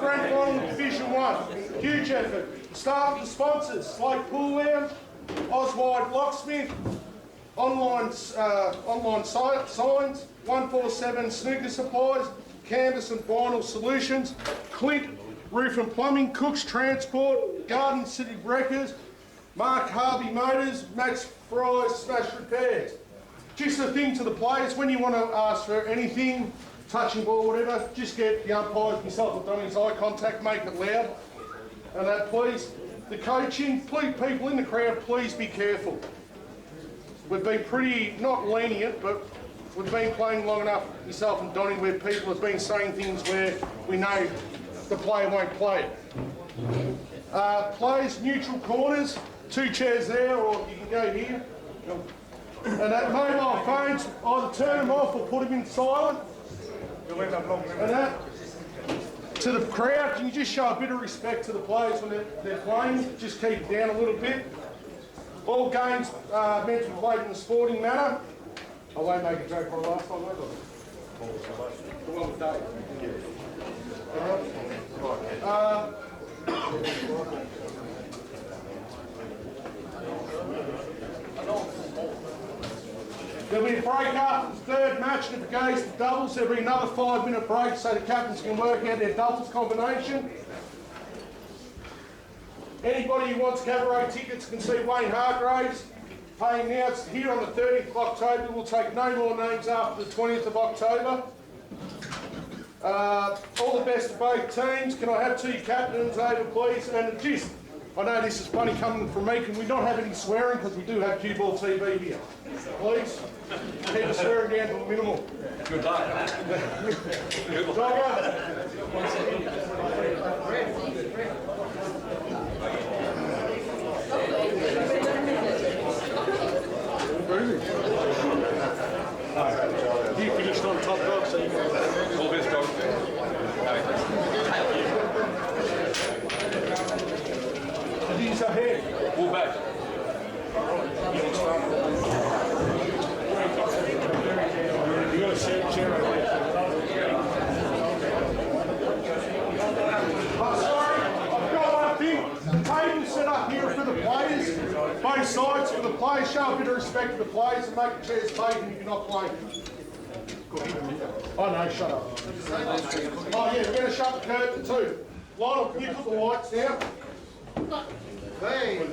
grand final of Division 1. Huge effort. Staff and sponsors, Slate Pool Lounge, Oswide Locksmith, online signs, 147 Snooker Supplies, Canvas and Vinyl Solutions, Clint Roof and Plumbing, Cooks Transport, Garden City Breakers, Mark Harvey Motors, Max Fry's Smash Repairs. Just a thing to the players, when you want to ask for anything, touching ball, whatever, just get the umpires, myself and Donny's eye contact, make it loud. And that, please. The coaching, please, people in the crowd, please be careful. We've been pretty, not lenient, but we've been playing long enough, myself and Donny, where people have been saying things where we know the player won't play it. Players, neutral corners, 2 chairs there, or you can go here. And that mobile phones, either turn them off or put them in silent. And that, to the crowd, can you just show a bit of respect to the players when they're playing? Just keep it down a little bit. All games meant to be played in a sporting manner. I won't make a joke for the last time, will I? The one with Dave. There'll be a break after the third match, and if it goes to doubles, there'll be another 5-minute break so the captains can work out their doubles combination. Anybody who wants cabaret tickets can see Wayne Hargraves. Paying now, it's here on the 30th of October. We'll take no more names after the 20th of October. All the best to both teams. Can I have 2 captains over, please? And just, I know this is funny coming from me. Can we not have any swearing, because we do have Q-Ball TV here? Please, keep the swearing down to a minimal. Good day. Good luck. You finished on top, dog, so you can... All best, dog. He's ahead. Pull back. You got a chair over there. Sorry, I've got one thing. The table's set up here for the players, both sides for the players. Show a bit of respect to the players and make the chairs vacant if you're not playing. Oh no, shut up. Oh yeah, we're going to shut the curtain too. Lionel, can you put the lights down? Hey.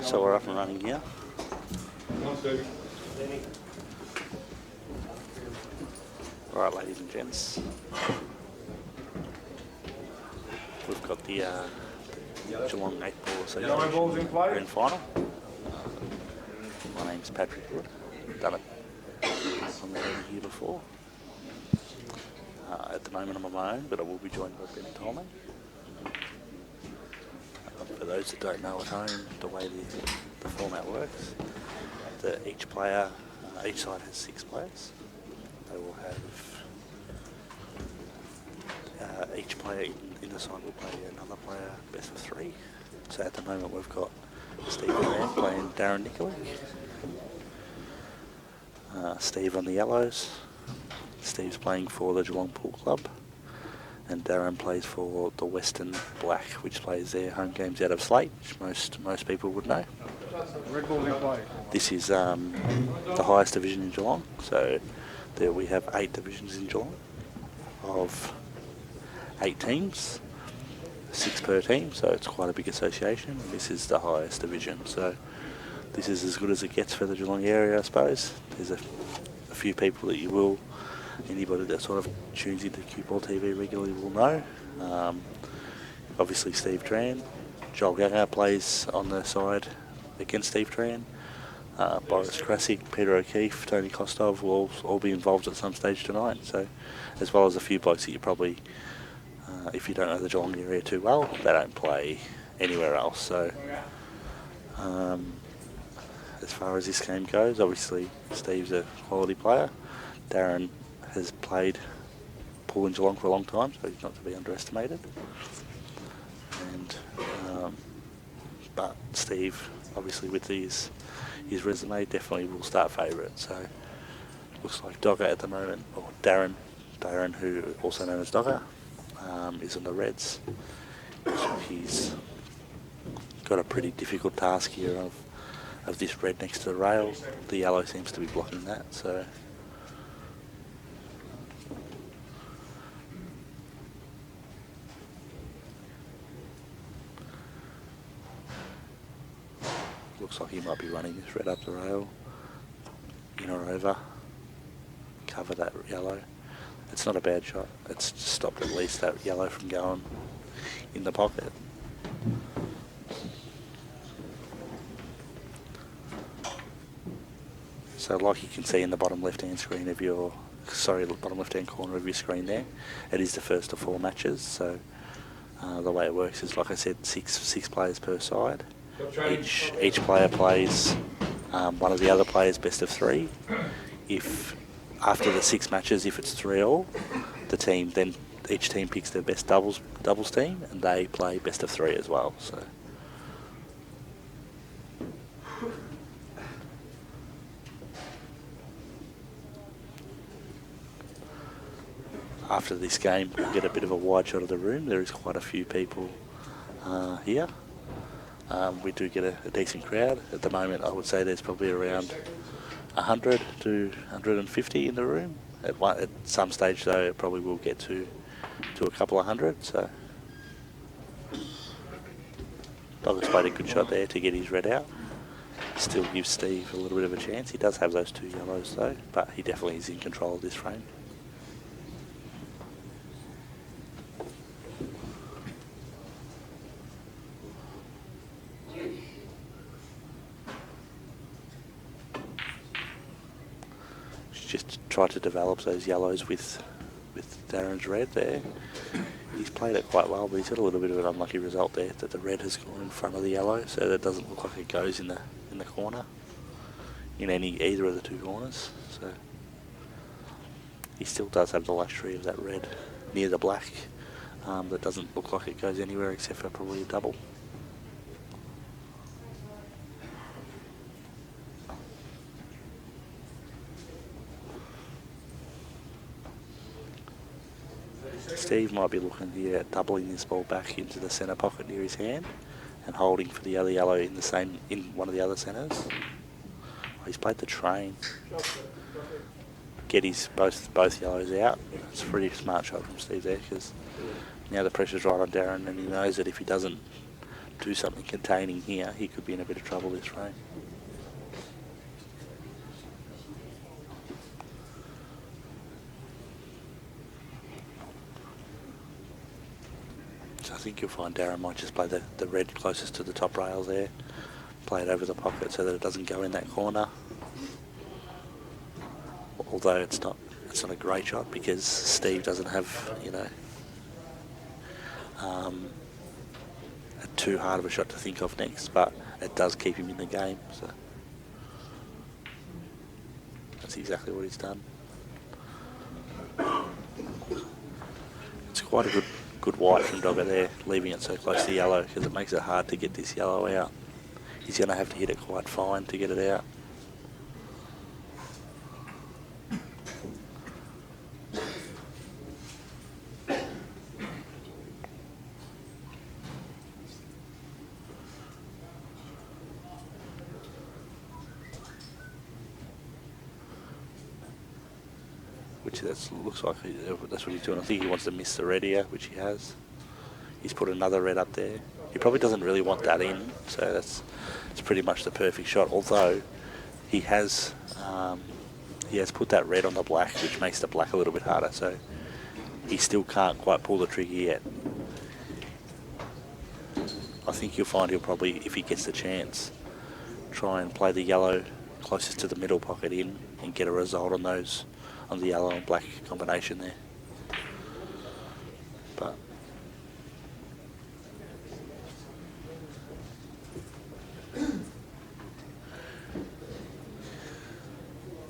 So we're up and running here. Right, ladies and gents. We've got the Geelong 8-ball Association Grand Final. My name's Patrick Wood. Done it on the here before. At the moment I'm on my own, but I will be joined by Ben Tolman. For those that don't know at home, the way the format works, each player, each side has 6 players. They will have each player in the side will play another player best of 3. So at the moment we've got Steve Graham playing Darren Nikolic, Steve on the yellows. Steve's playing for the Geelong Pool Club, and Darren plays for the Western Black, which plays their home games out of Slate, which most people would know. This is the highest division in Geelong, so there we have 8 divisions in Geelong of 8 teams, 6 per team, so it's quite a big association. This is the highest division, so this is as good as it gets for the Geelong area, I suppose. There's a few people that anybody that sort of tunes into Q-Ball TV regularly will know. Obviously Steve Tran, Joel Gaga plays on the side against Steve Tran. Boris Krasik, Peter O'Keefe, Tony Kostov will all be involved at some stage tonight. So, as well as a few blokes that you probably, if you don't know the Geelong area too well, they don't play anywhere else. So, as far as this game goes, obviously Steve's a quality player. Darren has played pool in Geelong for a long time, so he's not to be underestimated. And but Steve, obviously with his resume, definitely will start favourite. So looks like Dogger at the moment, or Darren, who also known as Dogger, is on the Reds. So he's got a pretty difficult task here of this red next to the rail. The yellow seems to be blocking that, so looks like he might be running this red up the rail, in or over, cover that yellow. It's not a bad shot. It's just stopped at least that yellow from going in the pocket. So like you can see in the bottom left-hand screen of your, the bottom left-hand corner of your screen there, it is the first of 4 matches. So the way it works is, like I said, six players per side. Each player plays one of the other players best of 3. If after the 6 matches, if it's 3-all, then each team picks their best doubles team, and they play best of 3 as well. So. After this game, we'll get a bit of a wide shot of the room. There is quite a few people here. We do get a decent crowd. At the moment, I would say there's probably around 100 to 150 in the room. At some stage, though, it probably will get to a couple of hundred. So, Dogger's played a good shot there to get his red out. Still gives Steve a little bit of a chance. He does have those 2 yellows, though, but he definitely is in control of this frame. Just try to develop those yellows with Darren's red there. He's played it quite well, but he's got a little bit of an unlucky result there that the red has gone in front of the yellow, so that it doesn't look like it goes in the corner, in either of the 2 corners. So he still does have the luxury of that red near the black that doesn't look like it goes anywhere except for probably a double. Steve might be looking here at doubling this ball back into the centre pocket near his hand and holding for the other yellow in one of the other centres. He's played the train. Get his both yellows out. It's a pretty smart shot from Steve there, because now the pressure's right on Darren, and he knows that if he doesn't do something containing here, he could be in a bit of trouble this frame. I think you'll find Darren might just play the red closest to the top rail there, play it over the pocket so that it doesn't go in that corner. Although it's not a great shot, because Steve doesn't have, too hard of a shot to think of next, but it does keep him in the game. So that's exactly what he's done. It's quite a good white from Dogger there, leaving it so close to yellow, because it makes it hard to get this yellow out. He's going to have to hit it quite fine to get it out. Which looks like that's what he's doing. I think he wants to miss the red here, which he has. He's put another red up there. He probably doesn't really want that in, so it's pretty much the perfect shot. Although he has put that red on the black, which makes the black a little bit harder. So he still can't quite pull the trigger yet. I think you'll find he'll probably, if he gets the chance, try and play the yellow closest to the middle pocket in and get a result on those, on the yellow and black combination there. But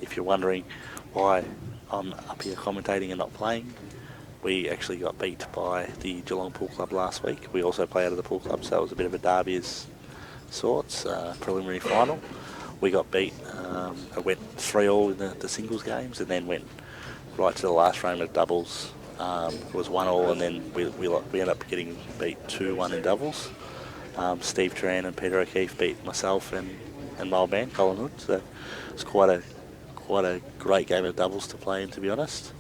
if you're wondering why I'm up here commentating and not playing, we actually got beat by the Geelong Pool Club last week. We also play out of the Pool Club, so it was a bit of a derby as sorts, preliminary final. We got beat. It went 3-all in the singles games, and then went right to the last frame of doubles. It was 1-all, and then we ended up getting beat 2-1 in doubles. Steve Tran and Peter O'Keefe beat myself and my old man Colin Hood. So it's quite a great game of doubles to play in, to be honest.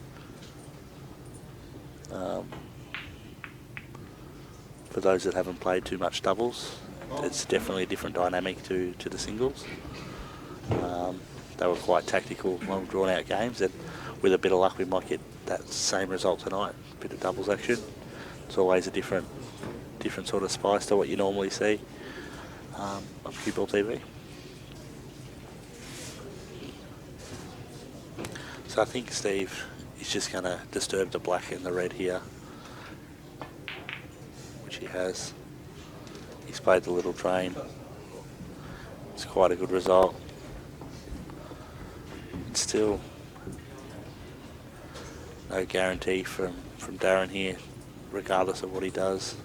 For those that haven't played too much doubles, it's definitely a different dynamic to the singles. They were quite tactical, long drawn out games, and with a bit of luck we might get that same result tonight. A bit of doubles action. It's always a different sort of spice to what you normally see on Q-Ball TV. So I think Steve is just going to disturb the black and the red here, which he has. He's played the little train. It's quite a good result. It's still no guarantee from Darren here, regardless of what he does.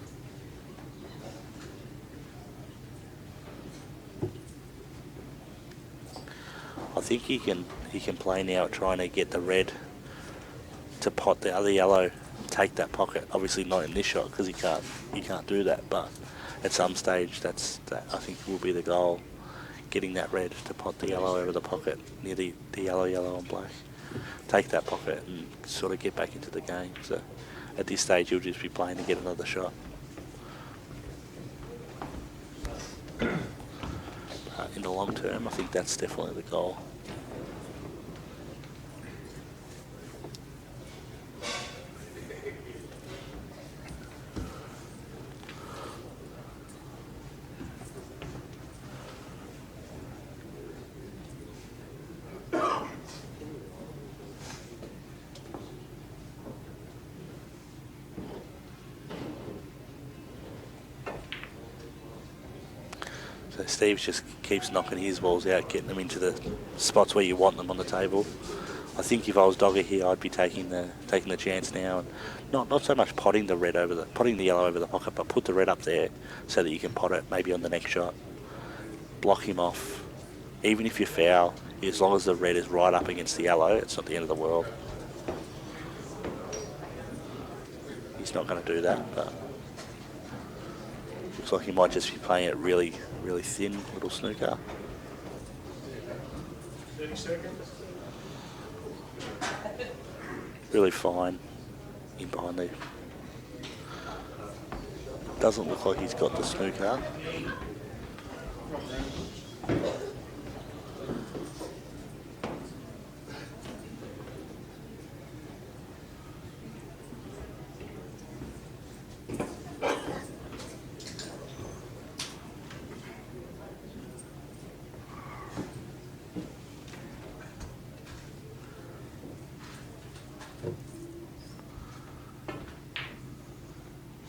I think he can play now trying to get the red to pot the other yellow, take that pocket. Obviously not in this shot because he can't do that, but at some stage that I think will be the goal, getting that red to pot the yellow over the pocket near the yellow and black. Take that pocket and sort of get back into the game. So at this stage he'll just be playing to get another shot. In the long term, I think that's definitely the goal. So Steve just keeps knocking his balls out, getting them into the spots where you want them on the table. I think if I was Dogger here, I'd be taking the chance now, and not so much potting the yellow over the pocket, but put the red up there so that you can pot it maybe on the next shot. Block him off. Even if you foul, as long as the red is right up against the yellow, it's not the end of the world. He's not going to do that, but looks like he might just be playing it really, really thin, little snooker. 30 seconds. Really fine in behind there. Doesn't look like he's got the snooker.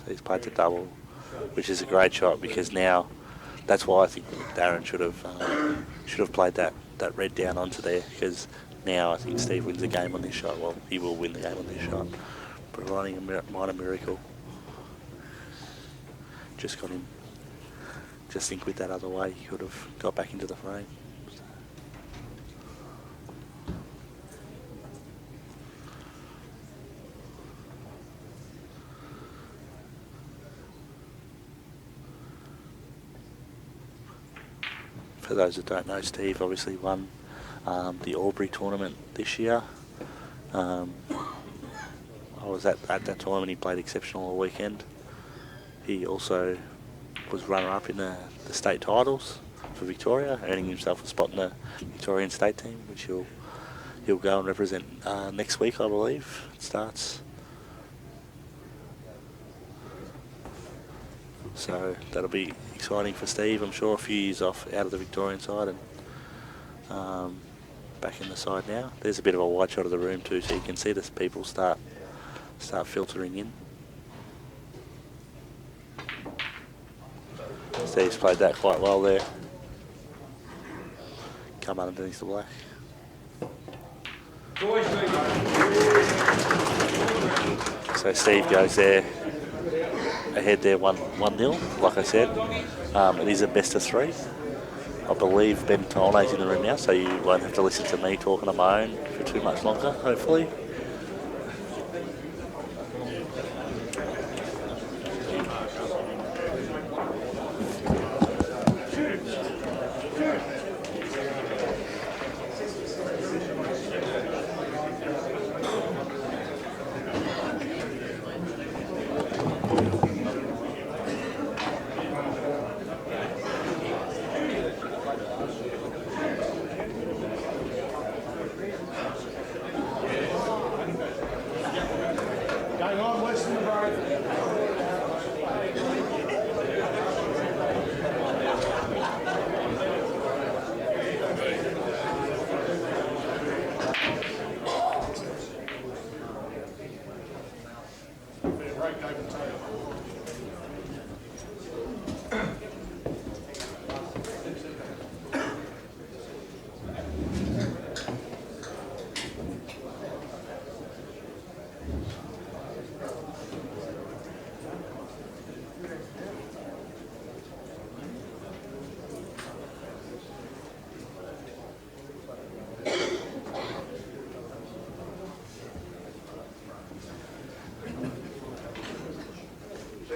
He's played the double, which is a great shot, because now that's why I think Darren should have played that red down onto there, because now I think Steve wins the game on this shot. Well, he will win the game on this shot, providing a minor miracle. Just got him. Just think with that other way, he could have got back into the frame. For those that don't know, Steve obviously won the Albury tournament this year. I was at that tournament. He played exceptional all weekend. He also was runner-up in the state titles for Victoria, earning himself a spot in the Victorian state team, which he'll go and represent next week, I believe. It starts. So that'll be exciting for Steve. I'm sure a few years off out of the Victorian side and back in the side now. There's a bit of a wide shot of the room too, so you can see the people start filtering in. Steve's played that quite well there. Come underneath the black. So Steve goes there ahead there 1-0, like I said. It is a best of 3. I believe Ben Tone's in the room now, so you won't have to listen to me talking on my own for too much longer, hopefully. Going on, Western Road.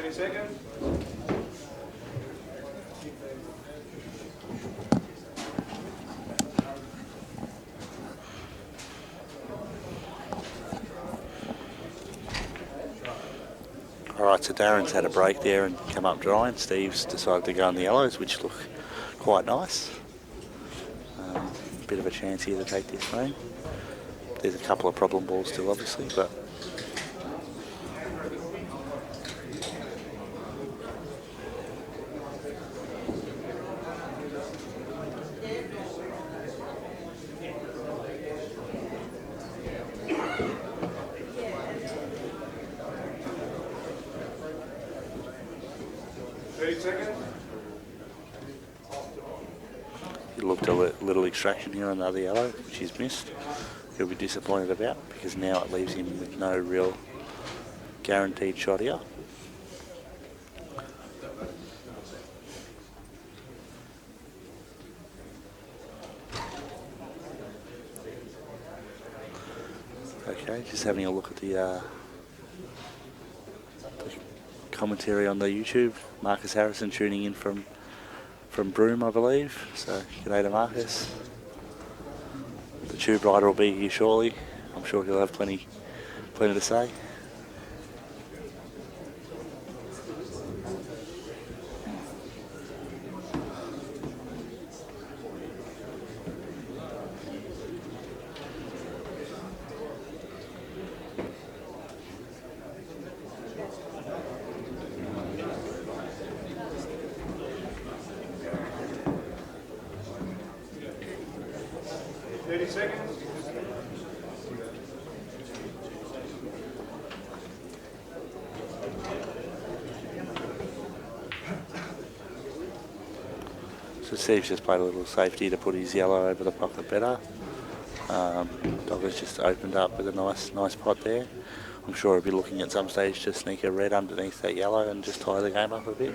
Seconds. Alright, so Darren's had a break there and come up dry, and Steve's decided to go on the yellows, which look quite nice. Bit of a chance here to take this frame. There's a couple of problem balls still, obviously, but he looked a little extraction here on the other yellow, which he's missed. He'll be disappointed about, because now it leaves him with no real guaranteed shot here. Okay, just having a look at the commentary on the YouTube. Marcus Harrison tuning in from Broome, I believe. So, g'day to Marcus. The tube rider will be here shortly. I'm sure he'll have plenty to say. So Steve's just played a little safety to put his yellow over the pocket better. Dogger's just opened up with a nice pot there. I'm sure he'll be looking at some stage to sneak a red underneath that yellow and just tie the game up a bit.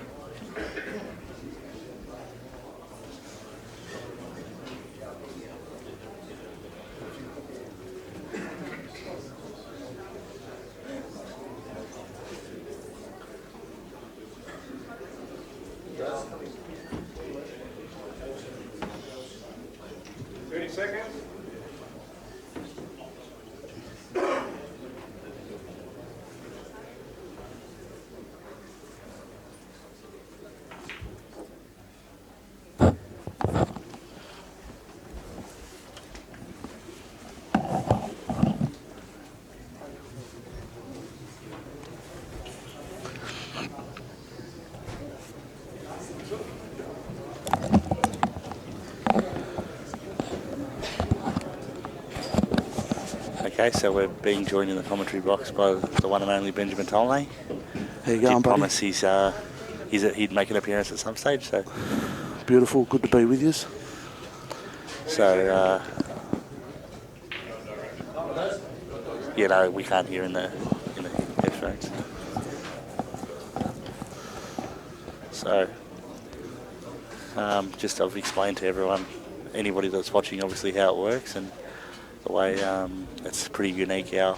Okay, so we're being joined in the commentary box by the one and only Benjamin Tolnay. How you going, Did buddy? promise he'd make an appearance at some stage. Beautiful, good to be with you. So we can't hear in the headphones. So I've explained to everyone, anybody that's watching, obviously how it works and the way it's pretty unique, our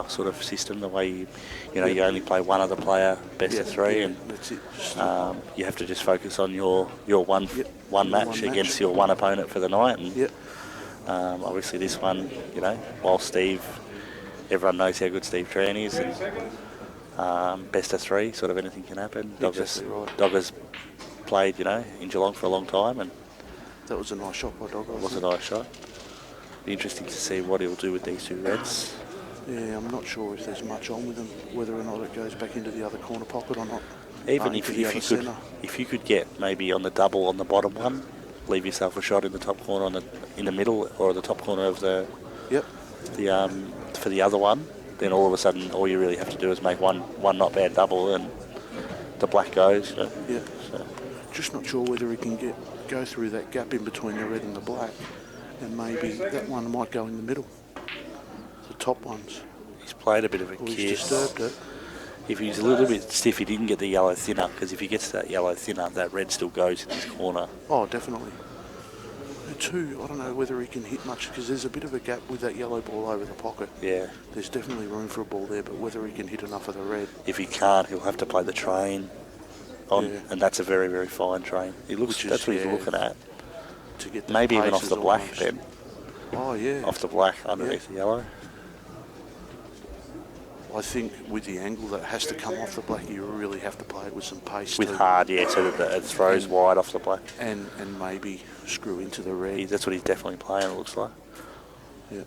sort of system, the way you only play one other player, best of three, and that's it. you have to just focus on your one match against your one opponent for the night. And obviously this one, while Steve, everyone knows how good Steve Tran is, and best of three, sort of anything can happen. Exactly right. Doggers played, in Geelong for a long time, and That was a nice shot by Dogger. it was a nice shot. Be interesting to see what he'll do with these two Reds. Yeah, I'm not sure if there's much on with them, whether or not it goes back into the other corner pocket or not. Even if you could get maybe on the double on the bottom one, leave yourself a shot in the top corner in the middle or the top corner of the for the other one, then all of a sudden all you really have to do is make one not bad double and the black goes. Yeah. So. Just not sure whether he can go through that gap in between the red and the black, and maybe that one might go in the middle. The top ones. He's played a bit of a He's kiss. disturbed it. If he's a little bit stiff, he didn't get the yellow thinner, because if he gets that yellow thinner, that red still goes in his corner. Oh, definitely. Two, I don't know whether he can hit much, because there's a bit of a gap with that yellow ball over the pocket. Yeah. There's definitely room for a ball there, but whether he can hit enough of the red. If he can't, he'll have to play the train on, and that's a very, very fine train. That's what he's looking at. To get maybe even off the black almost. then. Oh, yeah. Off the black, underneath the yellow. I think with the angle that has to come off the black, you really have to play it with some pace. With hard, so that it throws wide off the black. And maybe screw into the red. That's what he's definitely playing, it looks like. Yeah.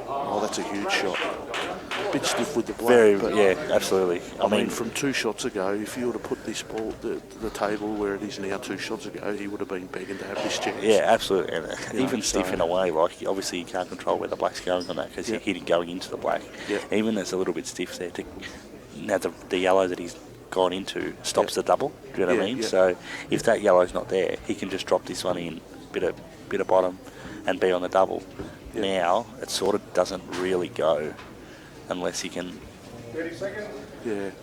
Oh, that's a huge shot. A bit stiff with the black. Absolutely. I mean, from 2 shots ago, if you were to put this ball, the table where it is now 2 shots ago, he would have been begging to have this chance. Yeah, absolutely. And even stiff in a way, like, obviously you can't control where the black's going on that because you're hitting going into the black. Yeah. Even there's a little bit stiff there. Now the yellow that he's gone into stops the double. Do you know what I mean? Yeah. So if that yellow's not there, he can just drop this one in, bit of bottom, and be on the double. Yeah. Now it sort of doesn't really go unless he can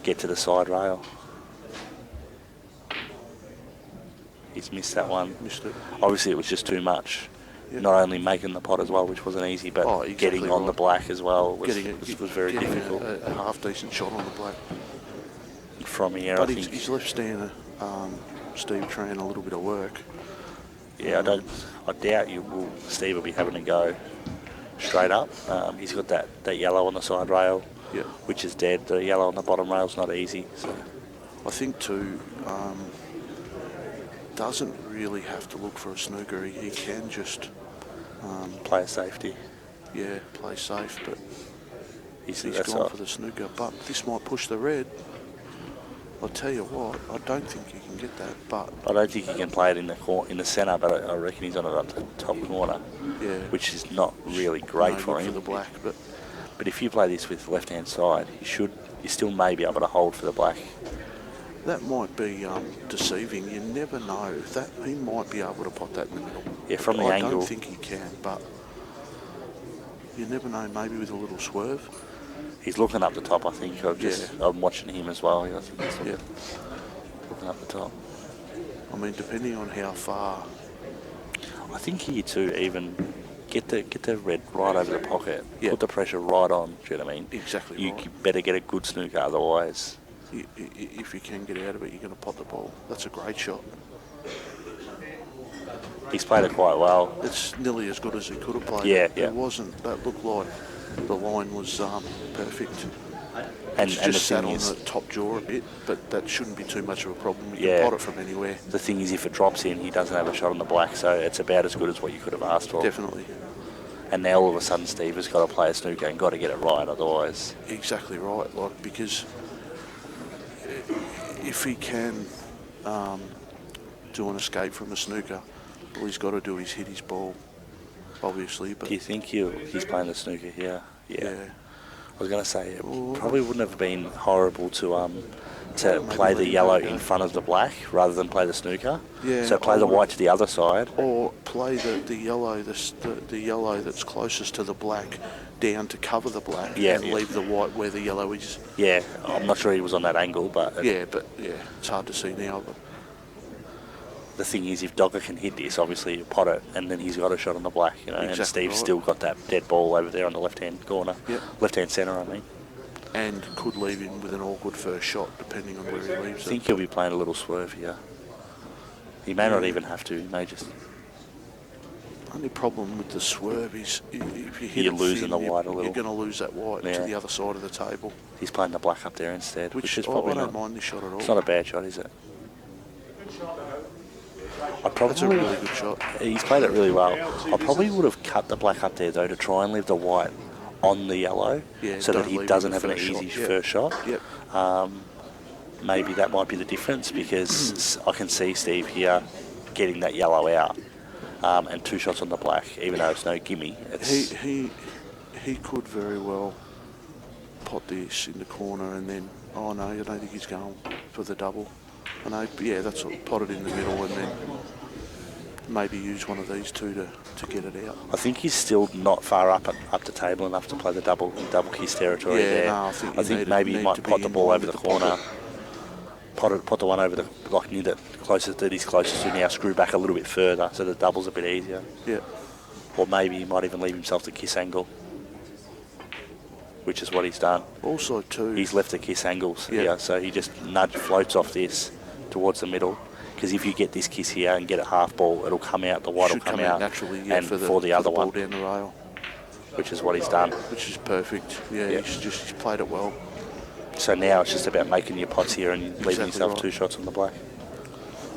get to the side rail. He's missed that one. Missed it. Obviously, it was just too much. Yeah. Not only making the pot as well, which wasn't easy, but getting on the black as well was very difficult. A half-decent shot on the black. From here, but I think he's left Stan, Steve Tran, a little bit of work. Yeah, I doubt Steve will be having to go straight up. He's got that yellow on the side rail, which is dead. The yellow on the bottom rail's not easy. So. I think too, doesn't really have to look for a snooker. He can just play a safety. Yeah, play safe, but he's gone for the snooker. But this might push the red. I'll tell you what, I don't think he can get that, but I don't think he can play it in the centre, but I reckon he's on it up the top corner, which is not really great for him. For the black, but if you play this with left-hand side, you still may be able to hold for the black. That might be deceiving. You never know. That he might be able to pot that in the middle. Yeah, from the angle. I don't think he can, but you never know. Maybe with a little swerve. He's looking up the top, I think. I'm watching him as well. I think he's looking up the top. I mean, depending on how far. I think here too, even get the red right over the pocket. Put the pressure right on. Do you know what I mean? Exactly right. You better get a good snooker, otherwise. If you can get out of it, you're going to pot the ball. That's a great shot. He's played it quite well. It's nearly as good as he could have played. Yeah. It wasn't. That looked like the line was perfect. And it's just sat on the top jaw a bit, but that shouldn't be too much of a problem. You can pot it from anywhere. The thing is, if it drops in, he doesn't have a shot on the black, so it's about as good as what you could have asked for. Definitely. And now all of a sudden, Steve has got to play a snooker and got to get it right, otherwise. Exactly right. Because if he can do an escape from a snooker, all he's got to do is hit his ball. obviously. But Do you think he's playing the snooker here? yeah. I was going to say it probably wouldn't have been horrible to play the let him yellow go. in front of the black rather than play the snooker. Yeah, So play I the would- white to the other side. Or play the yellow, the yellow that's closest to the black down to cover the black, and leave the white where the yellow is. Yeah, I'm not sure he was on that angle, but It's hard to see now. But the thing is, if Dogger can hit this, obviously you pot it, and then he's got a shot on the black, you know. Exactly and Steve's right. still got that dead ball over there on the left-hand corner, left-hand centre, I mean. and could leave him with an awkward first shot, depending on where he I leaves think it. he'll be playing a little swerve here. He may not even have to. He may just. Only problem with the swerve is if you hit You're it losing thin, the white a little. You're going to lose that white to Yeah. the other side of the table. He's playing the black up there instead, which is I probably don't not. mind this shot at all. It's not a bad shot, is it? That's a really good shot. He's played it really well. I probably would have cut the black up there though to try and leave the white on the yellow, so that don't he leave doesn't him have an first easy shot. first shot. Yep. Maybe that might be the difference, because I can see Steve here getting that yellow out, and 2 shots on the black, even though it's no gimme. It's He could very well pot this in the corner and then, oh no, I don't think he's going for the double. I know, that's all, pot it in the middle and then maybe use one of these two to get it out. I think he's still not far up the table enough to play the double kiss territory there. No, I think maybe he might pot the ball over the corner. Pot the one over the near the closest that he's closest to now. Screw back a little bit further so the double's a bit easier. Yeah. Or maybe he might even leave himself the kiss angle, which is what he's done. Also too, He's left the kiss angles here, so he just floats off this towards the middle. Because if you get this kiss here and get it half ball, it'll come out. The white will should come out naturally and for the other ball one, down the rail, which is what he's done. which is perfect. Yeah. He's played it well. So now it's just about making your pots here and leaving Exactly yourself right. 2 shots on the black.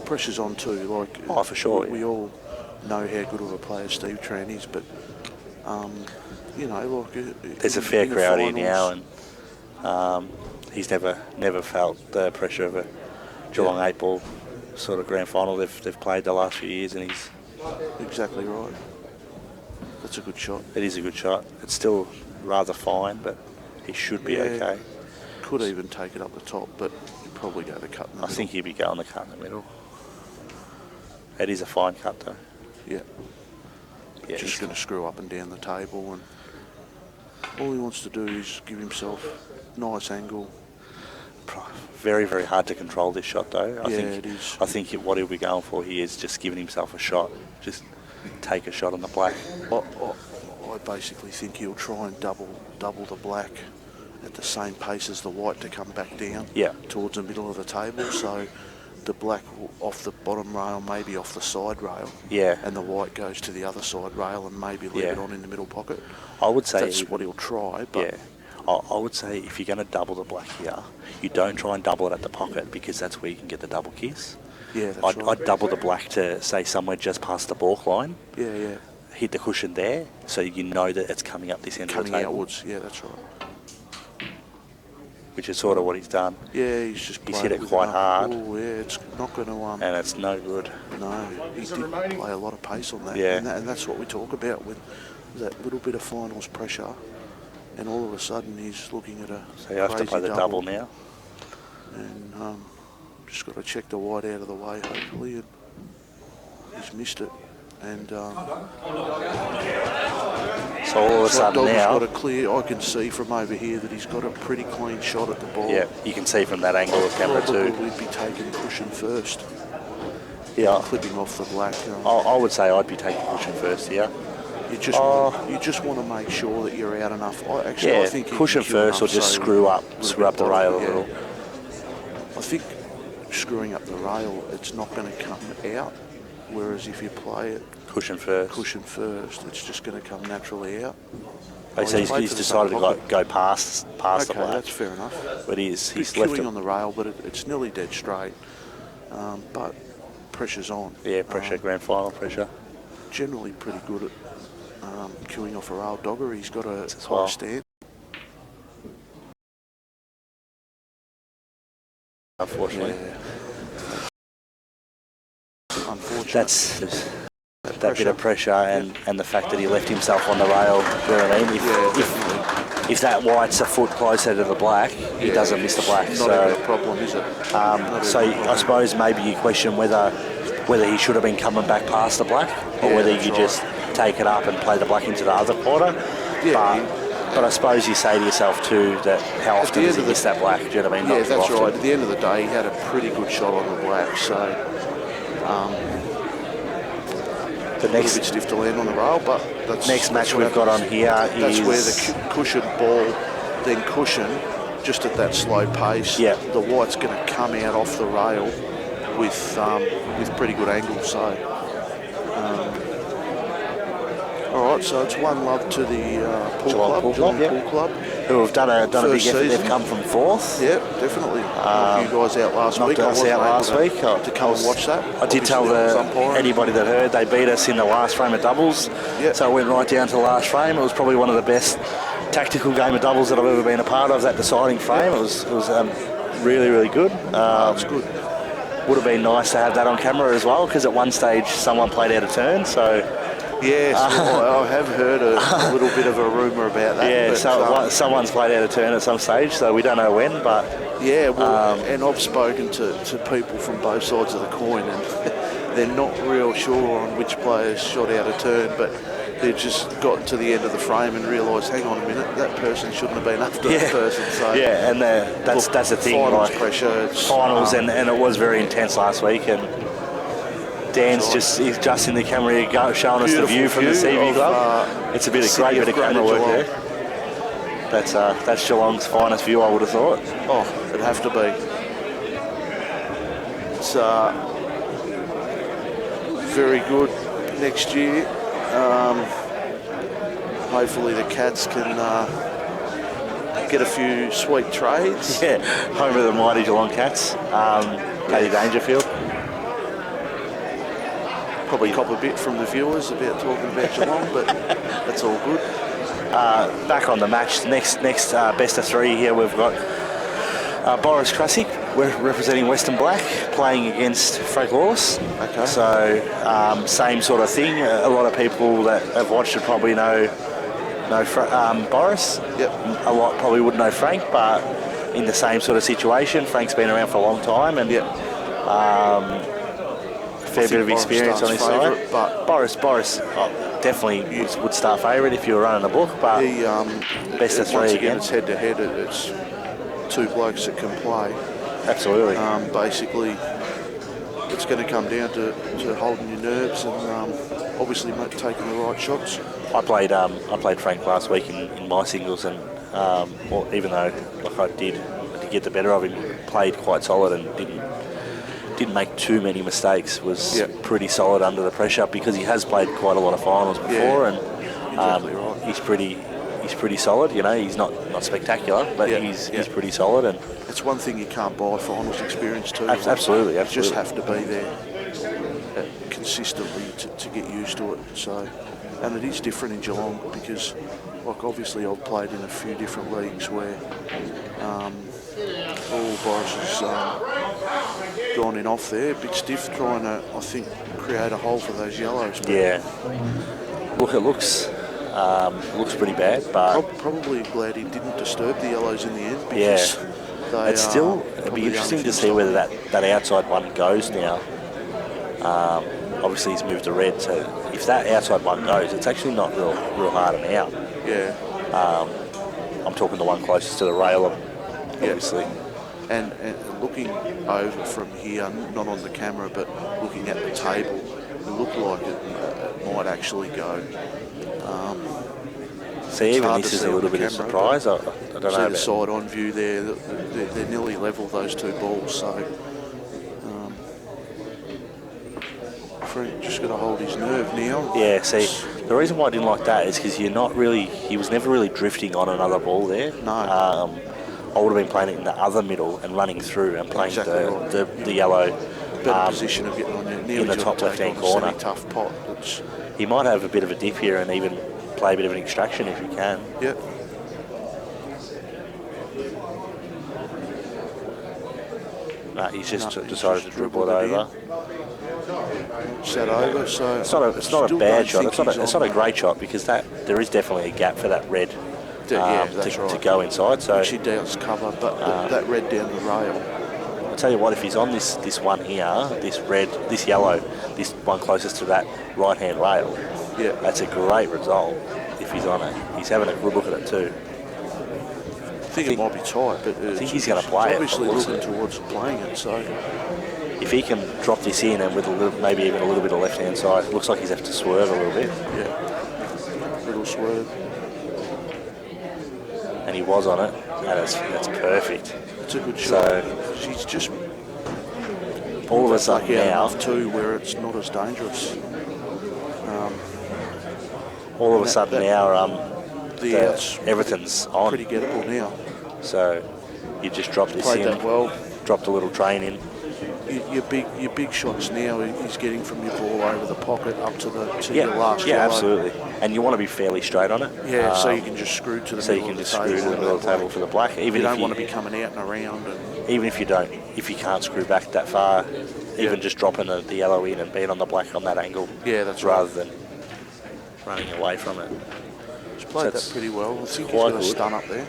Pressure's on too. Like, Oh, for sure, We all know how good of a player Steve Tran is, but There's a fair crowd here now, and he's never felt the pressure of a Geelong 8 ball sort of grand final they've played the last few years, and he's. Exactly right. That's a good shot. It is a good shot. It's still rather fine, but he should be okay. Could even take it up the top, but you'd probably go the cut in the I middle. think he'd be going the cut in the middle. It is a fine cut though. Yeah. Yeah, Just going to screw up and down the table, and all he wants to do is give himself nice angle. very, very hard to control this shot though. It is. I think what he'll be going for here is just giving himself a shot. Just take a shot on the black. I basically think he'll try and double the black at the same pace as the white to come back down towards the middle of the table. So the black off the bottom rail, maybe off the side rail, and the white goes to the other side rail and maybe leave it on in the middle pocket. I would say that's what he'll try. But I would say if you're going to double the black here, you don't try and double it at the pocket, because that's where you can get the double kiss. Yeah, that's right. I'd double the black to say somewhere just past the balk line. Yeah. Hit the cushion there, so you know that it's coming up this end of the Coming table. outwards. Yeah, that's right. Which is sort of what he's done. Yeah, he's hit it quite hard. Oh, yeah, it's not going to. And it's no good. No, he did play a lot of pace on that. Yeah. And that's what we talk about with that little bit of finals pressure. And all of a sudden he's looking at a So you have to crazy play the double now. And just got to check the white out of the way, hopefully. And he's missed it. And So all of a sudden now, got a clear. I can see from over here that he's got a pretty clean shot at the ball. yeah, you can see from that angle of camera too. We'd be taking cushion first. Yeah, Clipping off the black. I would say I'd be taking cushion first here. You just want to make sure that you're out enough. I think cushion first, or just screw up the rail a little. I think screwing up the rail, it's not going to come out. Whereas if you play it cushion first, it's just going to come naturally out. So he's decided to go past the black. That's fair enough. But he's left queuing it on the rail, but it's nearly dead straight. But pressure's on. Yeah, pressure, grand final pressure. Generally pretty good at queuing off a rail. Dogger, he's got a high well. stand. Unfortunately. Unfortunate. That's that bit of pressure and the fact that he left himself on the rail. You know what I mean? If that white's a foot closer to the black, he doesn't miss the black. Not a problem, is it? I suppose maybe you question whether he should have been coming back past the black, or whether you just take it up and play the black into the other quarter. But I suppose you say to yourself too that how often does he miss that black? Do you know what I mean? Yeah, that's right. At the end of the day, he had a pretty good shot on the black, so the next a bit stiff to land on the rail. But next match we've got on here that's is where the cushion ball, then cushion, just at that slow pace. Yeah. The white's going to come out off the rail with pretty good angle. So. All right, so it's 1-love to the Geelong Pool Club, who have done a big effort. They've come from 4th. Yeah, definitely. Knocked you guys out last week. Knocked us out last week. To come and watch that. I did tell anybody that heard they beat us in the last frame of doubles. Yep. So I went right down to the last frame. It was probably one of the best tactical game of doubles that I've ever been a part of. That deciding frame. It was really, really good. It's good. Would have been nice to have that on camera as well, because at one stage someone played out of turn. So. Yes, I have heard a little bit of a rumour about that. Yeah, but, someone's played out of turn at some stage, so we don't know when, but... Yeah, well, and I've spoken to people from both sides of the coin, and they're not real sure on which players shot out of turn, but they've just gotten to the end of the frame and realised, hang on a minute, that person shouldn't have been after that person. So, yeah, and that's the thing. Finals pressure. Finals, and it was very intense last week, and... Dan's he's just in the camera here showing us the view from the CV Club. It's a great bit of camera work there. That's Geelong's finest view, I would have thought. Oh, it'd have to be. It's very good next year. Hopefully the Cats can get a few sweet trades. Yeah, home of the mighty Geelong Cats. Paddy Dangerfield. Probably cop a bit from the viewers about talking about Geelong, but that's all good. Back on the match, next best of 3 here, we've got Boris Krasik, representing Western Black, playing against Frank Lawless. Okay. So same sort of thing. A lot of people that have watched it probably know Boris. Yep. A lot probably wouldn't know Frank, but in the same sort of situation. Frank's been around for a long time, and fair bit of experience on his side. But Boris definitely would start favourite if you were running a book, but he, best of 3 once again. It's head to head. It's 2 blokes that can play. Absolutely. Basically, it's going to come down to holding your nerves and obviously taking the right shots. I played Frank last week in my singles, and even though I did get the better of him, played quite solid and didn't make too many mistakes, was pretty solid under the pressure, because he has played quite a lot of finals before, and exactly right. he's pretty solid. You know, he's not spectacular, but he's pretty solid, and it's one thing you can't buy finals experience too. Absolutely. You just have to be there consistently to get used to it. So, and it is different in Geelong because, like, obviously I've played in a few different leagues where Boris has gone in off there, a bit stiff, trying to, I think, create a hole for those yellows. But look, it looks pretty bad, but probably glad he didn't disturb the yellows in the end, because it'd be interesting to see whether that outside one goes now. Obviously he's moved to red, so if that outside one goes, it's actually not real hard and out. Yeah. I'm talking the one closest to the rail, obviously. And looking over from here, not on the camera, but looking at the table, it looked like it might actually go. See, even this is a little bit of a surprise. I don't know. The side-on view there, they're nearly level, those 2 balls. So Frank just got to hold his nerve now. Yeah, see, the reason why I didn't like that is because he was never really drifting on another ball there. No. I would have been playing it in the other middle and running through and playing the yellow. Better position of getting on in the top left-hand corner. Tough pot. He might have a bit of a dip here and even play a bit of an extraction if he can. Yep. He's just decided to dribble it over. Set over, so It's not a bad shot. It's not a great shot because there is definitely a gap for that red to go inside. So she doubts cover, but that red down the rail. I'll tell you what, if he's on this one here, this red, this yellow, this one closest to that right-hand rail, that's a great result if he's on it. He's having a good look at it too. I think it might be tight, but I think he's going to play it. Obviously looking towards playing it, so if he can drop this in and with maybe even a little bit of left-hand side, it looks like he's have to swerve a little bit. Yeah, little swerve. And he was on it, and that's perfect. It's a good shot. So she's just all of a sudden now too, where it's not as dangerous. All of a sudden now, everything's on. Pretty gettable now. So you just dropped this Played in. that well. Dropped a little train in. Your big shots now is getting from your ball over the pocket up to your last Yeah, yellow. absolutely. And you want to be fairly straight on it. Yeah, so you can just screw to the middle of the table. Screw to the middle of the table for the black. Even you if don't want to be coming out and around. Even if you can't screw back that far, even just dropping the yellow in and being on the black on that angle. Yeah, that's rather than running away from it. He's played that pretty well. I think he's got a stun up there.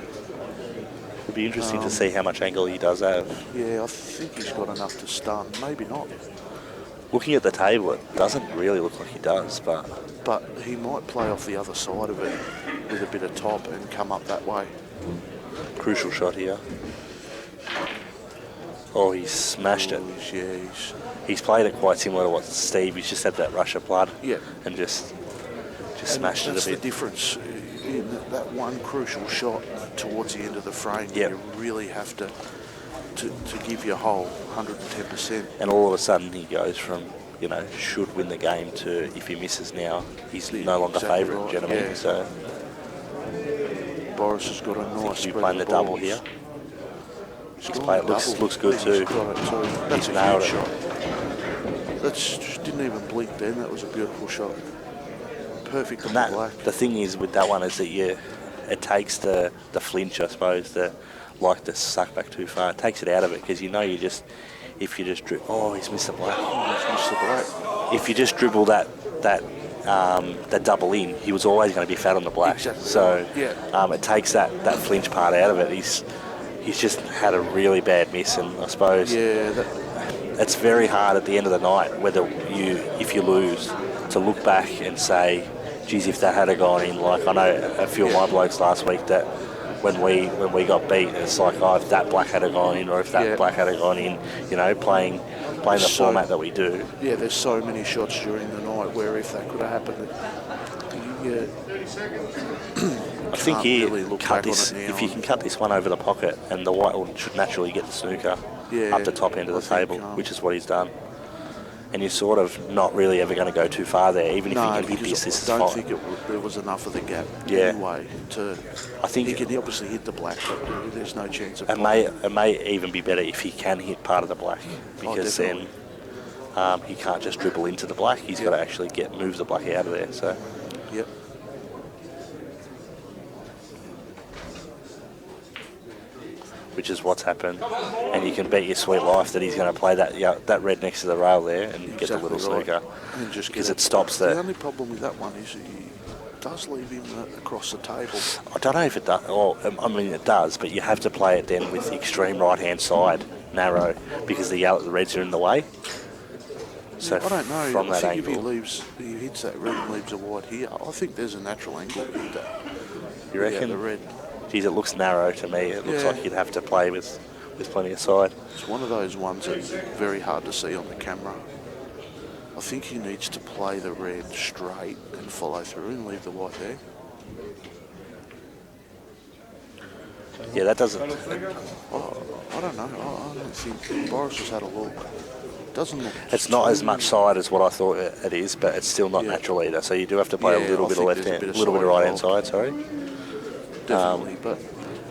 It'll be interesting to see how much angle he does have. Yeah, I think he's got enough to stun. Maybe not. Looking at the table, it doesn't really look like he does, but he might play off the other side of it with a bit of top and come up that way. Crucial shot here. Oh, he's smashed it. He's played it quite similar to what Steve. He's just had that rush of blood. Yeah. And just smashed it a bit. That's the difference in that one crucial shot towards the end of the frame. Yep. You really have to give your whole 110%. And all of a sudden he goes from, should win the game to if he misses now, he's no longer favourite, right. do you know what I mean? So Boris has got a nice spread playing the double here. Looks good too. That's a huge shot. That just didn't even blink then. That was a beautiful shot. Perfect on the black. The thing is with that one is that it takes the flinch, I suppose, the suck back too far. It takes it out of it because if you just dribble, he's missed the black. If you just dribble that double in, he was always going to be fat on the black. Exactly. So it takes that flinch part out of it. He's just had a really bad miss, and I suppose it's very hard at the end of the night, if you lose, to look back and say, geez, if that had gone in. Like I know a few of my blokes last week that when we got beat, it's like, if that black had gone in, or if that black had gone in, playing the format that we do. Yeah, there's so many shots during the night where if that could have happened, I think if you can cut this one over the pocket, and the white one should naturally get the snooker up the top end of the table, which is what he's done. And you're sort of not really ever going to go too far there, even if you can hit this is fine. I don't think there was enough of the gap anyway. I think he can obviously hit the black, but there's no chance of it may even be better if he can hit part of the black, because then he can't just dribble into the black. He's got to actually move the black out of there. So. Yep. Which is what's happened, and you can bet your sweet life that he's going to play that red next to the rail there and get the little snooker, because it stops there. The only problem with that one is he does leave him across the table. I don't know if it does, it does, but you have to play it then with the extreme right-hand side, narrow, because the reds are in the way. So I don't know. From that angle, if he hits that red and leaves a white here, I think there's a natural angle to hit that. You reckon? The red. Geez, it looks narrow to me. It looks like you'd have to play with plenty of side. It's one of those ones that's very hard to see on the camera. I think he needs to play the red straight and follow through and leave the white there. Yeah, that doesn't... I don't know. I don't think Boris has had a look. Doesn't look... It's not as much side as what I thought it is, but it's still not natural either. So you do have to play a little bit of left-hand, a little bit of right-hand side, sorry. Definitely, but...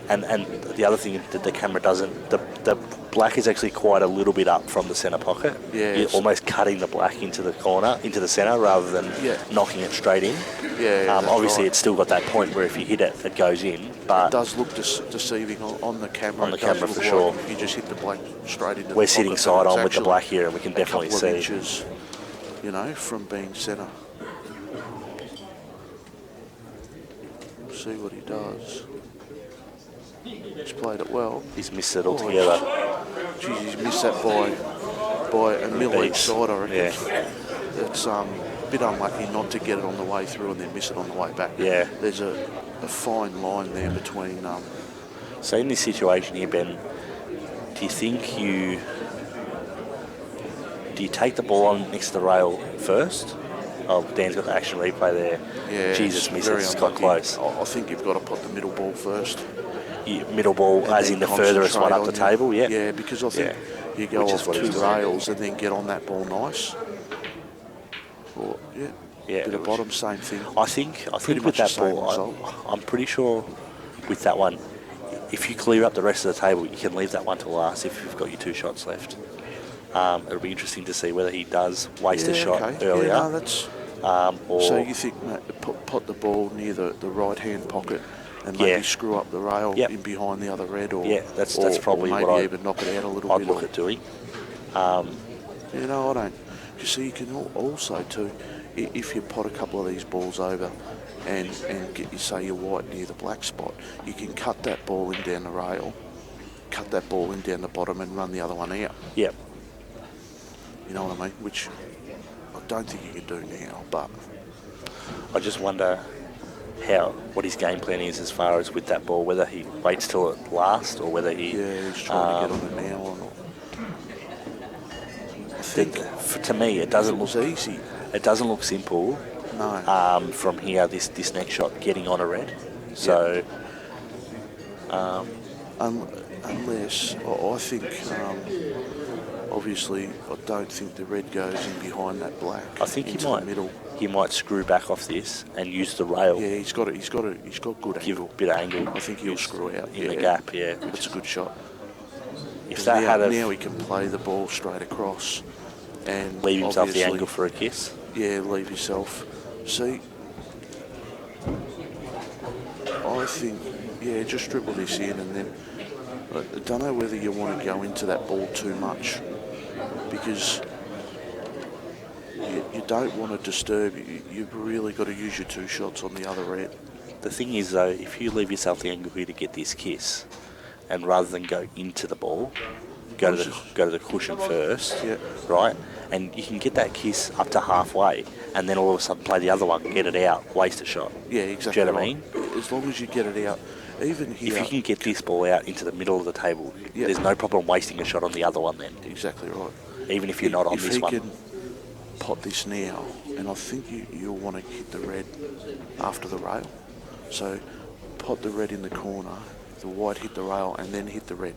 And the other thing that the camera doesn't... The black is actually quite a little bit up from the centre pocket. Yeah, You're almost cutting the black into the corner, into the centre, rather than knocking it straight in. Obviously, it's still got that point where if you hit it, it goes in. But it does look deceiving on the camera. On the camera, for sure. You just hit the black straight into the we're sitting pocket, side but on it's with the actually black here, and we can definitely a couple of see. inches, from being centre. See what he does. He's played it well. He's missed it altogether. Geez, he's missed that by a mil each side, I reckon. Yeah. It's a bit unlucky not to get it on the way through and then miss it on the way back. Yeah. There's a fine line there between... So in this situation here, Ben, do you think you take the ball on next to the rail first? Oh, Dan's got the action replay there. Yeah, Jesus, missed it. It's got close. I think you've got to put the middle ball first. Middle ball, And as then in the furthest one up the concentrate table, yeah. Yeah, because I think you go Which is off what 2 he's doing. rails and then get on that ball nice. Or, bit of bottom, same thing. I think Pretty with much that the same ball, result. I'm pretty sure with that one, if you clear up the rest of the table, you can leave that one to last if you've got your 2 shots left. It'll be interesting to see whether he does waste a shot earlier. Yeah, no, that's... or So you think, mate, put the ball near the right-hand pocket and maybe screw up the rail in behind the other red, or that's probably or maybe what even knock it out a little I'd bit. look at doing. I don't. You see, you can also too, if you pot a couple of these balls over and get say your white near the black spot, you can cut that ball in down the rail, cut that ball in down the bottom, and run the other one out. Yep. You know what I mean? Which I don't think you can do now, but I just wonder what his game plan is as far as with that ball, whether he waits till it lasts or whether he... Yeah, he's trying to get on it now or not. I think to me, it doesn't look easy. It doesn't look simple. No. From here, this next shot getting on a red. So... unless, I think, obviously, I don't think the red goes in behind that black. I think into the middle. He might screw back off this and use the rail. Yeah, he's got good Give angle. a bit of angle. I think he'll screw out in the gap. Yeah, That's a good shot. If that had now he can play the ball straight across and leave himself the obviously- angle for a kiss. Yeah, leave yourself. See, I think, just dribble this in and then I don't know whether you want to go into that ball too much because you don't want to disturb. You've really got to use your 2 shots on the other red. The thing is, though, if you leave yourself the angle here to get this kiss, and rather than go into the ball, go to the cushion first, right? And you can get that kiss up to halfway, and then all of a sudden play the other one, get it out, waste a shot. Yeah, exactly. Do you know what I mean? As long as you get it out, even here. If you can get this ball out into the middle of the table, there's no problem wasting a shot on the other one then. Exactly right. Even if you're not on this one. If he can pot this now, and I think you'll want to hit the red after the rail. So pot the red in the corner, the white hit the rail, and then hit the red.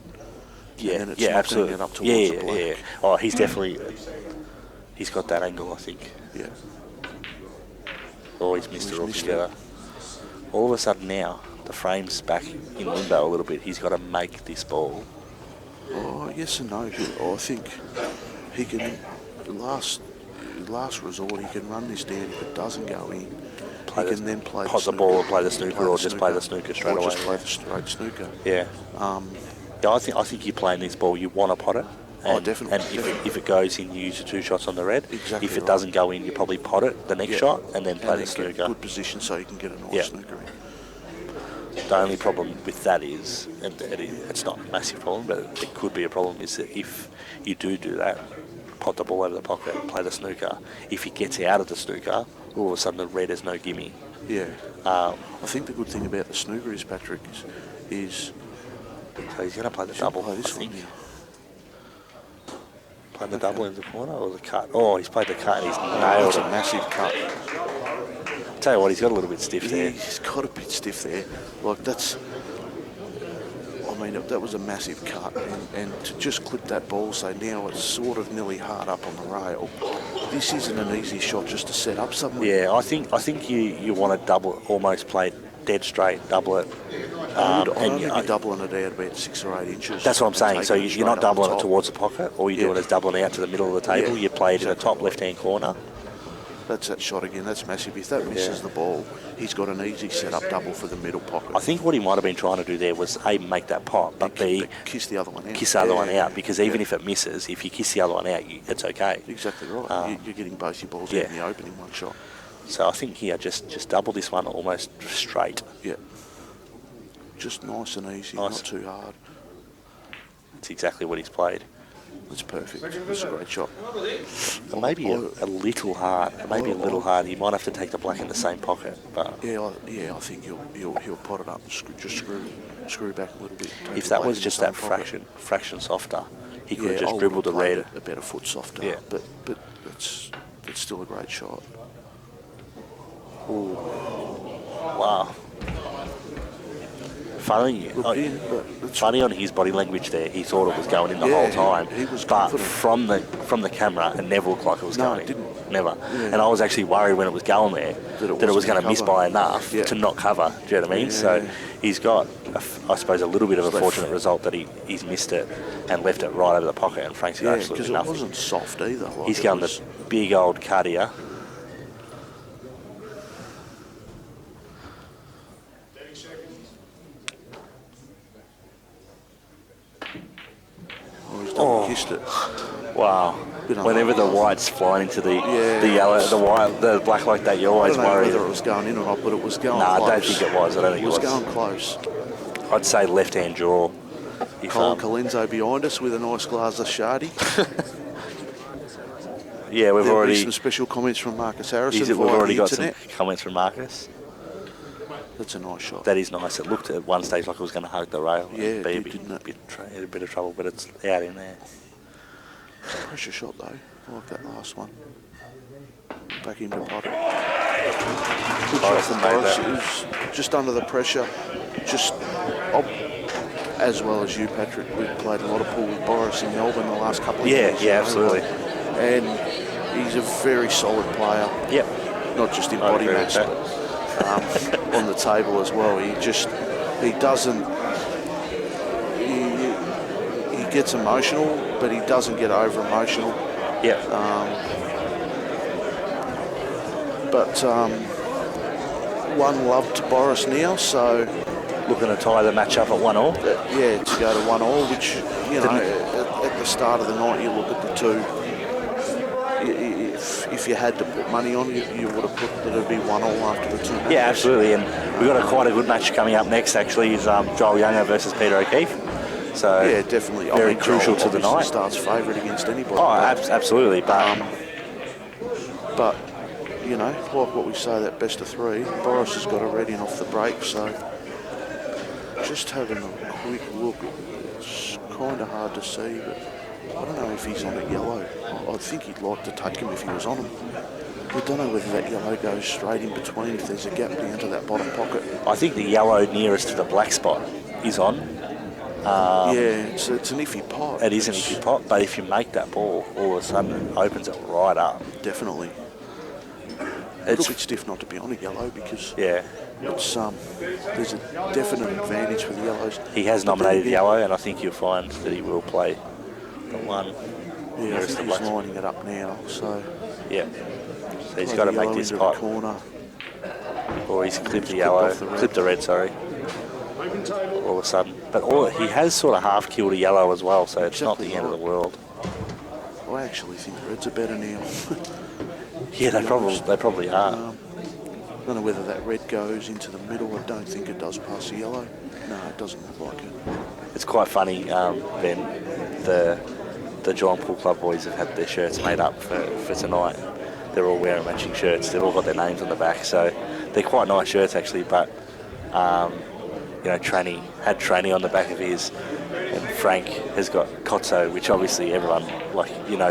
Yeah, and then it's knocking absolutely. it up towards the black. Oh, he's got that angle, I think. Yeah. Oh, he's missed it altogether. All of a sudden now, the frame's back in limbo a little bit. He's got to make this ball. Oh, yes and no. I think he can, last resort, he can run this down. If it doesn't go in, he can then play the ball and play the snooker, or just play the snooker straight away. Or just play the straight snooker. Yeah. I think you're playing this ball, you want to pot it. And, definitely. And if it goes in, you use your 2 shots on the red. Exactly. If it doesn't go in, you probably pot it the next shot and then play the snooker. Good position so you can get a nice snooker in. The only problem with that is, and it's not a massive problem, but it could be a problem, is that if you do that, pot the ball over the pocket and play the snooker, if he gets out of the snooker, all of a sudden the red is no gimme. Yeah. I think the good thing about the snooker is, Patrick, is so he's going to play the double, play this I think. one, yeah. Play the double in the corner or the cut? Oh, he's played the cut and he's nailed It's it. a massive cut. Tell you what, he's got a little bit stiff there. He's got a bit stiff there. Like, that's... I mean, that was a massive cut. And to just clip that ball, so now it's sort of nearly hard up on the rail. This isn't an easy shot just to set up somewhere. Yeah, I think you want to double it, almost play it dead straight, double it, I'd only be doubling it out about 6 or 8 inches. That's what I'm saying. So taking it you're not straight up the doubling it top. towards the pocket. All you're doing is doubling out to the middle of the table. Yeah, You play it in the exactly top right. left-hand corner. That's that shot again. That's massive. If that misses the ball, he's got an easy set-up double for the middle pocket. I think what he might have been trying to do there was A, make that pop, but B, kiss the other one out. kiss the other one out, because even if it misses, if you kiss the other one out, it's okay. Exactly right. You're getting both your balls out in the open in one shot. So I think here, just double this one almost straight. Yeah. Just nice and easy, Nice. not too hard. That's exactly what he's played. That's perfect. That's a great shot. And maybe a little hard. Maybe a little hard. He might have to take the black in the same pocket. But Yeah, I think he'll pot it up and screw back a little bit. Take if the that black was in the just same that pocket. fraction softer, he could Yeah, have I just would dribbled the have played red. it about a foot softer. Yeah. But it's still a great shot. Ooh. Wow. Funny, Looked in, but it's funny on his body language there. He thought it was going in the Yeah, whole time. he was but confident. from the camera, it never looked like it was No, going it in. didn't. Never. Yeah. And I was actually worried when it was going there that it was wasn't going to miss cover. by enough Yeah. to not cover. Do you know what I mean? Yeah, So yeah. he's got, I suppose, a little bit of a Left. fortunate result that he's missed it and left it right over the pocket, and Frank's got Yeah, absolutely because it nothing. wasn't soft either. Like He's it going was, the big old cardia. he's double kissed it. Wow. Bit Whenever the unlucky. white's flying into the Yeah. yellow, the black like that, you're I always don't know worried. whether it was going in or not, but it was going No, close. I don't think it was. I don't think It was going close. I'd say left-hand draw. If, Colin Colenso behind us with a nice glass of Shardy. yeah, we've There'll be already some special comments from Marcus Harrison we've via already the got internet. some comments from Marcus. That's a nice shot. That is nice. It looked at one stage like it was going to hug the rail. Yeah, it Be did, didn't it? in a bit of trouble, but it's out in there. Pressure shot though. I like that last one. Back into Potter. Good shot Boris from made Boris. that. It was just under the pressure. Just as well as you, Patrick. We've played a lot of pool with Boris in Melbourne the last couple of years. Yeah, absolutely. And he's a very solid player. Yep. Not just in I body agree mass, with but on the table as well. He doesn't. He gets emotional, but he doesn't get over emotional. Yep. But one love to Boris now, so Looking to tie the match up at 1-1. yeah, to go to 1-1, which at the start of the night you look at the two. If you had to put money on it, you would have put that it'd be 1-1 after the two matches. Yeah, absolutely. And we've got quite a good match coming up next, actually, is Joel Younger versus Peter O'Keefe. So Yeah, definitely. Very Joel crucial to the obviously night. starts favourite against anybody. Oh, but, absolutely. But but, you know, like what we say, that best of three, Boris has got a red in off the break, so just having a quick look, it's kind of hard to see, but I don't know if he's on a yellow. I think he'd like to take him if he was on him. We don't know whether that yellow goes straight in between if there's a gap down to that bottom pocket. I think the yellow nearest to the black spot is on. Yeah, it's an iffy pot. It is an iffy pot, but if you make that ball, all of a sudden it opens it right up. Definitely. It's A little bit stiff not to be on a yellow because yeah. it's there's a definite advantage for the yellows. He has But then nominated again, yellow, and I think you'll find that he will play the one Yeah, I nearest think the he's black. lining it up now, so Yeah. So he's play got to the make yellow this into the pot, corner. or he's clipped the clipped yellow, off the red. clipped the red. Sorry. All of a sudden, but he has sort of half killed a yellow as well, so it's not Exactly the end of the right. world. I actually think reds are better now. Yeah, they probably are. I don't know whether that red goes into the middle. I don't think it does past the yellow. No, it doesn't look like it. It's quite funny, Ben. The Geelong Pool Club boys have had their shirts made up for tonight. They're all wearing matching shirts. They've all got their names on the back, so they're quite nice shirts actually. But Tranny had Tranny on the back of his, and Frank has got Kotso, which obviously everyone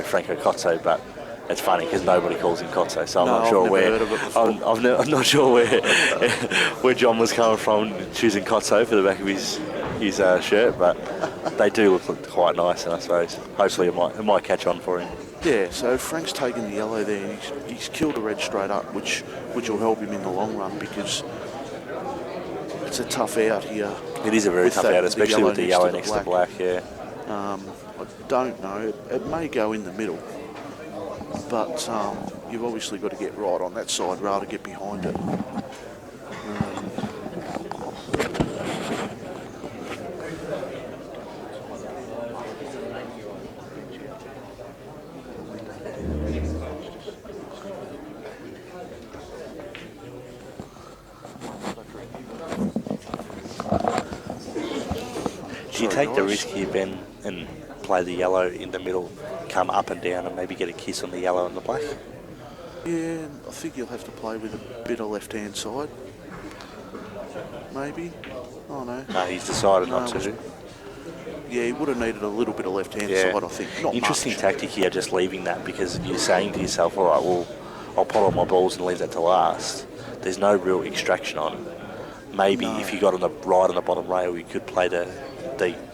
Franco Kotso, but it's funny because nobody calls him Kotso, so I'm not sure where. I'm not sure where John was coming from choosing Kotso for the back of his shirt, but they do look quite nice, and I suppose hopefully it might catch on for him. Yeah, so Frank's taken the yellow there. He's killed a red straight up, which will help him in the long run because it's a tough out here It is a very with tough that- out, especially with the yellow next to black. black, yeah. I don't know. It may go in the middle, but you've obviously got to get right on that side rather than get behind it. Do you take the risk here, Ben, and play the yellow in the middle, come up and down, and maybe get a kiss on the yellow and the black? Yeah, I think you'll have to play with a bit of left-hand side. Maybe. Oh no. No, he's decided not No, to. Yeah, he would have needed a little bit of left-hand Yeah. side, I think. Not Interesting much. tactic here, just leaving that, because you're saying to yourself, all right, well, I'll pot on my balls and leave that to last. There's no real extraction on. Maybe if you got on the right on the bottom rail, you could play the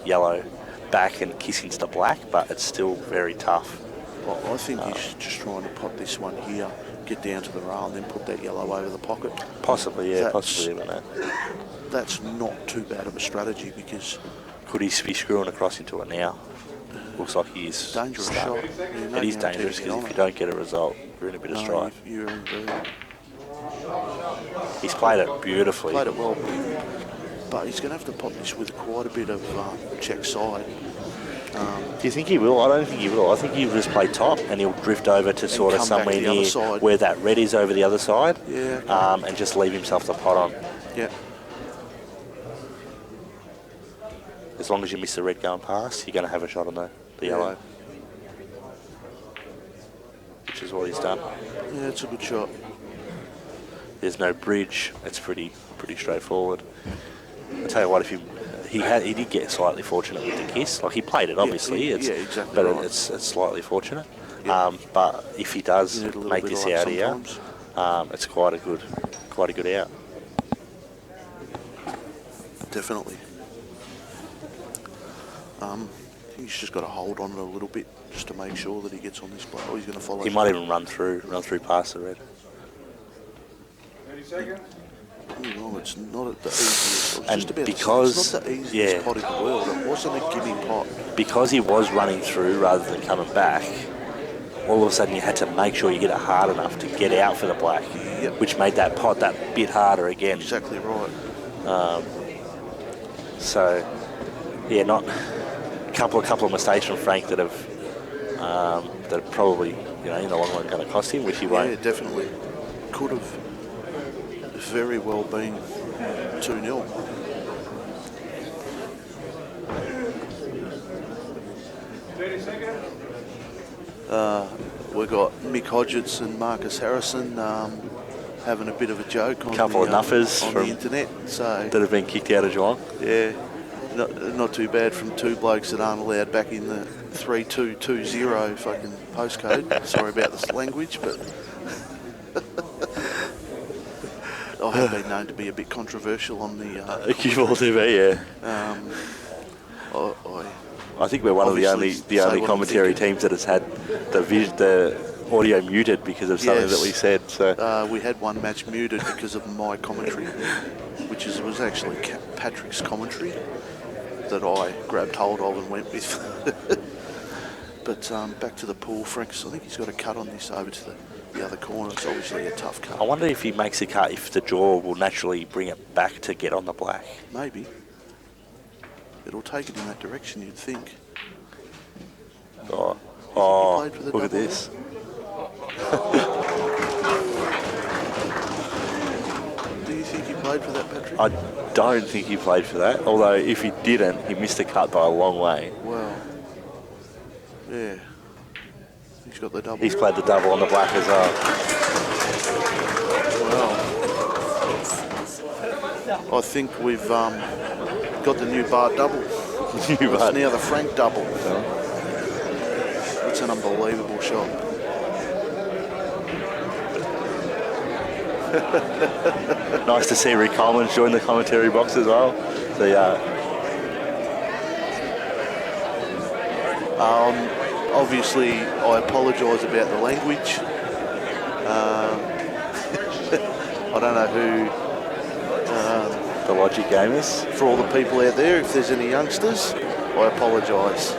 yellow back and kiss into the black, but it's still very tough. Well, I think he's just trying to pot this one here, get down to the rail, and then put that yellow over the pocket. Possibly, yeah, That's- possibly even that. That's not too bad of a strategy because Could he be screwing across into it now? Looks like he is. dangerous stuck. shot. It is dangerous because if you don't get a result, you're in a bit of strife. You're in He's played it beautifully. played it well, but he's going to have to pop this with quite a bit of check side. Do you think he will? I don't think he will. I think he'll just play top and he'll drift over to sort of come back to somewhere the other near side. where that red is over the other side, Yeah. and just leave himself the pot on. Yeah. As long as you miss the red going past, you're going to have a shot on the yellow, which is what he's done. Yeah, it's a good shot. There's no bridge. It's pretty straightforward. I tell you what, if he did get slightly fortunate with the kiss. Like he played it, obviously. Yeah, it's, exactly but right. it's slightly fortunate. Yeah. But if he does You need a little make bit this of luck out here, sometimes. it's quite a good out. Definitely. I think he's just got to hold on it a little bit just to make sure that he gets on this play. Oh, he's going to follow. He might even run through past the red. 30 seconds. Well, it's not the easiest. I was And just about because- to say, it's not the easiest yeah. pot in the world. It wasn't a gimme pot. Because he was running through rather than coming back, all of a sudden you had to make sure you get it hard enough to get out for the black, Yep. which made that pot that bit harder again. Exactly right. So, yeah, not a couple of mistakes from Frank that have probably, in the long run going to cost him, which he Yeah, won't. definitely. Could have very well been 2-0. We've got Mick Hodgetts and Marcus Harrison having a bit of a joke on Couple the, of nuffers on from- the internet. So That have been kicked out of Geelong. yeah, not too bad from two blokes that aren't allowed back in the 3220 fucking postcode. Sorry about this language, but I have been known to be a bit controversial on the. Cue-ball TV, yeah. I I think we're one of the Obviously only say what I'm commentary thinking. teams that has had the audio muted because of something Yes. that we said. So we had one match muted because of my commentary, which was actually Patrick's commentary that I grabbed hold of and went with. But back to the pool, Franks. I think he's got a cut on this over to the other corner. It's obviously a tough cut. I wonder if he makes a cut, if the jaw will naturally bring it back to get on the black. Maybe. It'll take it in that direction, you'd think. Oh, played for the look at double this. Do you think he played for that, Patrick? I don't think he played for that, although if he didn't, he missed a cut by a long way. Well, yeah. He's got the double. He's played the double on the black as well. Well, I think we've got the new bar double. It's now the Frank double. It's an unbelievable shot. Nice to see Rick Coleman join the commentary box as well. So yeah, Obviously, I apologise about the language. I don't know who the Logic gamers. For all the people out there, if there's any youngsters, I apologise.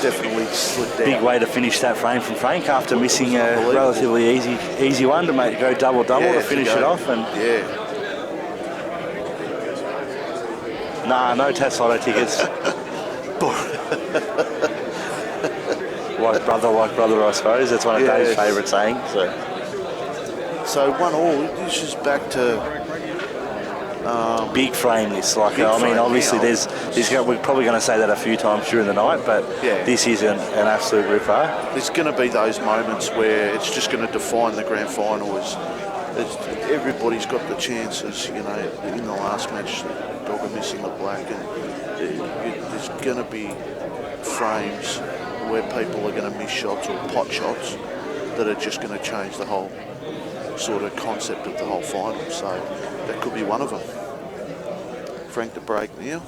Definitely slipped out. Big way to finish that frame from Frank after missing a relatively easy one to make it go double-double to finish it off. And no Tassotto tickets. like brother, I suppose. That's one of Dave's favourite sayings. So 1-1. This is back to big frame. This, obviously, we're probably going to say that a few times during the night, but this is an absolute ripper. There's going to be those moments where it's just going to define the grand final. Everybody's got the chances, in the last match, Dogger missing the black, and there's going to be frames where people are going to miss shots or pot shots that are just going to change the whole sort of concept of the whole final. So that could be one of them. Frank to break now.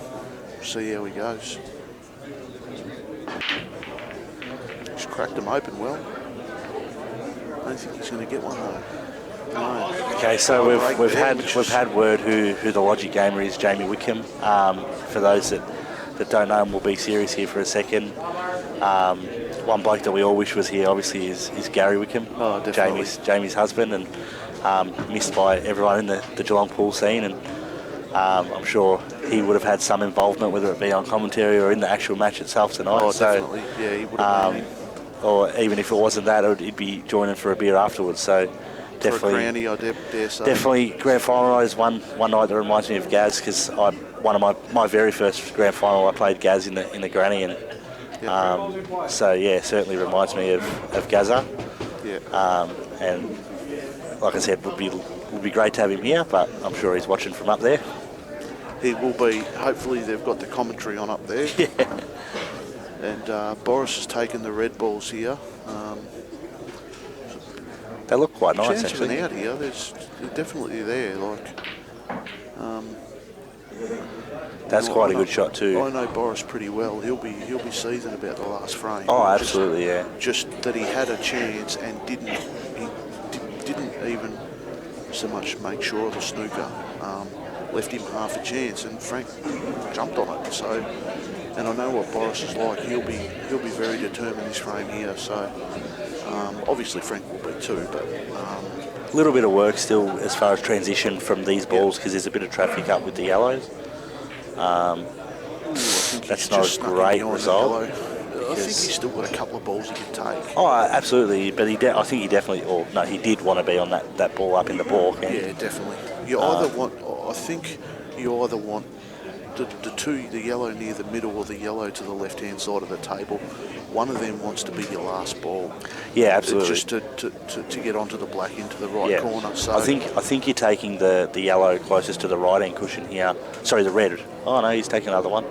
See how he goes. He's cracked them open well. I don't think he's going to get one though. No. Okay, so we've had word who the Logic gamer is, Jamie Wickham. For those that don't know him, we'll be serious here for a second. One bloke that we all wish was here, obviously, is Gary Wickham, Jamie's husband, and missed by everyone in the Geelong pool scene. And I'm sure he would have had some involvement, whether it be on commentary or in the actual match itself tonight. Oh, definitely. Yeah, he would have. Or even if it wasn't that, he'd be joining for a beer afterwards. So definitely, for a crownie, I dare say. Definitely, grand final night is one night that reminds me of Gaz, because one of my very first grand final, I played Gaz in the granny, and so yeah, certainly reminds me of Gazza. Yeah. And like I said, would be great to have him here, but I'm sure he's watching from up there. He will be. Hopefully, they've got the commentary on up there. Yeah. And Boris has taken the red balls here. They look quite nice, actually. actually. Out here, they're definitely there. That's quite a good shot too. I know Boris pretty well. He'll be seasoned about the last frame. Oh, absolutely, yeah. Just that he had a chance and didn't even so much make sure of the snooker. Left him half a chance, and Frank jumped on it. So, and I know what Boris is like. He'll be very determined this frame here. So, obviously Frank will be too, but. A little bit of work still as far as transition from these balls, because there's a bit of traffic up with the yellows. That's not a great result. I think he's still got a couple of balls he can take. Oh, absolutely, but I think he definitely, he did want to be on that ball up in the balk. Yeah, definitely. I think you either want the yellow near the middle or the yellow to the left-hand side of the table. One of them wants to be your last ball. Yeah, absolutely. Just to get onto the black into the right corner. So I think you're taking the yellow closest to the right-hand cushion here. Sorry, the red. Oh no, he's taking another one.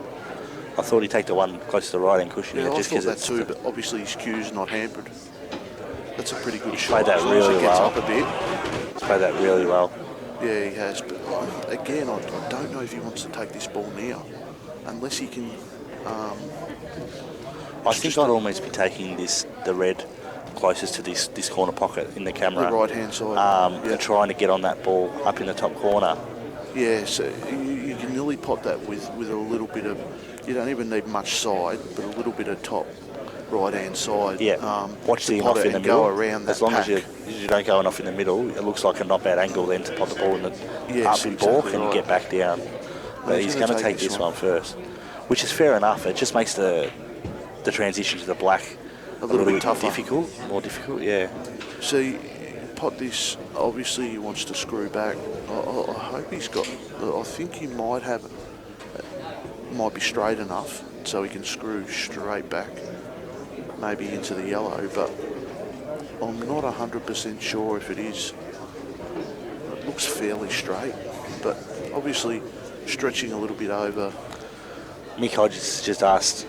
I thought he'd take the one close to the right-hand cushion. Yeah, just I thought that too, but obviously his cue's not hampered. That's a pretty good shot. Played that really he gets well. Up a bit. He's played that really well. Yeah, he has. But again, I don't know if he wants to take this ball now, unless he can. I think I'd almost be taking the red closest to this corner pocket in the camera. The right-hand side. And trying to get on that ball up in the top corner. Yeah, so you can nearly pot that with a little bit of. You don't even need much side, but a little bit of top right-hand side. Yeah. Watch the off in the middle. Go around that as long as you don't go off in the middle, it looks like a not bad angle then to pot the ball in the up in balk and you get back down. But he's going to take this one first, which is fair enough. It just makes the transition to the black a little bit tougher. More difficult, yeah. So pot this, obviously he wants to screw back. I hope he's got, I think he might have, might be straight enough so he can screw straight back, maybe into the yellow, but I'm not 100% sure if it is. It looks fairly straight, but obviously stretching a little bit over. Mick Hodges just asked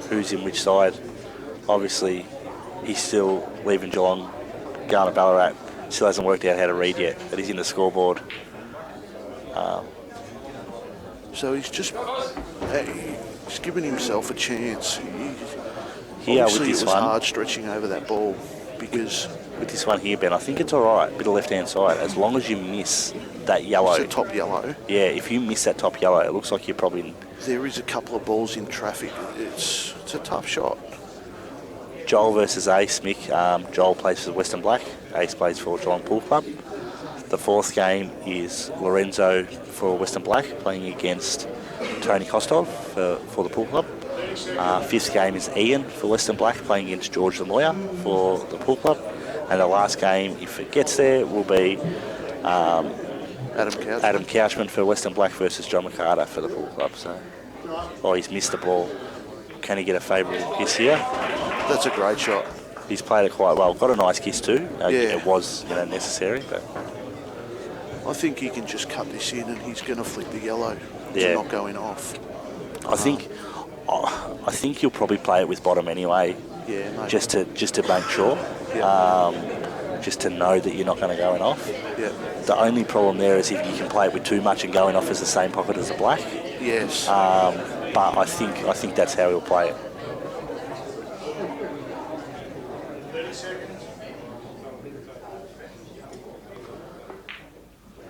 who's in which side. Obviously, he's still leaving Geelong, going to Ballarat. Still hasn't worked out how to read yet, but he's in the scoreboard. So he's just given himself a chance. Here with obviously this it was one. hard stretching over that ball because with this one here, Ben, I think it's all right, bit of left-hand side, as long as you miss that yellow. It's the top yellow. Yeah, if you miss that top yellow, it looks like you're probably... There is a couple of balls in traffic. It's a tough shot. Joel versus Ace, Mick. Joel plays for Western Black. Ace plays for Geelong Pool Club. The fourth game is Lorenzo for Western Black playing against Tony Kostov for the Pool Club. Fifth game is Ian for Western Black playing against George the Lawyer for the Pool Club. And the last game, if it gets there, will be Adam Couchman for Western Black versus John McCarter for the Pool Club. So, he's missed the ball. Can he get a favourable kiss here? That's a great shot. He's played it quite well. Got a nice kiss too. Yeah. It was necessary, but I think he can just cut this in and he's going to flick the yellow. Yeah. It's not going off. I think he'll probably play it with bottom anyway. Yeah, maybe. Just to make sure. Yeah. Just to know that you're not going to go in off. Yeah. The only problem there is if you can play it with too much and going off as the same pocket as the black. Yes. But I think that's how he'll play it.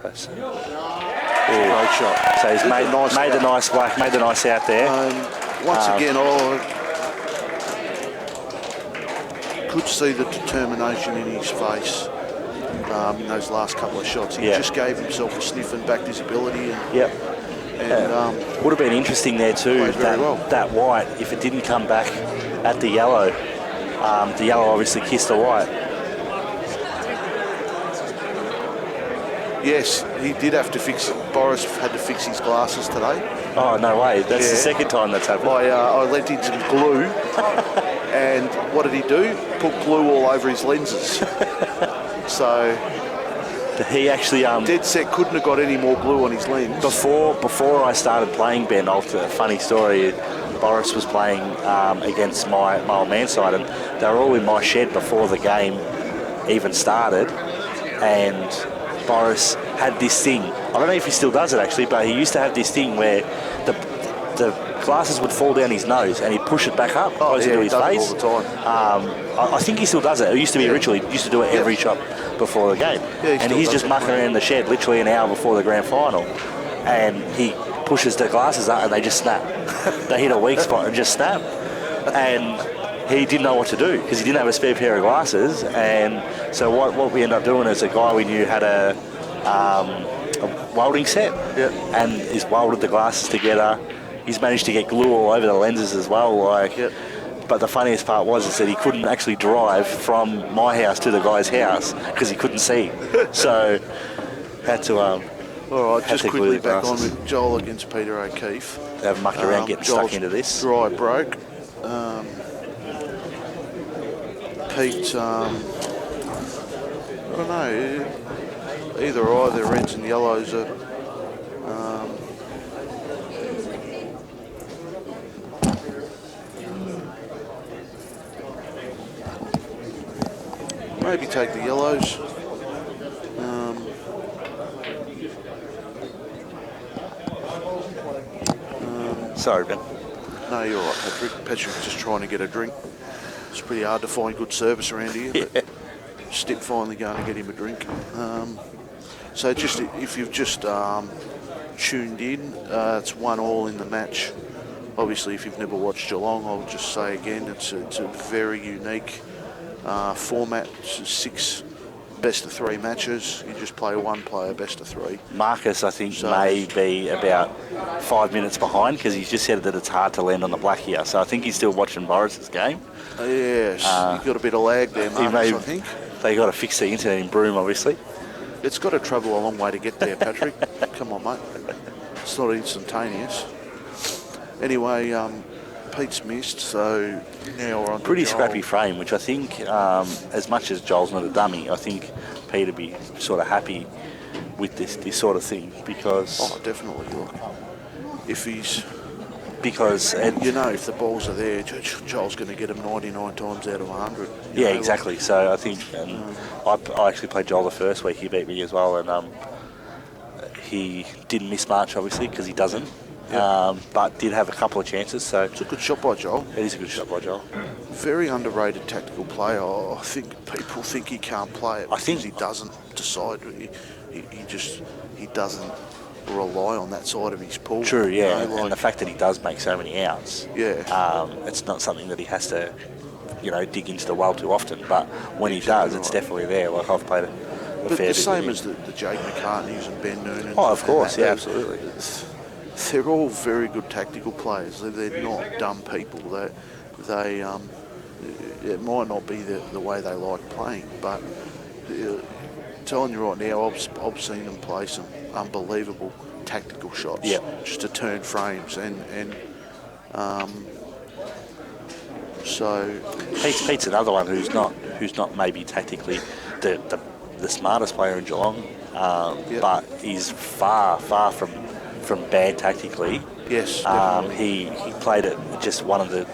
Great shot. So he's made the nice black, made the nice out there. Once again, I could see the determination in his face in those last couple of shots. He just gave himself a sniff and backed his ability. And would have been interesting there too, that white, if it didn't come back at the yellow obviously kissed the white. Yes, he did have to fix it. Boris had to fix his glasses today. Oh, no way. That's the second time that's happened. I lent him some glue, and what did he do? Put glue all over his lenses. So he actually... dead set couldn't have got any more glue on his lens. Before I started playing, Ben, a funny story, Boris was playing against my old man side, and they were all in my shed before the game even started, and Boris had this thing. I don't know if he still does it actually, but he used to have this thing where the glasses would fall down his nose and he'd push it back up closer to his face. All the time. I think he still does it. It used to be a ritual. He used to do it every shot before the game. And he's just mucking around in the shed literally an hour before the grand final. And he pushes the glasses up and they just snap. They hit a weak spot and just snap. And he didn't know what to do because he didn't have a spare pair of glasses. And so what we ended up doing is a guy we knew had a welding set and he's welded the glasses together. He's managed to get glue all over the lenses as well. But the funniest part is that he couldn't actually drive from my house to the guy's house because he couldn't see. So had to... all right, just quickly back on with Joel against Peter O'Keefe. They have mucked around getting Joel's stuck into this. Dry broke. Pete, I don't know, either the reds and yellows are maybe take the yellows. Sorry, Ben. No, you're all right, Patrick. Patrick's just trying to get a drink. It's pretty hard to find good service around here, but Stip finally going to get him a drink. So just if you've just tuned in, it's 1-1 in the match. Obviously, if you've never watched Geelong, I'll just say again, it's a very unique format. It's 6 best-of-3 matches. You just play one player best-of-3. Marcus, I think, may be about 5 minutes behind because he's just said that it's hard to land on the black here. So I think he's still watching Boris's game. Yes, you've got a bit of lag there, Marcus, I think. They got to fix the internet in Broome, obviously. It's got to travel a long way to get there, Patrick. Come on, mate. It's not instantaneous. Anyway, Pete's missed, so now we're on to pretty Joel. scrappy frame, which I think, as much as Joel's not a dummy, I think Pete would be sort of happy with this sort of thing because... Oh, definitely. Look, if he's... Because... if the balls are there, Joel's going to get them 99 times out of 100. Yeah, exactly. So I think... I actually played Joel the first week. He beat me as well, and he didn't miss much, obviously, because he doesn't. but did have a couple of chances. So It's a good shot by Joel. it is a good shot by Joel. Very underrated tactical player. I think people think he can't play it because he doesn't decide. He doesn't rely on that side of his pool. True, yeah. You know, And the fact that he does make so many outs, it's not something that he has to, dig into the well too often. But when he does, it's definitely there. Like I've played a but fair the bit same with as him. the Jake McCartneys and Ben Noonan. Oh, of course, yeah, absolutely. They're all very good tactical players. They're not dumb people. It might not be the way they like playing, but telling you right now, I've seen them play some unbelievable tactical shots, just to turn frames so Pete's another one who's not maybe tactically the smartest player in Geelong, but he's far from bad tactically. Yes, he played it just one of the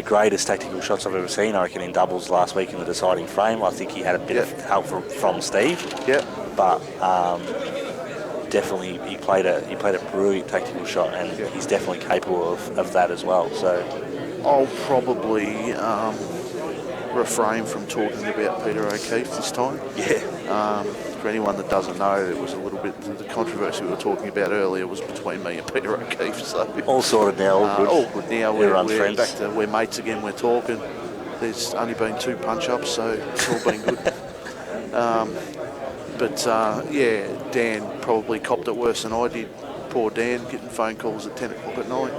greatest tactical shots I've ever seen. I reckon in doubles last week in the deciding frame. I think he had a bit of help from Steve. Yeah, but definitely he played a brilliant tactical shot, and he's definitely capable of that as well. So I'll probably refrain from talking about Peter O'Keefe this time. Yeah. For anyone that doesn't know, it was a little bit the controversy we were talking about earlier was between me and Peter O'Keefe. So all sorted now, all good. All good now. Everyone's we're friends. back to we're mates again. We're talking. There's only been 2 punch-ups, so it's all been good. Dan probably copped it worse than I did. Poor Dan, getting phone calls at 10 o'clock at night.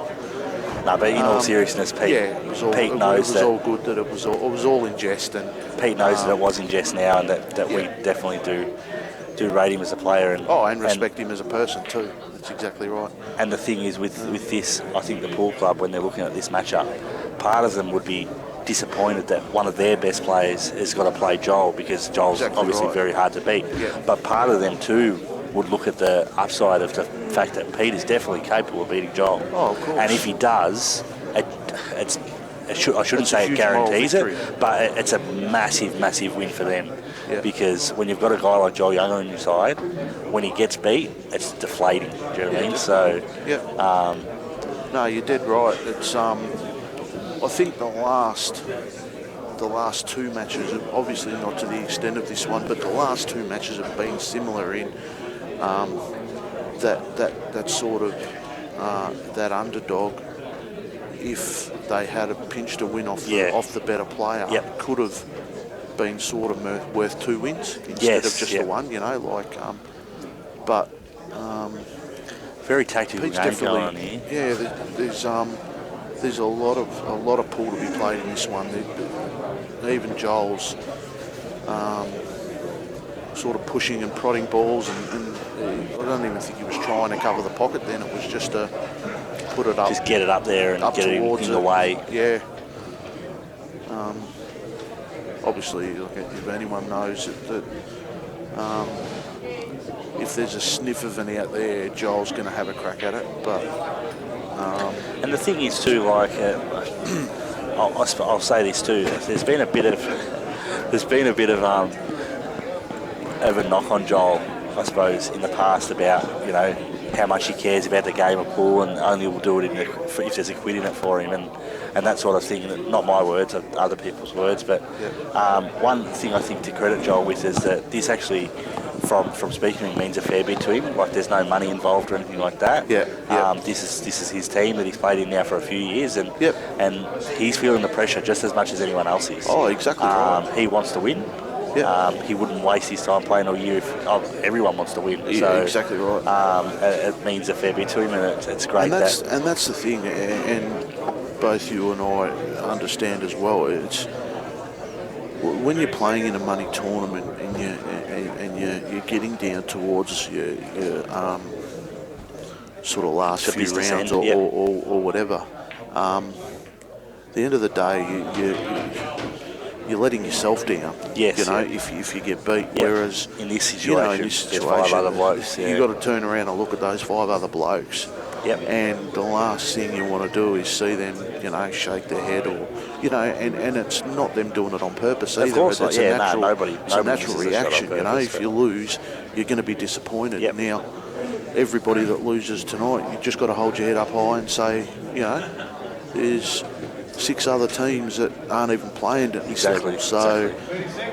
No, but in all seriousness, Pete, Pete knows that it was all good. That it was all in jest, and Pete knows that it was in jest now, and that we definitely do rate him as a player and respect him as a person too. That's exactly right. And the thing is with this, I think the Pool Club, when they're looking at this matchup, part of them would be disappointed that one of their best players has got to play Joel, because Joel's obviously very hard to beat. Yeah. But part of them too would look at the upside of the fact that Pete is definitely capable of beating Joel. Oh, of course. And if he does, I shouldn't say it guarantees it, but it's a massive, massive win for them. Yeah. Because when you've got a guy like Joel Young on your side, when he gets beat, it's deflating. Do you know what I mean? So, no, you're dead right. It's I think the last 2 matches, obviously not to the extent of this one, but the last 2 matches have been similar in that sort of that underdog, if they had pinched a win off the better player, could have been sort of worth 2 wins instead of just the one. But very tactical Pete's game going on here. Yeah, there's a lot of pool to be played in this one. Even Joel's sort of pushing and prodding balls, and I don't even think he was trying to cover the pocket then. It was just to put it up. Just get it up there and get it in the way. Yeah. Obviously, if anyone knows that if there's a sniff of an out there, Joel's going to have a crack at it. But and the thing is too, like I'll say this too. There's been a bit of a knock on Joel, I suppose, in the past about how much he cares about the game of pool and only will do it if there's a quid in it for him and that sort of thing. Not my words, other people's words. But one thing I think to credit Joel with is that this actually, from speaking to him, means a fair bit to him. Like there's no money involved or anything like that. This is his team that he's played in now for a few years, and he's feeling the pressure just as much as anyone else is. Oh, exactly right. He wants to win. He wouldn't waste his time playing all year if everyone wants to win. So, exactly right. It means a fair bit to him, and it's great. And that's the thing, and both you and I understand as well. It's when you're playing in a money tournament and you're getting down towards your sort of last few rounds or whatever. At the end of the day, you're letting yourself down. Yes. If you get beat. Whereas in this situation, there's 5 other blokes. You've got to turn around and look at those 5 other blokes. And the last thing you want to do is see them, shake their head or, and it's not them doing it on purpose either. Of course, it's nobody a natural reaction. Purpose, If you lose, you're going to be disappointed. Now, everybody that loses tonight, you've just got to hold your head up high and say, you know, there's 6 other teams that aren't even playing at this level. So,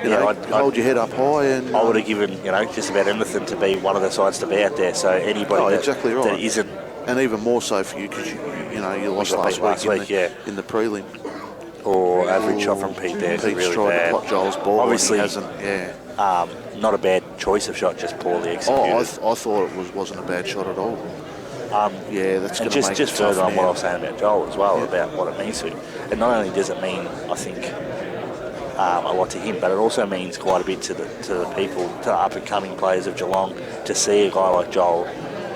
you know, hold your head up high. And I would have given, you know, just about anything to be one of the sides to be out there. So anybody exactly right. that isn't, and even more so for you because you know you lost last week in the prelim. Or average shot from Pete there. Pete's really tried bad. to pot Joel's ball. Obviously, and he hasn't. Not a bad choice of shot, just poorly executed. I thought it wasn't a bad shot at all. That's going to make it just further tough on what I was saying about Joel as well, about what it means to him. And not only does it mean, I think, a lot to him, but it also means quite a bit to the people, to the up-and-coming players of Geelong, to see a guy like Joel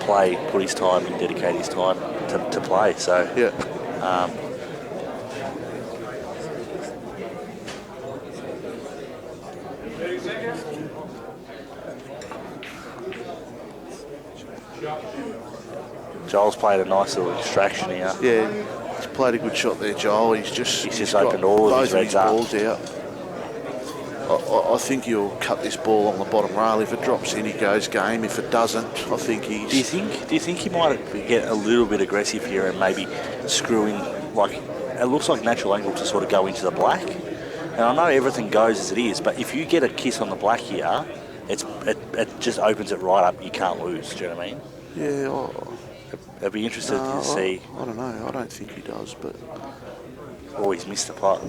play, put his time and dedicate his time to play. So Joel's played a nice little extraction here. Yeah, he's played a good shot there, Joel. He's just opened all of his reds up. Balls out. I think he'll cut this ball on the bottom rail. If it drops in, he goes game. If it doesn't, I think he's... Do you think he might get a little bit aggressive here and maybe screw in, like, it looks like natural angle to sort of go into the black? And I know everything goes as it is, but if you get a kiss on the black here, it just opens it right up. You can't lose. Do you know what I mean? Yeah. I'd be interested to see. I don't know. I don't think he does, but... Oh, he's missed the putt.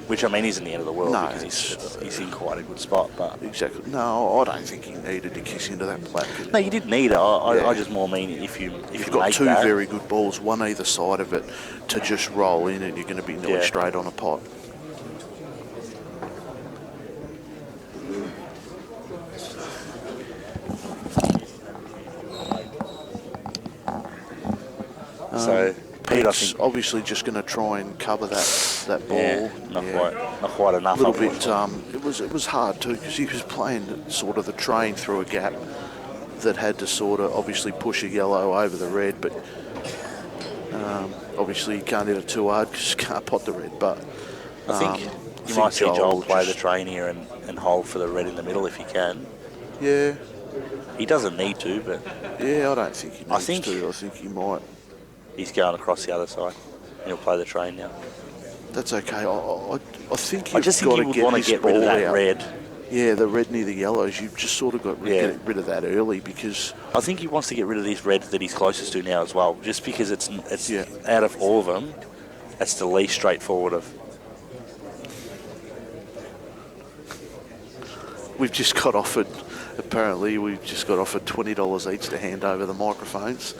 Which, I mean, isn't the end of the world because he's in quite a good spot. But exactly. No, I don't think he needed to kiss into that black. No, you didn't need it. I just more mean if you've got make two that, very good balls, one either side of it, to just roll in, and you're going to be nearly straight on a pot. So Pete's obviously just going to try and cover that ball. Yeah, not quite enough. A little bit. It was hard too because he was playing sort of the train through a gap that had to sort of obviously push a yellow over the red, but obviously you can't hit it too hard because you can't pot the red. But I think you might see Joel play the train here and hold for the red in the middle if he can. Yeah. He doesn't need to, but yeah, I don't think he needs to. I think he might. He's going across the other side. And he'll play the train now. That's okay. I think I just think he would want to get rid of that red. Yeah, the red near the yellows. You've just sort of got to get rid of that early because... I think he wants to get rid of this red that he's closest to now as well, just because it's out of all of them, it's the least straightforward of... We've just got offered, apparently, $20 each to hand over the microphones.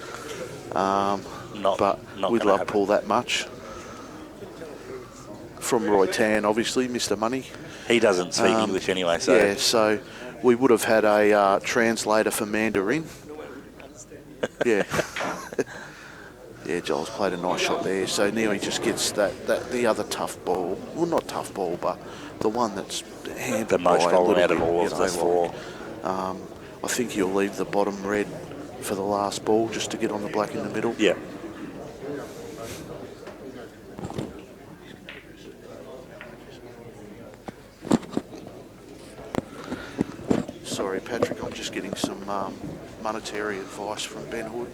But we'd love to pull that much. From Roy Tan, obviously, Mr. Money. He doesn't speak English anyway, so... Yeah, so we would have had a translator for Mandarin. Yeah. Yeah, Joel's played a nice shot there. So now he just gets the other tough ball. Well, not tough ball, but the one that's hampered the most volume out of bit, all of the four. I think he'll leave the bottom red for the last ball just to get on the black in the middle. Yeah. Sorry, Patrick, I'm just getting some monetary advice from Ben Hood.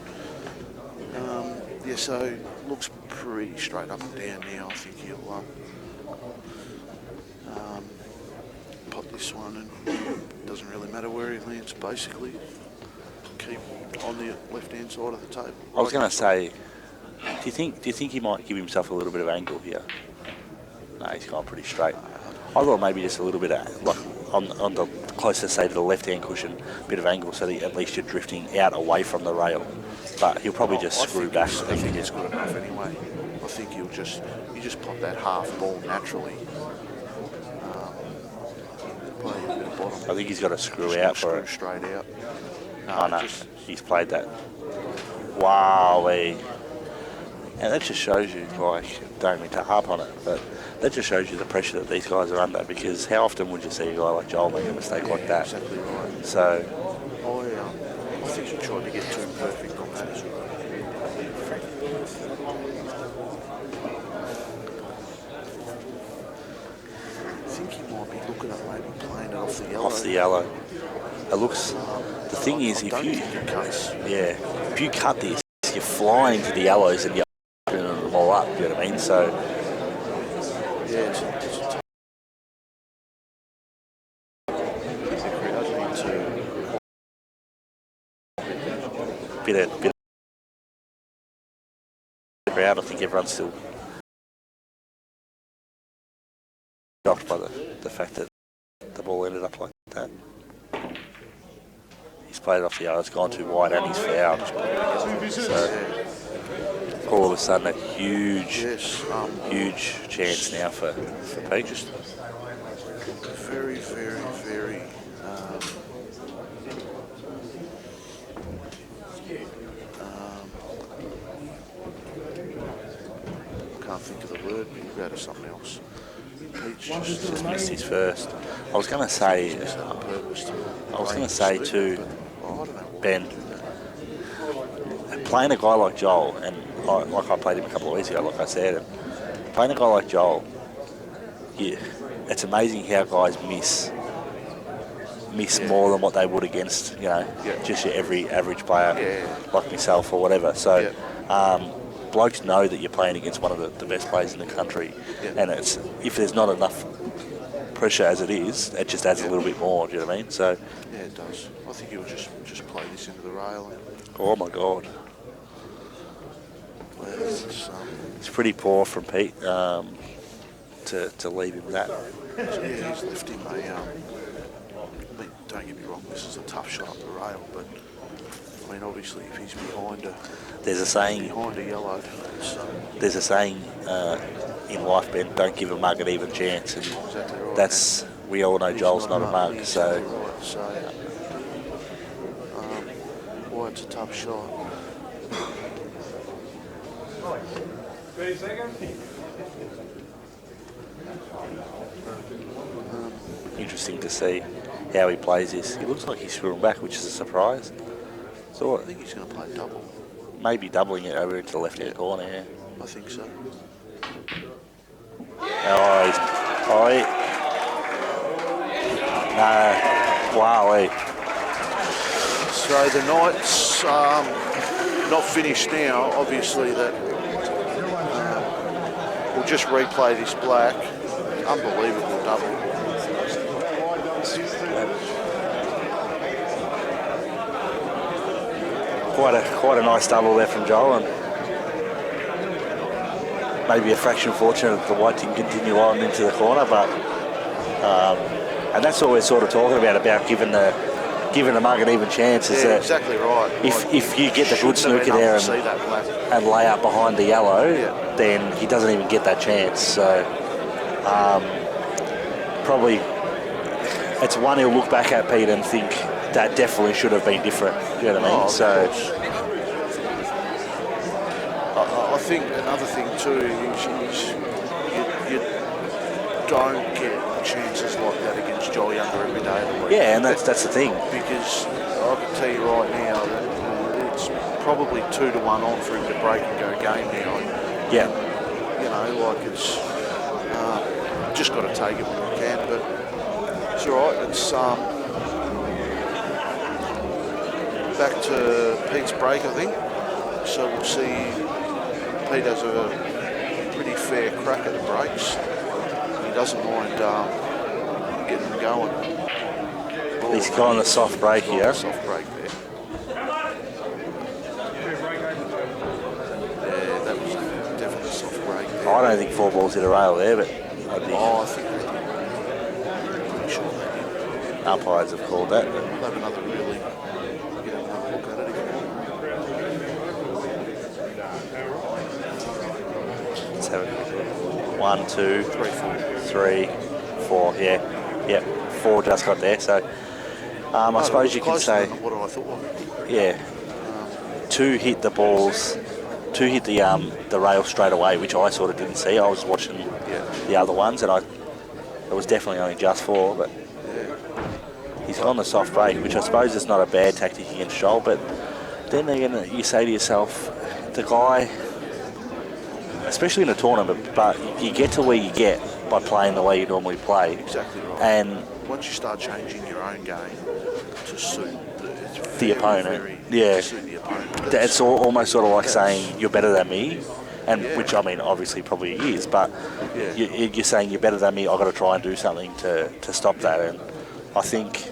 So looks pretty straight up and down now. I think he'll pop this one, and it doesn't really matter where he lands, basically. Keep on the left-hand side of the table. I was going to say, do you think he might give himself a little bit of angle here? No, he's gone pretty straight. I thought maybe just a little bit of, like, on the closest, say, to the left-hand cushion, bit of angle so that at least you're drifting out away from the rail. But he'll probably just screw back. I think it's good enough anyway. I think you just pop that half ball naturally. Play a bit of bottom. I think he's got to screw out for it. Straight out. No, he's played that. Wowee. And that just shows you, like, don't mean to harp on it, but that just shows you the pressure that these guys are under, because how often would you see a guy like Joel make a mistake like that? Exactly right. So... I think he tried to get too perfect on that. I think he might be looking at maybe playing it off the yellow. Off the yellow. It looks... The thing is, I if don't you think it cuts. if you cut this, you're flying into the yellows and you're opening them all up. You know what I mean? So Yeah, it's a tough. It doesn't need to. bit of crowd. I think everyone's still shocked by the fact that the ball ended up like that. He's played off the yellow, it's gone too wide and he's fouled. So all of a sudden a huge chance now for Pete. Just very, very, very. Can't think of the word. But go to something else. Pete's Just missed his first. I was going to say too, Ben, playing a guy like Joel, and like I played him a couple of weeks ago, like I said, and playing a guy like Joel, it's amazing how guys miss more than what they would against, just your every average player like myself or whatever. So blokes know that you're playing against one of the best players in the country, and if there's not enough pressure as it is, it just adds a little bit more. Do you know what I mean? So yeah, it does. I think he'll just play this into the rail. Oh my God, it's pretty poor from Pete to leave him that. Yeah, he's left him don't get me wrong, this is a tough shot up the rail, but I mean, obviously, if he's behind a yellow, There's a saying in life, Ben, don't give a mug an even chance, and exactly right, that's we all know Joel's not a mug, so. Right, so why it's a tough shot. Interesting to see how he plays this. He looks like he's screwing back, which is a surprise. So I think he's going to play double. Maybe doubling it over into the left-hand corner, yeah. I think so. Wow. So the night's not finished now. Obviously, that we'll just replay this black. Unbelievable double. Quite a nice double there from Joel, and maybe a fraction fortunate that the white didn't continue on into the corner, but and that's what we're sort of talking about giving the mug an even chance. Is that exactly right. If you get the good snooker there and lay up behind the yellow, then he doesn't even get that chance. So probably it's one he'll look back at, Pete, and think that definitely should have been different. You know what I mean? So I think another thing too is you don't get chances like that against Joel Younger every day of the week. Yeah, and that's the thing. Because I can tell you right now that it's probably 2-1 on for him to break and go game now. Yeah. It's just got to take it when we can. But it's all right. It's back to Pete's break, I think. So we'll see. Pete has a pretty fair crack at the breaks. He doesn't mind getting them going. He's got on the soft break here. Soft break there. Yeah, that was definitely a soft break there. I don't think 4 balls hit a rail there, but I think they did. Pretty sure they did. Umpires have called that. We'll have another really get another look at it again. Let's have it. 1, 2, 3, 4. Yeah, 4 just got there. So I suppose you can say, what I thought. Yeah, 2 hit the balls. 2 hit the rail straight away, which I sort of didn't see. I was watching the other ones, and it was definitely only just 4, but he's on the soft break, which I suppose is not a bad tactic against Joel. But then again, you say to yourself, the guy, especially in a tournament, but you get to where you get by playing the way you normally play. Exactly right. And once you start changing your own game to suit, it's the opponent. To suit the opponent. It's almost sort of like saying you're better than me, and which I mean obviously probably is, but you're saying you're better than me. I've got to try and do something to stop that, and I think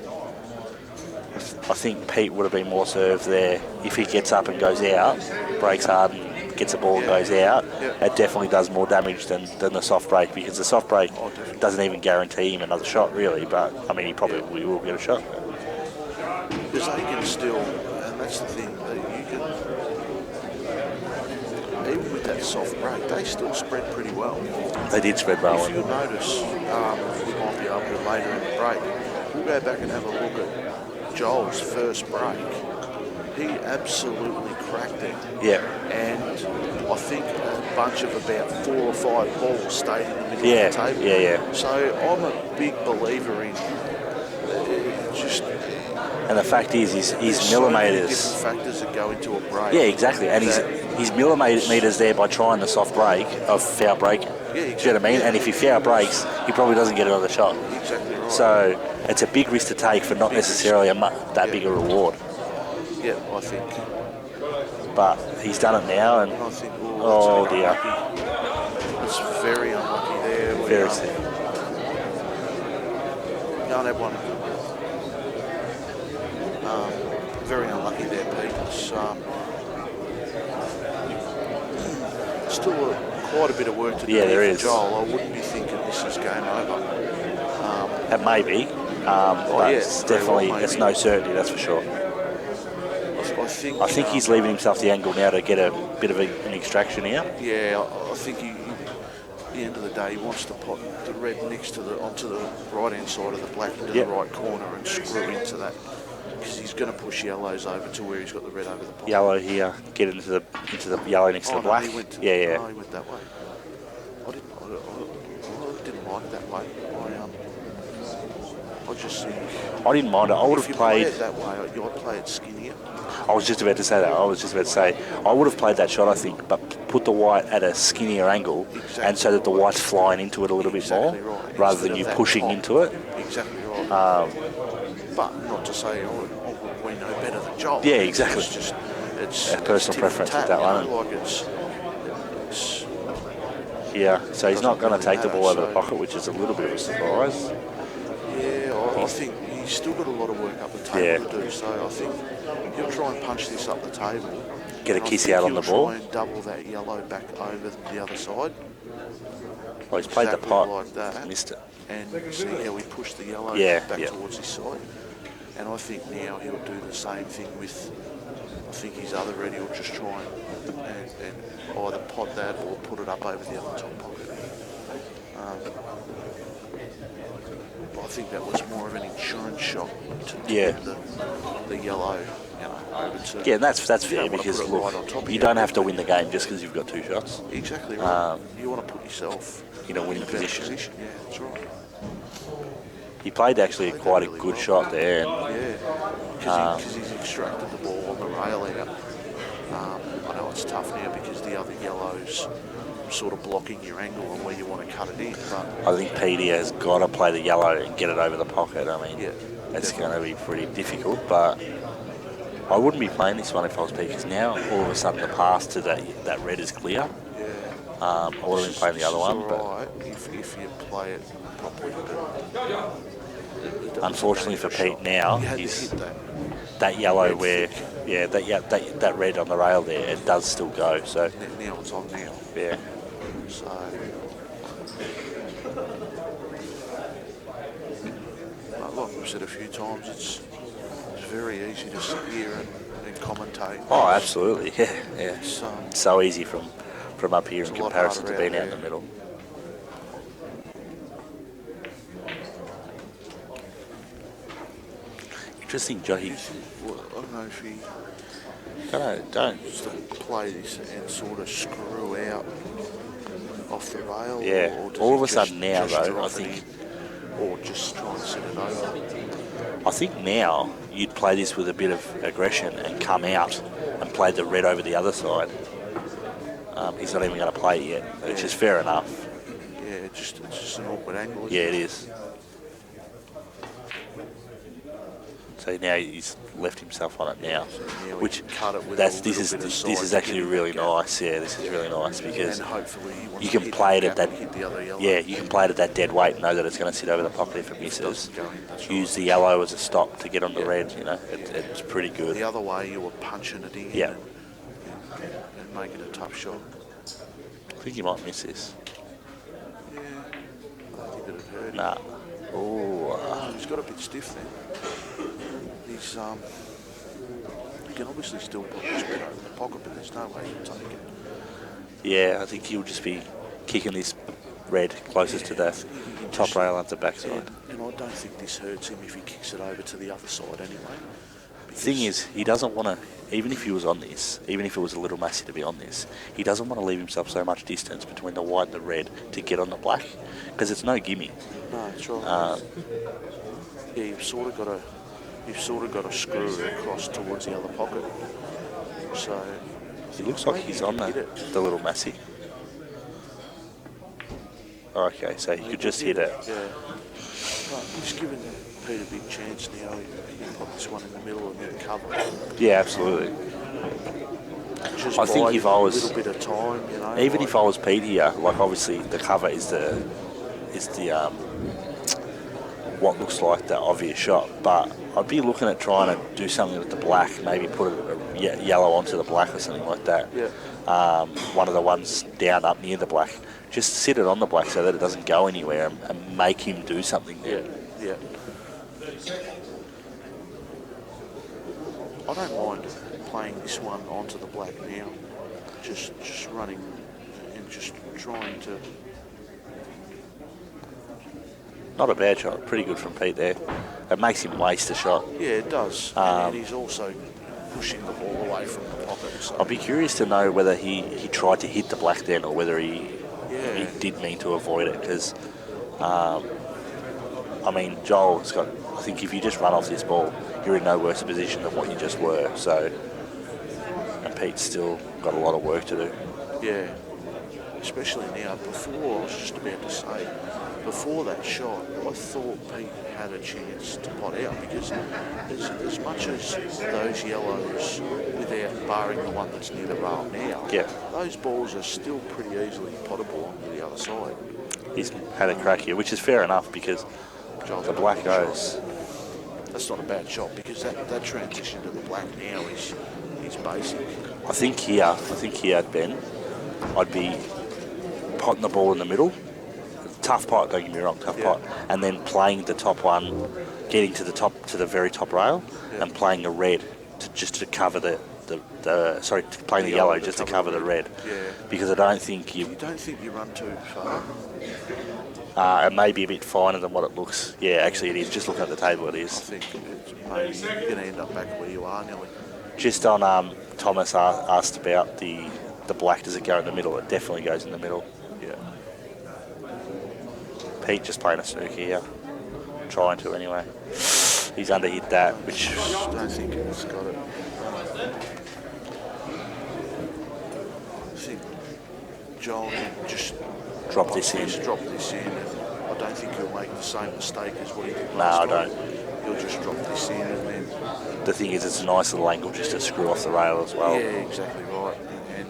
Pete would have been more served there if he gets up and goes out, breaks hard and gets the ball and goes out. It definitely does more damage than the soft break, because the soft break doesn't even guarantee him another shot really, but I mean he probably will get a shot. Because they can still, and that's the thing, that you can, even with that soft break, they still spread pretty well. They did spread well. If you'll notice, we might be able to later in the break, we'll go back and have a look at Joel's first break. He absolutely cracked it. Yeah. And I think a bunch of about 4 or 5 balls stayed in the middle of the table. Yeah. So I'm a big believer in just... And the fact is, he's millimetres. So different factors that go into a break. Yeah, exactly. And he's millimetres there by trying the soft break of foul breaking. Yeah, exactly. Do you know what I mean? And if he foul breaks, he probably doesn't get another shot. Exactly right. So it's a big risk to take for not necessarily that big a reward. Yeah, I think. But he's done it now, and I think, oh dear. It's very unlucky there. Very sick. Can't have one. Very unlucky there, Pete. It's still quite a bit of work to do there for is. Joel. I wouldn't be thinking this is game over. It may be, but it's definitely, it's no certainty, that's for sure. I think he's leaving himself the angle now to get a bit of an extraction here. Yeah, I think at the end of the day, he wants to put the red next to onto the right-hand side of the black into the right corner and screw into that, because he's going to push yellows over to where he's got the red over the pot. Yellow here, get into the yellow next to the black. No, he went yeah. he went that way. I didn't like that way. I just think... I didn't mind it. I would have played... If you play it that way, I'd play it skinnier. I was just about to say that. I would have played that shot, I think, but put the white at a skinnier angle, and so that the white's flying into it a little bit more, right. rather than you pushing into it. Exactly right. But not to say, we know better than Joel. Yeah, exactly. It's personal preference with that one. Like it's yeah, so he's not going to take the ball over the pocket, which is a little bit of a surprise. Yeah, I think he's still got a lot of work up the table to do, so I think he'll try and punch this up the table. Get a kiss out on the ball. Try and double that yellow back over the other side. Well, he's played the pot, like that, missed it. And see how we push the yellow back towards his side. And I think now he'll do the same thing with, I think his other red, he'll just try and either pot that or put it up over the other top pocket. I think that was more of an insurance shot to get the yellow, over to... Yeah, and that's fair, because look, you don't have to win the game just because you've got 2 shots. Exactly right. You want to put yourself in a winning position. Yeah, that's right. He played actually quite a good shot there. Because he's extracted the ball on the rail out. I know it's tough now because the other yellow's sort of blocking your angle and where you want to cut it in. But I think Petey has got to play the yellow and get it over the pocket. I mean, it's going to be pretty difficult, but I wouldn't be playing this one if I was Petey, because now all of a sudden the pass to that red is clear. I would have been playing the other one. Right, if you play it properly. Unfortunately for Pete now, he's that yellow where, that red on the rail there, it does still go. So now it's on now. Yeah. So like we've said a few times, it's very easy to sit here and commentate. Oh, absolutely. Yeah. It's so easy from up here in comparison to being out in the middle. Interesting, Johnny. Well, I don't know if he... Don't. Just to play this and sort of screw out off the rail. Yeah. Or all of a sudden now, though, I think... Or just try and set it over. I think now you'd play this with a bit of aggression and come out and play the red over the other side. He's not even going to play it yet, which is fair enough. Yeah, it's just an awkward angle. Yeah, it is. So now he's left himself on it now, So now we which can cut it with this a little is bit of this side is to actually get in really that gap. nice. Yeah, this is really nice because And hopefully he wants you to can hit play it that at gap that. and hit the other yellow. Yeah, you can play it at that dead weight and know that it's going to sit over the pocket if it misses. doesn't go in, that's Use right. the yellow as a stop to get on the Yeah. red. You know, it's pretty good. The other way, you were punching it in Yeah. and make it a tough shot. I think you might miss this. Yeah, I don't think it'd hurt him. Nah. Oh, He's got a bit stiff then. He's he can obviously still put his spread over the pocket, but there's no way he'll take it. yeah. I think he'll just be kicking this red closest to the top rail at the backside. And I don't think this hurts him if he kicks it over to the other side anyway. The thing is, he doesn't want to, even if he was on this, even if it was a little messy to be on this, he doesn't want to leave himself so much distance between the white and the red to get on the black, because it's no gimme. No, that's right. Yeah, you've sort of got to screw it across towards the other pocket. So It looks like he's on the little messy. Oh, okay, so he could just hit it. Yeah. But he's given Pete a big chance now. He can put this one in the middle and then cover. Yeah, absolutely. Just I think bide if I was- a little bit of time, you know. Even if I was Pete here, like obviously the cover is the what looks like the obvious shot, but I'd be looking at trying to do something with the black, maybe put a yellow onto the black or something like that. Yeah. One of the ones down up near the black. Just sit it on the black so that it doesn't go anywhere and make him do something there. Yeah. I don't mind playing this one onto the black now. Just running and just trying to. Not a bad shot, pretty good from Pete there. It makes him waste a shot. Yeah, it does. And he's also pushing the ball away from the pocket. So. I'll be curious to know whether he tried to hit the black then or whether he did mean to avoid it, because I mean, Joel's got, I think if you just run off this ball, you're in no worse a position than what you just were. So, and Pete's still got a lot of work to do. Yeah, especially now. Before, I was just about to say, before that shot, I thought Pete had a chance to pot out, because as much as those yellows, without barring the one that's near the rail now, those balls are still pretty easily pottable on the other side. He's had a crack here, which is fair enough because the black goes. That's not a bad shot, because that transition to the black now is basic. I think here, Ben, I'd be potting the ball in the middle. Tough pot, don't get me wrong, tough pot. And then playing the top one, getting to the very top rail, and playing the red to cover playing the yellow just to cover the red. Yeah. Because I don't think You don't think you run too far? it may be a bit finer than what it looks. Yeah, actually it is. Just looking at the table, it I is. think maybe you're going to end up back where you are, Nelly. Just on Thomas asked about the black, does it go in the middle? It definitely goes in the middle. Yeah. Pete just playing a snooker here. Trying to anyway. He's underhit that, which... I don't think it's got it. I think Joel just Drop this in. Drop this in. I don't think he'll make the same mistake as what he did No, last I time. don't. He'll just drop this in and then... The thing is, it's a nice little angle just to screw off the rail as well. Yeah, exactly right. And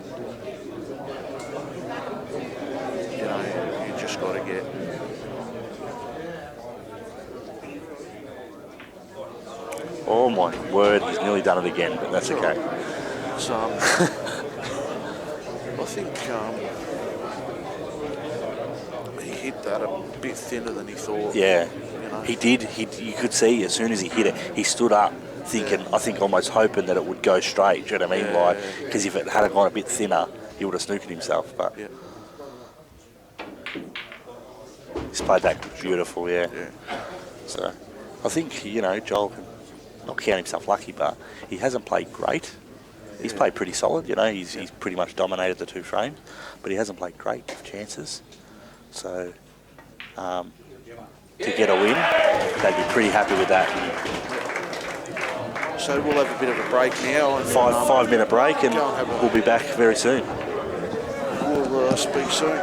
you know, you just got to get... Oh my word, he's nearly done it again, but that's okay. So, I think he hit that a bit thinner than he thought. Yeah, You know? he did. You could see as soon as he hit it, he stood up thinking, I think almost hoping that it would go straight, do you know what I mean? Yeah. Like, because if it had gone a bit thinner, he would have snooked himself, but Yeah. he's played that beautiful, yeah. Yeah. So, I think, you know, Joel can not count himself lucky, but he hasn't played great. He's played pretty solid, you know, he's pretty much dominated the two frames, but he hasn't played great with chances. So, to get a win, they'd be pretty happy with that. So we'll have a bit of a break now. And Five-minute break, and we'll be back very soon. We'll speak soon.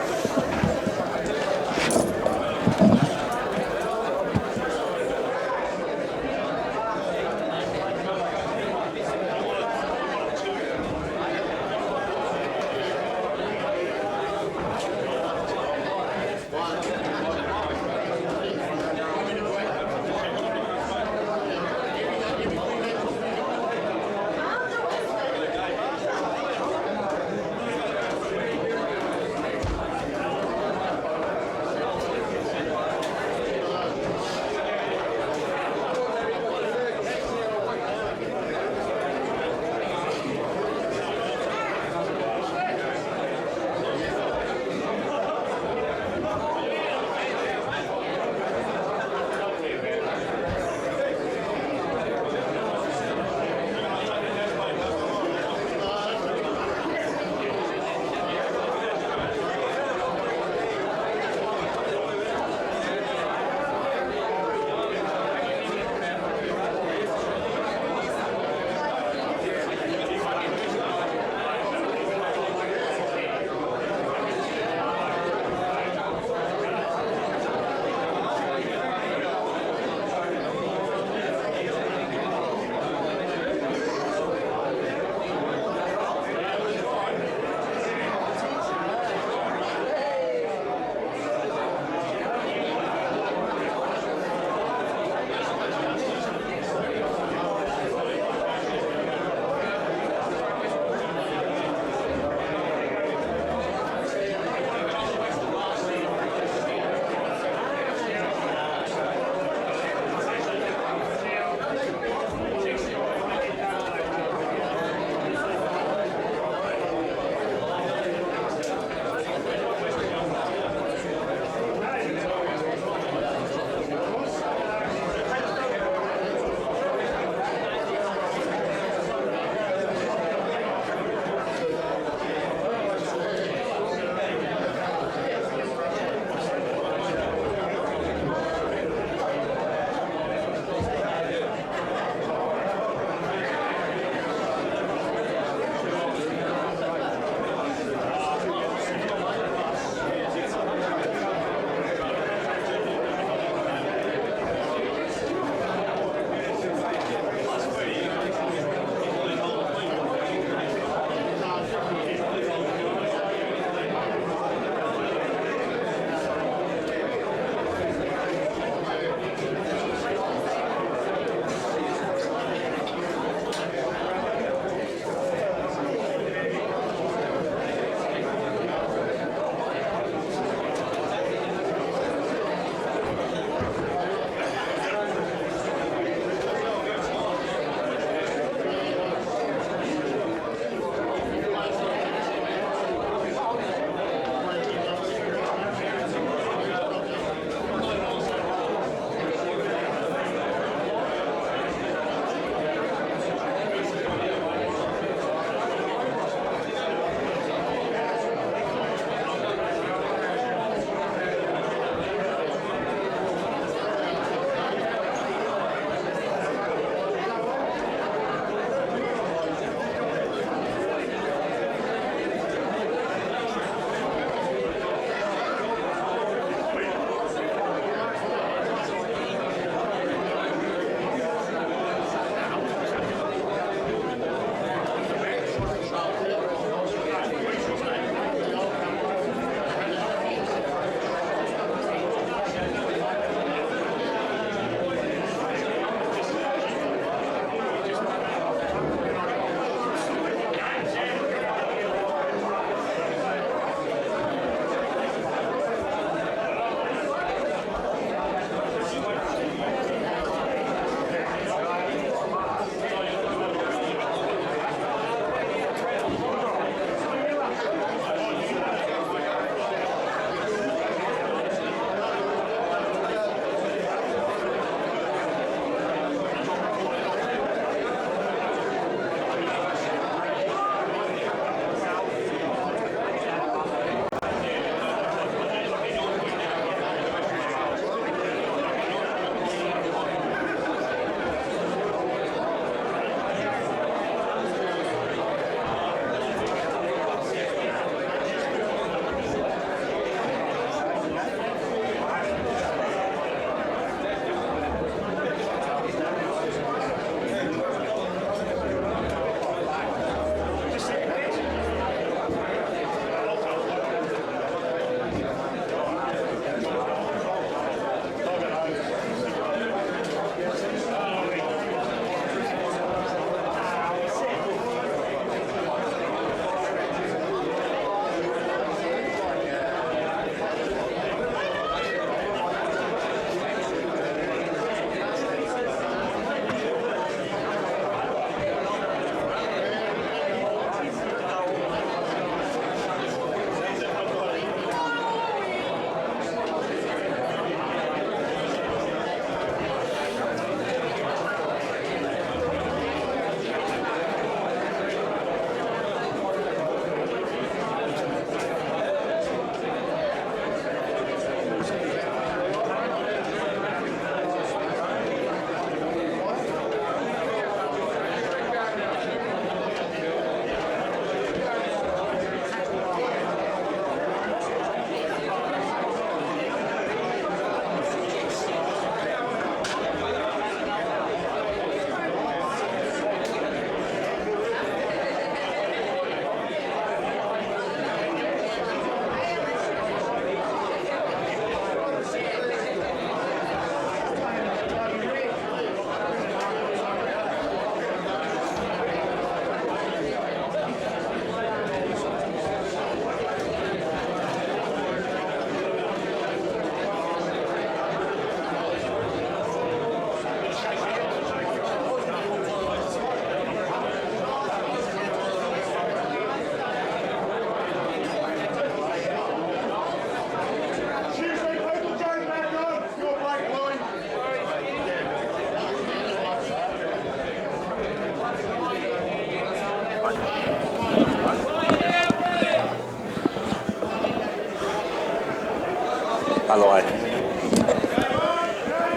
other way.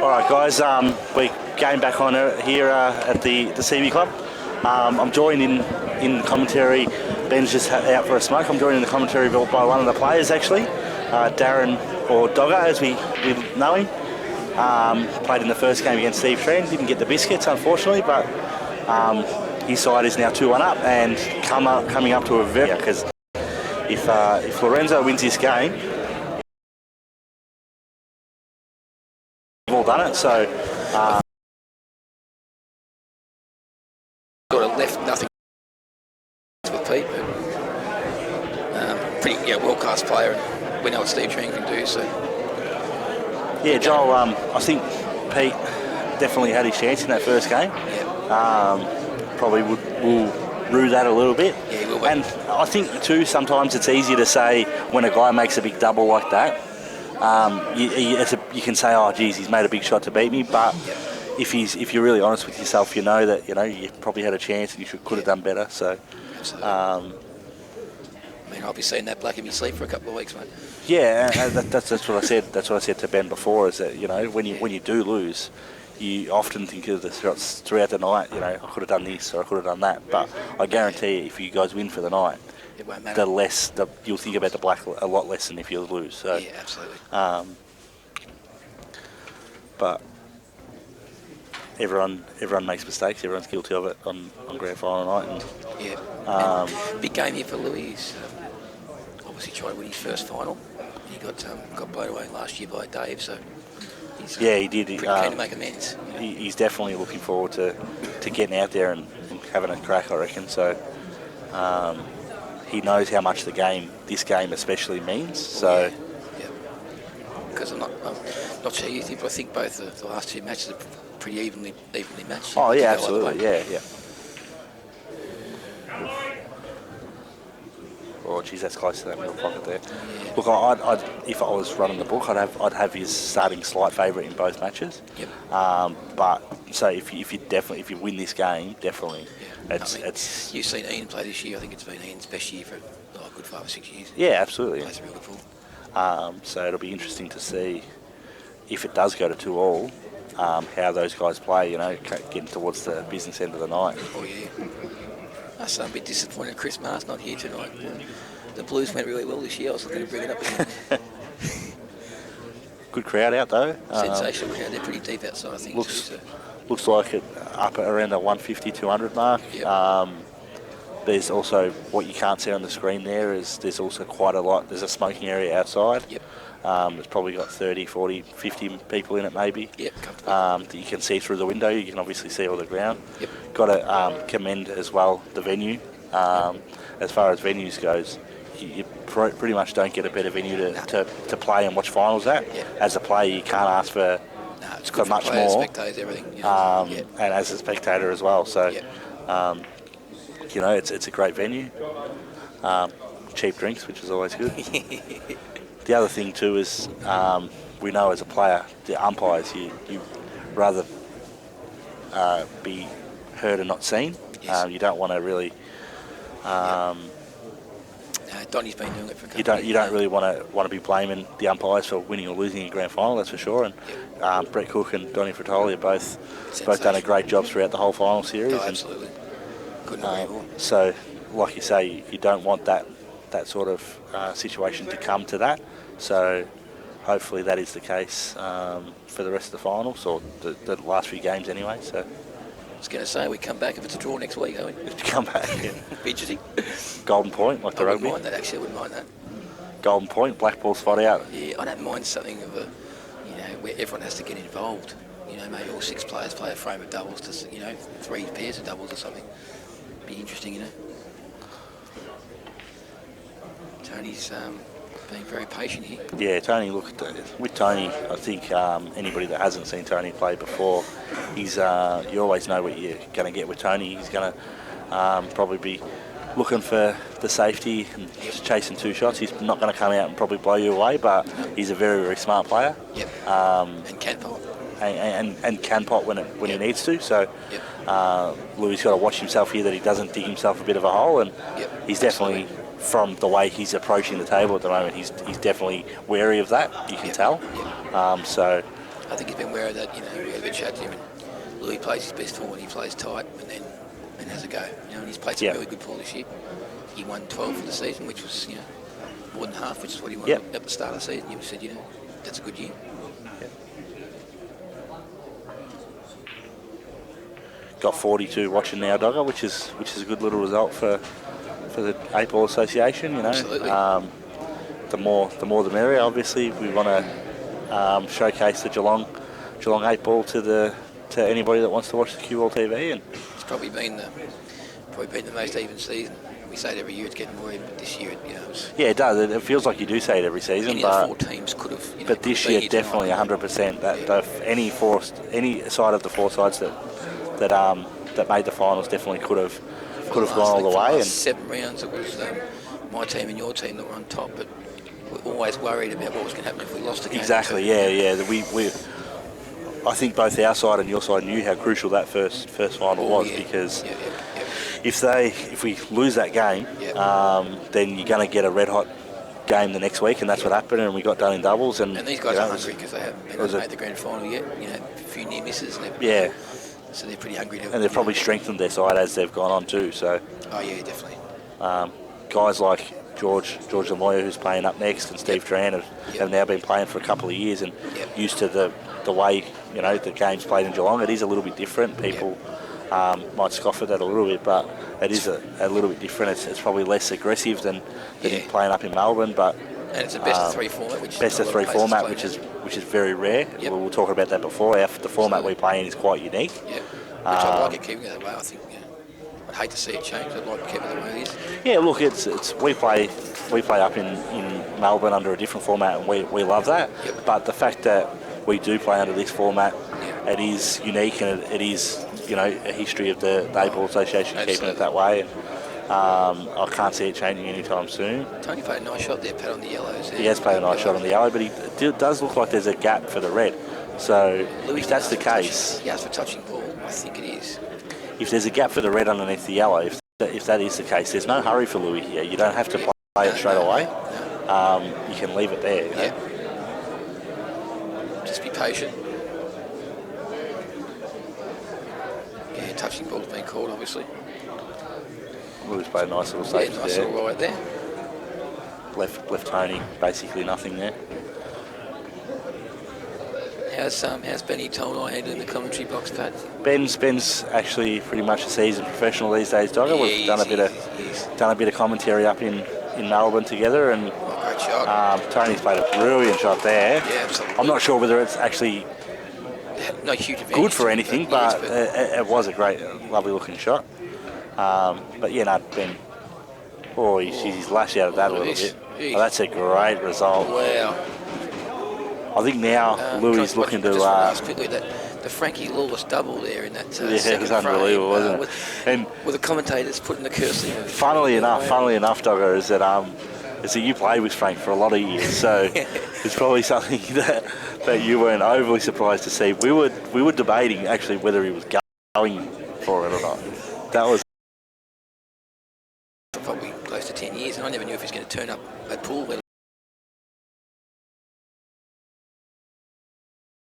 All right, guys. We're going back on here at the CB Club. I'm joined in commentary. Ben's just out for a smoke. I'm joined in the commentary by one of the players, actually, Darren, or Dogger, as we know him. Played in the first game against Steve Trent. Didn't get the biscuits, unfortunately, but his side is now 2-1 up and coming up to a very... Because if Lorenzo wins this game, we've all done it. So sort of left nothing with Pete, but pretty world-class player, and we know what Steve Trent can do. So yeah, Joel, I think Pete definitely had his chance in that first game. Yeah. Probably will rue that a little bit. Yeah, he will. And I think too, sometimes it's easier to say when a guy makes a big double like that. You can say, "Oh, geez, he's made a big shot to beat me," but if you're really honest with yourself, you know that you probably had a chance and you could have done better. So, absolutely. I mean, I'll be seeing that black in my sleep for a couple of weeks, mate. Yeah, and that's what I said. That's what I said to Ben before. Is that when you do lose, you often think of the shots throughout the night. I could have done this or I could have done that. But I guarantee you, if you guys win for the night, it won't matter. You'll think about the black a lot less than if you lose. So yeah, absolutely. But everyone makes mistakes. Everyone's guilty of it on grand final night. And, big game here for Louis. He's obviously trying to win his first final. He got blown away last year by Dave, so he's he did. Pretty keen to make amends. He's definitely looking forward to getting out there and having a crack, I reckon. So he knows how much this game especially means. So because I'm not sure you think, but I think both the last two matches are pretty evenly matched. Oh yeah, absolutely, yeah. Oh, geez, that's close to that middle pocket there. Yeah. Look, I'd if I was running the book, I'd have his starting slight favourite in both matches. Yep. But so if you win this game, definitely, it's. You've seen Ian play this year. I think it's been Ian's best year for a good 5 or 6 years. Yeah, absolutely. Plays a real good ball. So it'll be interesting to see if it does go to 2-2, how those guys play. Getting towards the business end of the night. Oh yeah. I'm a bit disappointed Chris Marr's not here tonight. The Blues went really well this year. I was looking to bring it up again. Good crowd out though. Sensational crowd. They're pretty deep outside, I think. Looks like it up at around the 150-200 mark. Yep. There's also what you can't see on the screen there is there's also quite a lot. There's a smoking area outside. Yep. It's probably got 30, 40, 50 people in it maybe. Yep, that you can see through the window. You can obviously see all the ground. Yep. Got to commend as well the venue. As far as venues goes, you pretty much don't get a better venue to play and watch finals at. Yep. As a player, you can't ask for it's good for much players, more. Spectators, everything. And as a spectator as well. So, it's a great venue. Cheap drinks, which is always good. The other thing too is we know as a player, the umpires, you rather be heard and not seen. Yes. You don't want to really. Donny's been doing it for a couple of years. You don't really want to be blaming the umpires for winning or losing a grand final. That's for sure. And Brett Cook and Donny Fratoli have both done a great job throughout the whole final series. Oh, absolutely. Couldn't agree more. So, like you say, you don't want that sort of situation to come to that. So hopefully that is the case for the rest of the finals, or the last few games anyway. So I was going to say, we come back if it's a draw next week, are we? Come back, yeah. Be interesting. Golden Point, like the rugby. I wouldn't mind that, actually. I wouldn't mind that. Golden Point, Blackpool spot out. Yeah, I don't mind something of where everyone has to get involved. Maybe all 6 players play a frame of doubles to, 3 pairs of doubles or something. Be interesting, Tony's being very patient here. Yeah, Tony, with Tony, I think anybody that hasn't seen Tony play before, he's you always know what you're going to get with Tony. He's going to probably be looking for the safety and just chasing 2 shots. He's not going to come out and probably blow you away, but he's a very, very smart player. Yep. And can pot. And can pot when he needs to. So, yep. Louis got to watch himself here that he doesn't dig himself a bit of a hole, and he's definitely, from the way he's approaching the table at the moment, he's definitely wary of that. You can tell. So I think he's been aware of that. You know, we had a chat to him, and Louis plays his best form when he plays tight, and has a go. You know, and he's played some really good pool this year. He won 12 for the season, which was more than half, which is what he won at the start of the season. You said, that's a good year. Got 42 watching now, Dogger, which is a good little result for the 8-Ball Association. You know, absolutely. The more the merrier. Obviously, we want to showcase the Geelong 8-Ball to anybody that wants to watch the QL TV. And it's probably been the most even season. We say it every year; it's getting more even. But this year, it does. It feels like you do say it every season, any but of the 4 teams could have. But this year, definitely 100%. That any side of the 4 sides that made the finals definitely could have gone all the way. And 7 rounds, it was my team and your team that were on top, but we're always worried about what was going to happen if we lost the game. Exactly. We I think both our side and your side knew how crucial that first final was, because if we lose that game, then you're going to get a red hot game the next week, and that's what happened. And we got done in doubles. And these guys are hungry because they haven't made the grand final yet. A few near misses. And so they're pretty hungry. And they've probably strengthened their side as they've gone on too. So. Oh yeah, definitely. Guys like George Lamoya, who's playing up next, and Steve Duran have now been playing for a couple of years and used to the way the game's played in Geelong. It is a little bit different. People might scoff at that a little bit, but it is a little bit different. It's probably less aggressive than playing up in Melbourne, but. And it's a best of 3 format, which is very rare. Yep. We were talking about that before. The format we play in is quite unique. Which I like it keeping it that way. I think I'd hate to see it change. I'd like to keep it the way it is. Yeah, look, it's we play up in Melbourne under a different format, and we love that. Yep. But the fact that we do play under this format, it is unique, and it is a history of the 8-Ball Association keeping it that way. And, I can't see it changing anytime soon. Tony played a nice shot there, Pat, on the yellows. He has played a nice shot on the yellow, but it does look like there's a gap for the red. So if that's the case... He asked for touching ball. I think it is. If there's a gap for the red underneath the yellow, if that is the case, there's no hurry for Louis here. You don't have to play it straight away. No. You can leave it there. Just be patient. Yeah, touching ball's been called, obviously. Louis played a nice little safety nice there. little right there. Left Tony, basically nothing there. How's Benny Tolnai handling the commentary box, Pat? Ben's actually pretty much a seasoned professional these days, Dogger. We've done a bit of commentary up in Melbourne together, and great shot. Tony's played a brilliant shot there. Yeah, absolutely. I'm not sure whether it's actually no huge good for anything, but it was a great, lovely looking shot. But Ben, he's lashed out of that a little bit. Oh, that's a great result. Wow. I think now Louis is looking to... quickly that the Frankie Lawless double there in that it was unbelievable, wasn't it? And with the commentators putting the cursor in. Funnily enough, Dogger, is that you played with Frank for a lot of years, so it's probably something that you weren't overly surprised to see. We were debating actually whether he was going for it or not. That was probably close to 10 years, and I never knew if he was going to turn up at pool.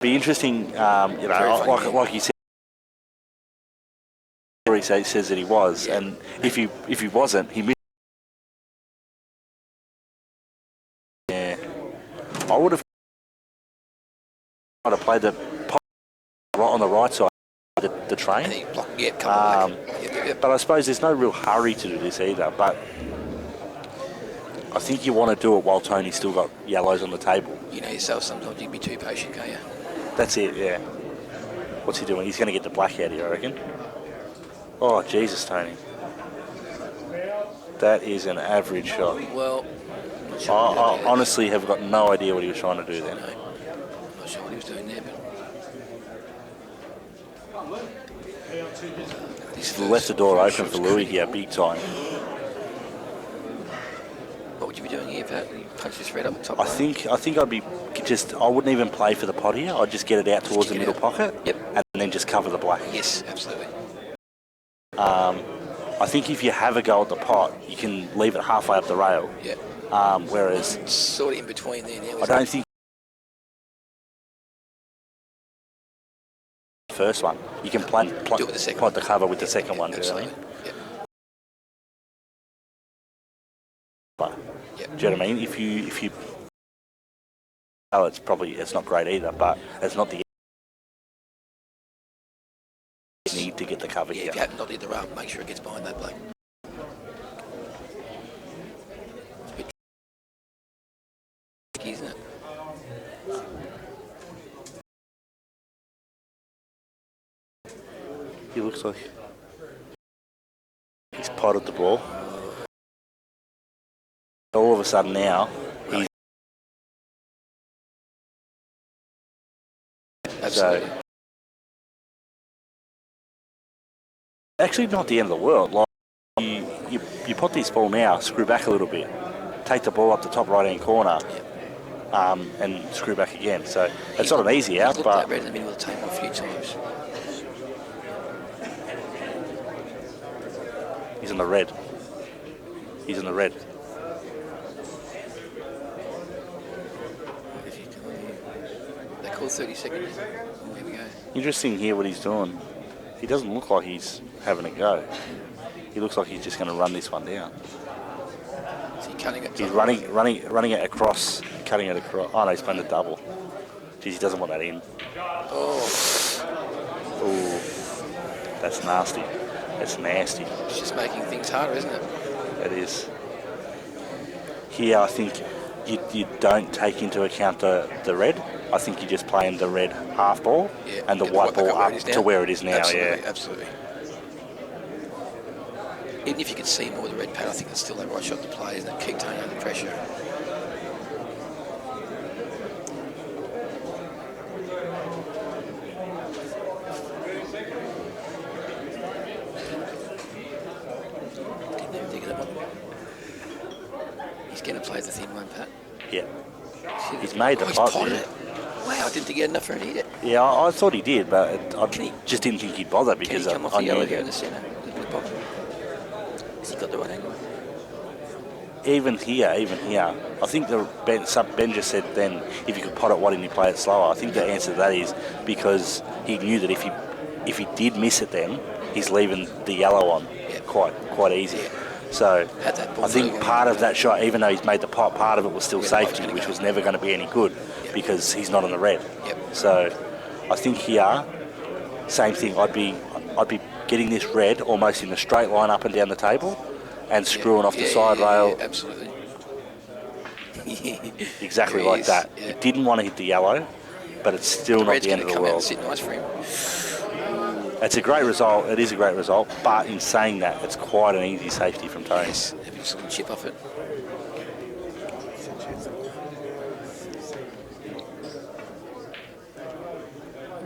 Be interesting, like you said. He says that he was, and if he wasn't, he missed. Yeah, I would have played the on the right side of the train. But I suppose there's no real hurry to do this either. But I think you want to do it while Tony's still got yellows on the table. You know yourself, sometimes you can be too patient, can't you? That's it, yeah. What's he doing? He's going to get the black out here, I reckon. Oh, Jesus, Tony. That is an average shot. Well, I honestly have got no idea what he was trying to do there. No, I'm not sure what he was doing there, but... He's left the door open for Louis here, big time. What would you be doing here, Pat? You punch this red up the top? I think I'd be I wouldn't even play for the pot here. I'd just get it out towards the middle pocket. Yep. And then just cover the black. Yes, absolutely. I think if you have a go at the pot, you can leave it halfway up the rail. Yeah. Whereas It's sort of in between there now. I don't think the first one you can plot the cover with the second one. Absolutely. Do Yeah. you know what I mean? If you oh, it's not great either, but it's not the need to get the cover Yeah, here. if you happen not to hit the rail, make sure it gets behind that bloke. It's a bit tricky, isn't it? He looks like he's potted the ball. All of a sudden now, he's Absolutely. so actually not the end of the world. Like you pot this ball now, screw back a little bit, take the ball up the top right hand corner, and screw back again. So it's not an easy out, He's but looked at red in the middle of the table a few times. he's in the red. He's in the red. They call 30 seconds. Oh, here we go. Interesting here what he's doing. He doesn't look like he's having a go. He looks like he's just going to run this one down. Is he cutting it? He's running it across, cutting it across. Oh no, he's playing the double. Jeez, he doesn't want that in. Oh, Ooh, that's nasty. That's nasty. it's just making things harder, isn't it? It is. Here, I think you don't take into account the red. I think you're just playing the red half ball and the white ball up to where it is now. Absolutely, Yeah, absolutely. Even if you can see more of the red pad, I think it's still the right shot to play, isn't it? Keep Tony under pressure. Didn't even think of that one. He's going to play the thin one, Pat. yeah. He's made the he's pot. potted Yeah. it. Wow, I didn't think he had enough for it to hit it. Yeah, I thought he did, but I just didn't think he'd bother Can because he come off I the yellow knew here in that the centre? Has he got the right angle? even here, I think Ben just said then if you could pot it, why didn't you play it slower? I think the answer to that is because he knew that if he did miss it then, he's leaving the yellow on quite easy. Yeah. So Had that ball I think moving. part of that shot, even though he's made the pot, part of it was still Yeah, the pot's safety, gonna which go. was never going to be any good because he's not on the red. Yep. So I think here, same thing. I'd be getting this red almost in a straight line up and down the table, and screwing off the side rail. Yeah, absolutely. Exactly There he like is, that. yeah. He didn't want to hit the yellow, but it's still not Red's the end going of to the come out and world. sit nice for him. It's a great result. It is a great result, but in saying that, it's quite an easy safety from Tony. Yes, having some chip off it.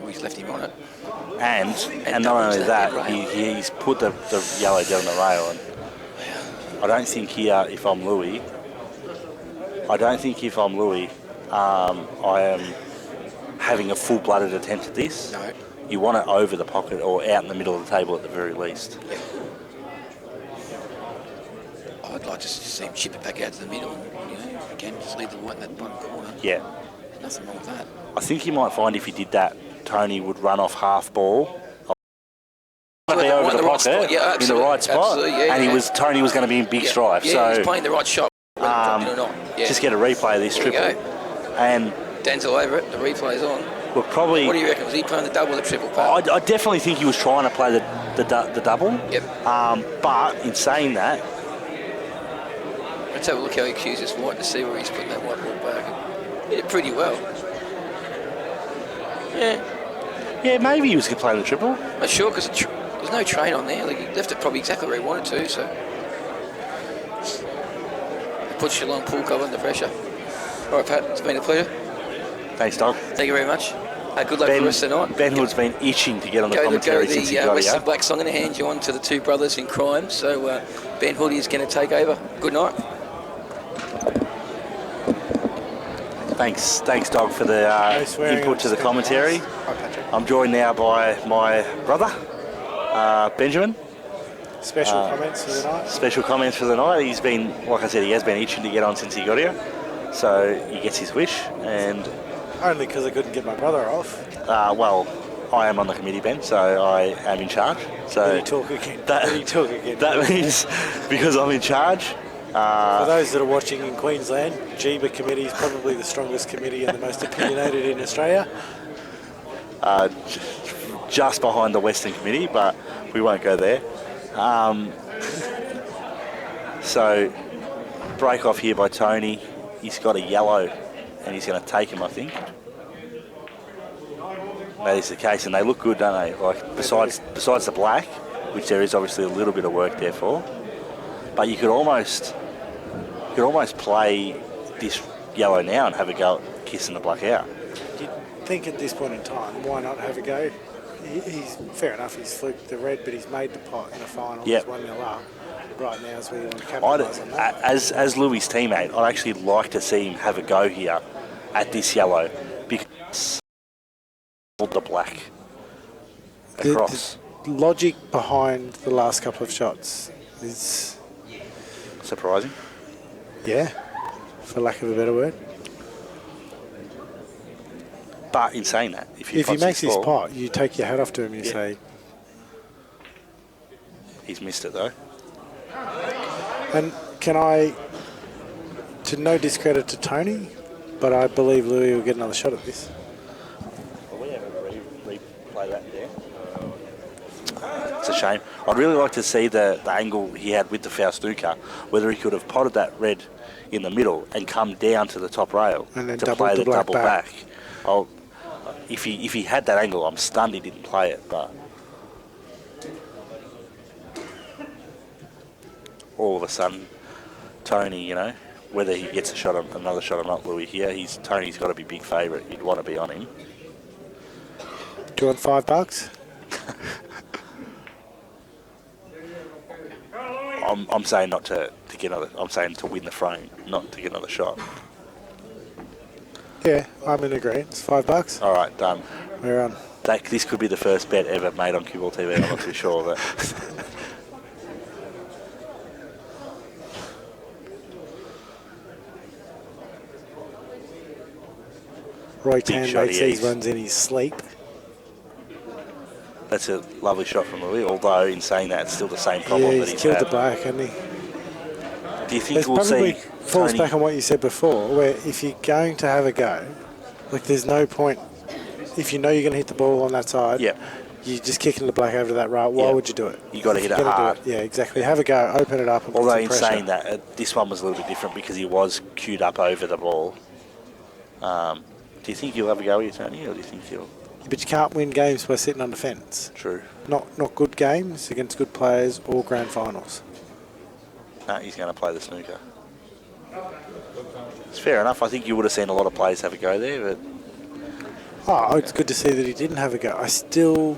Oh, he's left him on it. And not only that, he's put the yellow down the rail. And I don't think here, if I'm Louis, I am having a full-blooded attempt at this. No. You want it over the pocket or out in the middle of the table at the very least. Yeah. I'd like to see him chip it back out to the middle and, again, just leave the white in that bottom corner. Yeah. There's nothing wrong with that. I think you might find if he did that, Tony would run off half ball. Be over the pocket in the right spot, and Tony was going to be in big strife. Yeah, so he's playing the right shot, whether it dropped in or not. Yeah. just get a replay of this There you triple, go. and Dan's all over it. The replay's on. we're probably. What do you reckon? Was he playing the double or the triple? Pat? I definitely think he was trying to play the double. Yep. But in saying that, Let's have a look how he cues this white to see where he's putting that white ball back. He did pretty well. yeah, maybe he was playing the triple. Not sure because there's no train on there. Like he left it probably exactly where he wanted to. So it puts your long pool cover under pressure. All right, Pat. It's been a pleasure. Thanks, Doc. Thank you very much. Good luck for the rest of the night. Ben Hood's been itching to get on the Go commentary to since he the got Western here. Black song and hand you on to the two brothers in crime. So Ben Hood is going to take over. Good night. Thanks, Doc, for the input to the commentary. I'm joined now by my brother, Benjamin. Special comments for the night? Special comments for the night. He's been, like I said, he has been itching to get on since he got here. So he gets his wish, and... Only because I couldn't get my brother off. Well, I am on the committee bench, so I am in charge. So Did he talk again? That means because I'm in charge. For those that are watching in Queensland, GEBA committee is probably the strongest committee and the most opinionated in Australia. Just behind the Western Committee, but we won't go there. So, break off here by Tony. He's got a yellow, and he's going to take him, I think. That is the case, and they look good, don't they? Like besides the black, which there is obviously a little bit of work there for, but you could almost play this yellow now and have a go at kissing the black out. You'd think at this point in time, why not have a go? He's fair enough. He's fluked the red, but he's made the pot in the final. Yep. He's 1-0 up. Right now is where you want to capitalise on that. As Louis' teammate, I'd actually like to see him have a go here at this yellow because the black across. The logic behind the last couple of shots is surprising. Yeah, for lack of a better word. But in saying that, if he makes his pot, you take your hat off to him and you say... He's missed it though. And can I, to no discredit to Tony, but I believe Louis will get another shot at this. Will we ever replay that there? It's a shame. I'd really like to see the angle he had with the foul snooker, whether he could have potted that red in the middle and come down to the top rail and then to play the double back. Oh, if he had that angle, I'm stunned he didn't play it, but all of a sudden, Tony, you know, whether he gets another shot or not, Louis here, Tony's got to be big favourite. You'd want to be on him. Do you want $5? I'm saying not to get another. I'm saying to win the frame, not to get another shot. Yeah, I'm in agreement. It's $5. All right, done. We're on. This could be the first bet ever made on Q-Ball TV. I'm not too sure, but. Roy Tan makes these ones in his sleep. That's a lovely shot from Louis, although in saying that, it's still the same problem that he's killed had. the black, hasn't he? Do you think we'll see falls Tony... back on what you said before, where if you're going to have a go, like there's no point, if you know you're going to hit the ball on that side, Yep. you're just kicking the black over to that right, why would you do it? You got to hit it hard. Yeah, exactly. Have a go, open it up and although put some in pressure. saying that, this one was a little bit different because he was queued up over the ball. Do you think you'll have a go with you, Tony, or do you think you'll... But you can't win games by sitting on defence. True. Not good games against good players or grand finals. No, he's going to play the snooker. It's fair enough. I think you would have seen a lot of players have a go there, but... Oh, it's good to see that he didn't have a go. I still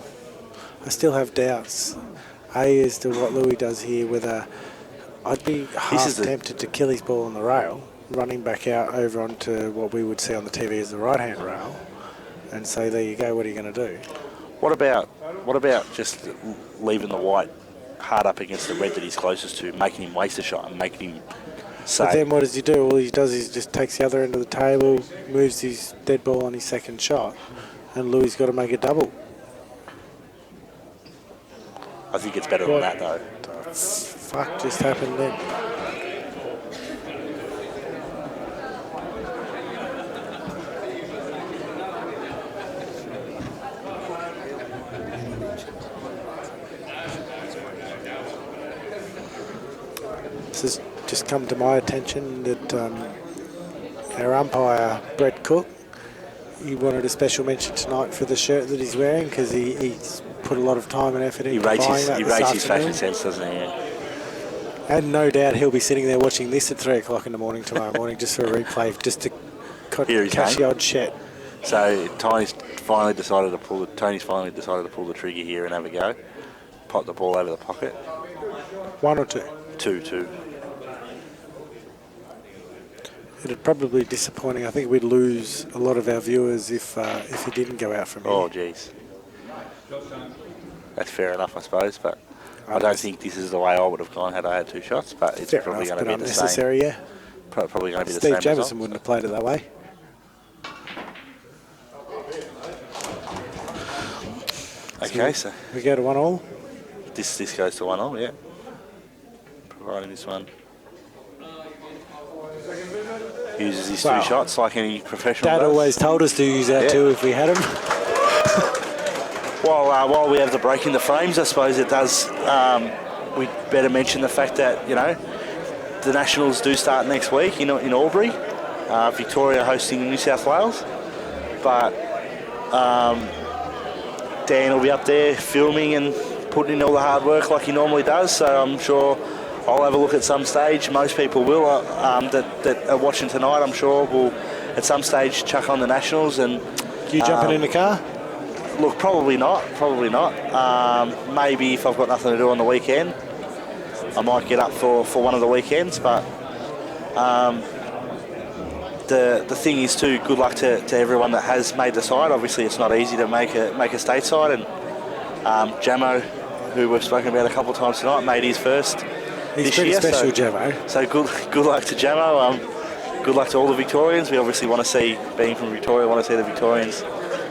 have doubts. As to what Louis does here, whether I'd be half tempted to kill his ball on the rail, running back out over onto what we would see on the TV as the right-hand rail, and say, there you go, what are you going to do? What about just leaving the white hard up against the red that he's closest to, making him waste a shot and making him say... But then what does he do? All he does is just takes the other end of the table, moves his dead ball on his second shot, and Louis got to make a double. I think it's better than that, though. Fuck just happened then? This has just come to my attention that our umpire, Brett Cook, he wanted a special mention tonight for the shirt that he's wearing because he's put a lot of time and effort into buying that. He rates his fashion sense, doesn't he? Yeah. And no doubt he'll be sitting there watching this at 3 o'clock in the morning tomorrow morning just for a replay, just to catch the odd shit. So Tony's finally decided to pull the trigger here and have a go. Pot the ball over the pocket. 1 or 2? 2. It'd probably be disappointing. I think we'd lose a lot of our viewers if he didn't go out from here. Oh, jeez. That's fair enough, I suppose, but... I don't think this is the way I would have gone had I had 2 shots, but it's probably going to be the same. Unnecessary, yeah. Probably going to be the same Steve Jamison result. wouldn't have played it that way. Okay, so we go to 1-1. this goes to 1-1, yeah. Providing this one uses his 2 shots like any professional Dad does. always told us to use our 2 if we had them. While we have the break in the frames, I suppose it does. We'd better mention the fact that, you know, the Nationals do start next week in Albury. Victoria hosting New South Wales. But Dan will be up there filming and putting in all the hard work like he normally does. So I'm sure I'll have a look at some stage. Most people will that are watching tonight, I'm sure, will at some stage chuck on the Nationals. And You jumping in the car? look, probably not. Maybe if I've got nothing to do on the weekend, I might get up for one of the weekends. But the thing is too, good luck to everyone that has made the side. Obviously, it's not easy to make a state side, and Jamo, who we've spoken about a couple of times tonight, made his first He's this pretty year. special, Jamo. So good luck to Jamo. Good luck to all the Victorians. We obviously want to see, being from Victoria, want to see the Victorians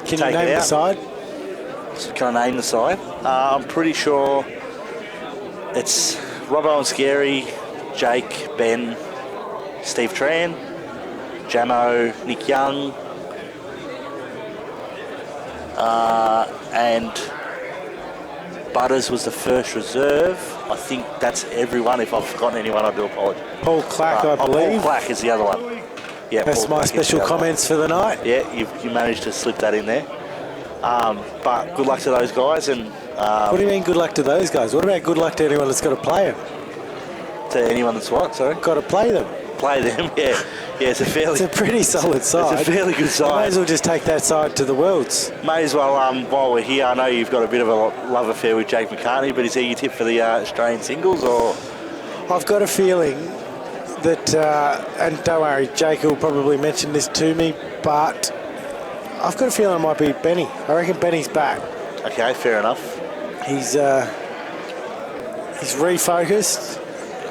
Can take you name it out. the side? So can I name the side? I'm pretty sure it's Robbo and Scary, Jake, Ben, Steve Tran, Jamo, Nick Young, and Butters was the first reserve. I think that's everyone. If I've forgotten anyone, I do apologise. Paul Clack, I believe. Paul Clack is the other one. Yeah, That's Paul my Clack is special the other one. comments for the night. Yeah, you managed to slip that in there. But good luck to those guys, and What do you mean good luck to those guys? What about good luck to anyone that's got to play them? to anyone that's what, sorry? Got to play them. Play them, yeah. Yeah, it's a fairly... It's a pretty solid side. It's a fairly good side. May as well just take that side to the Worlds. May as well, while we're here, I know you've got a bit of a love affair with Jake McCartney, but is he your tip for the Australian singles, or...? I've got a feeling that, and don't worry, Jake will probably mention this to me, but I've got a feeling it might be Benny. I reckon Benny's back. Okay, fair enough. He's refocused.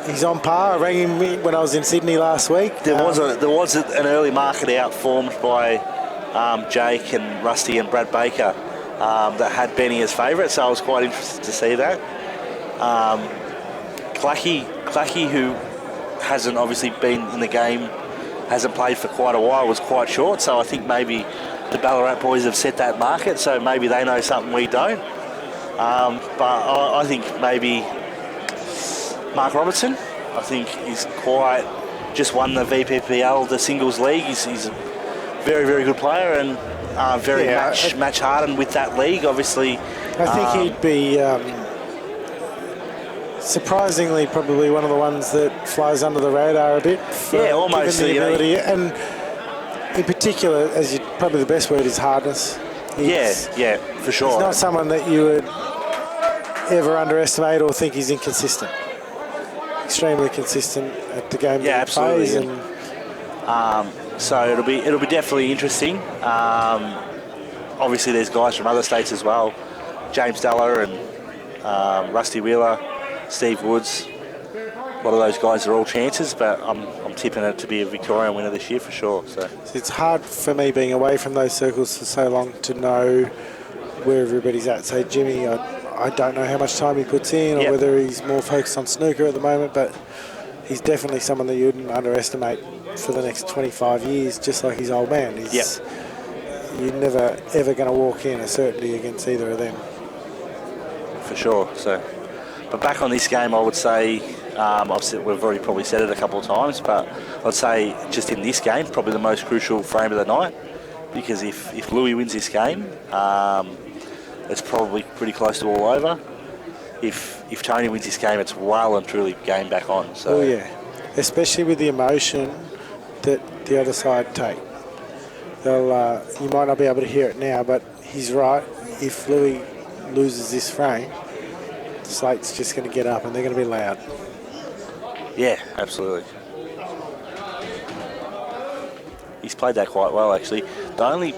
He's on par. I rang him when I was in Sydney last week. There was an early market out formed by Jake and Rusty and Brad Baker that had Benny as favourite, so I was quite interested to see that. Clacky, who hasn't obviously been in the game, hasn't played for quite a while, was quite short, so I think maybe the Ballarat boys have set that market, so maybe they know something we don't. But I think maybe Mark Robertson, I think he's quite just won the VPPL, the singles league. He's a very, very good player and very match hardened with that league, obviously. I think he'd be surprisingly probably one of the ones that flies under the radar a bit. Almost. Given the ability, and in particular, probably the best word is hardness. Yeah, for sure. He's not someone that you would ever underestimate or think he's inconsistent. Extremely consistent at the game that he plays. And so it'll be definitely interesting. Obviously, there's guys from other states as well. James Dalla and Rusty Wheeler, Steve Woods. A lot of those guys are all chances, but I'm tipping it to be a Victorian winner this year for sure. So it's hard for me being away from those circles for so long to know where everybody's at. So Jimmy, I don't know how much time he puts in or whether he's more focused on snooker at the moment, but he's definitely someone that you wouldn't underestimate for the next 25 years, just like his old man. You're never, ever going to walk in a certainty against either of them. For sure. So, but back on this game, I would say, we've already probably said it a couple of times, but I'd say just in this game, probably the most crucial frame of the night, because if Louis wins this game, it's probably pretty close to all over. If Tony wins this game, it's well and truly game back on. So. Oh yeah, especially with the emotion that the other side take. You might not be able to hear it now, but he's right. If Louis loses this frame, the slate's just going to get up and they're going to be loud. Yeah, absolutely. He's played that quite well, actually. The only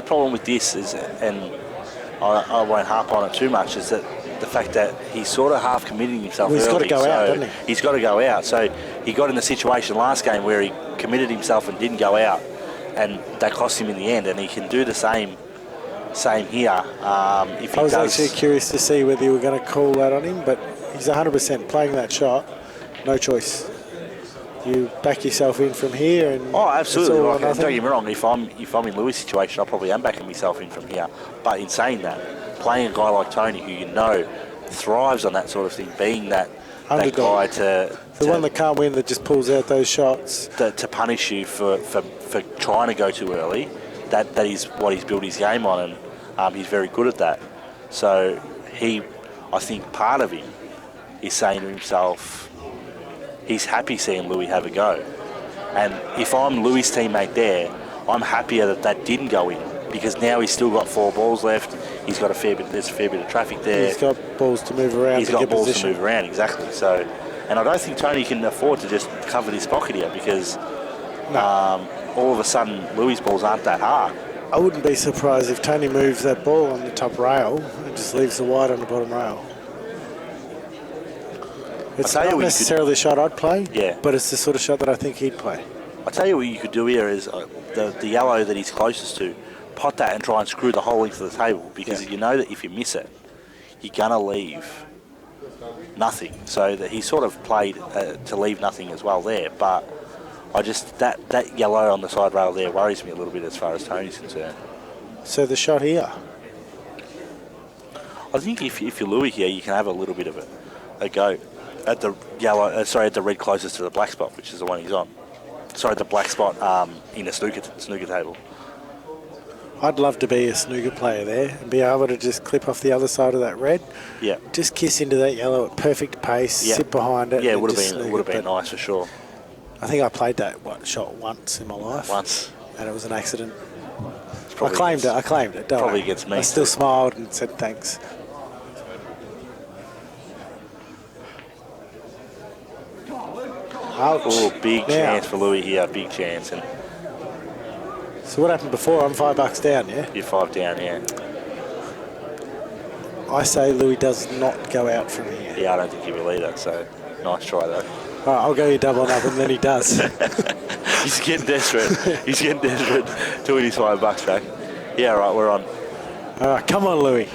problem with this is, and I won't harp on it too much, is that the fact that he's sort of half committing himself Well, he's early. got to go out, so doesn't he? He's got to go out. So he got in the situation last game where he committed himself and didn't go out, and that cost him in the end. And he can do the same here. If he I was does, actually curious to see whether you were going to call that on him, but he's 100% playing that shot. No choice. You back yourself in from here, and oh, absolutely. it's all or Like, don't nothing. get me wrong. If I'm in Louis' situation, I probably am backing myself in from here. But in saying that, playing a guy like Tony, who you know thrives on that sort of thing, being that guy The one that can't win, that just pulls out those shots. to punish you for trying to go too early, that is what he's built his game on, and he's very good at that. So I think part of him is saying to himself, he's happy seeing Louis have a go. And if I'm Louis' teammate there, I'm happier that didn't go in, because now he's still got 4 balls left. He's got there's a fair bit of traffic there. He's got balls to move around. He's to got get balls position. to move around, exactly. So, and I don't think Tony can afford to just cover this pocket here, because all of a sudden Louis' balls aren't that hard. I wouldn't be surprised if Tony moves that ball on the top rail and just leaves the wide on the bottom rail. It's tell you not what you necessarily the shot I'd play, Yeah. but it's the sort of shot that I think he'd play. I'll tell you what you could do here is the yellow that he's closest to, pot that and try and screw the whole length of the table, because you know that if you miss it, you're going to leave nothing. So that he sort of played to leave nothing as well there, but I just, that yellow on the side rail there worries me a little bit as far as Tony's concerned. So the shot here, I think if you're Louis here, you can have a little bit of a go at the yellow, at the red closest to the black spot, which is the one he's on. Sorry, the black spot in a snooker table. I'd love to be a snooker player there and be able to just clip off the other side of that red. Yeah. Just kiss into that yellow at perfect pace, sit behind it. Yeah, it and would just have snooker. been nice for sure. I think I played that shot once in my life. Once. And it was an accident. I Probably claimed it. Don't probably worry. against me I still too. smiled and said thanks. Ouch. Oh, big Now, chance for Louis here, big chance. And So what happened before? I'm $5 down, yeah? you're 5 down, yeah. I say Louis does not go out from here. Yeah, I don't think he will either, so nice try though. All right, I'll go you double up, and then he does. He's getting desperate. He's getting desperate to win his $5 back. Yeah, right, we're on. All right, come on, Louis.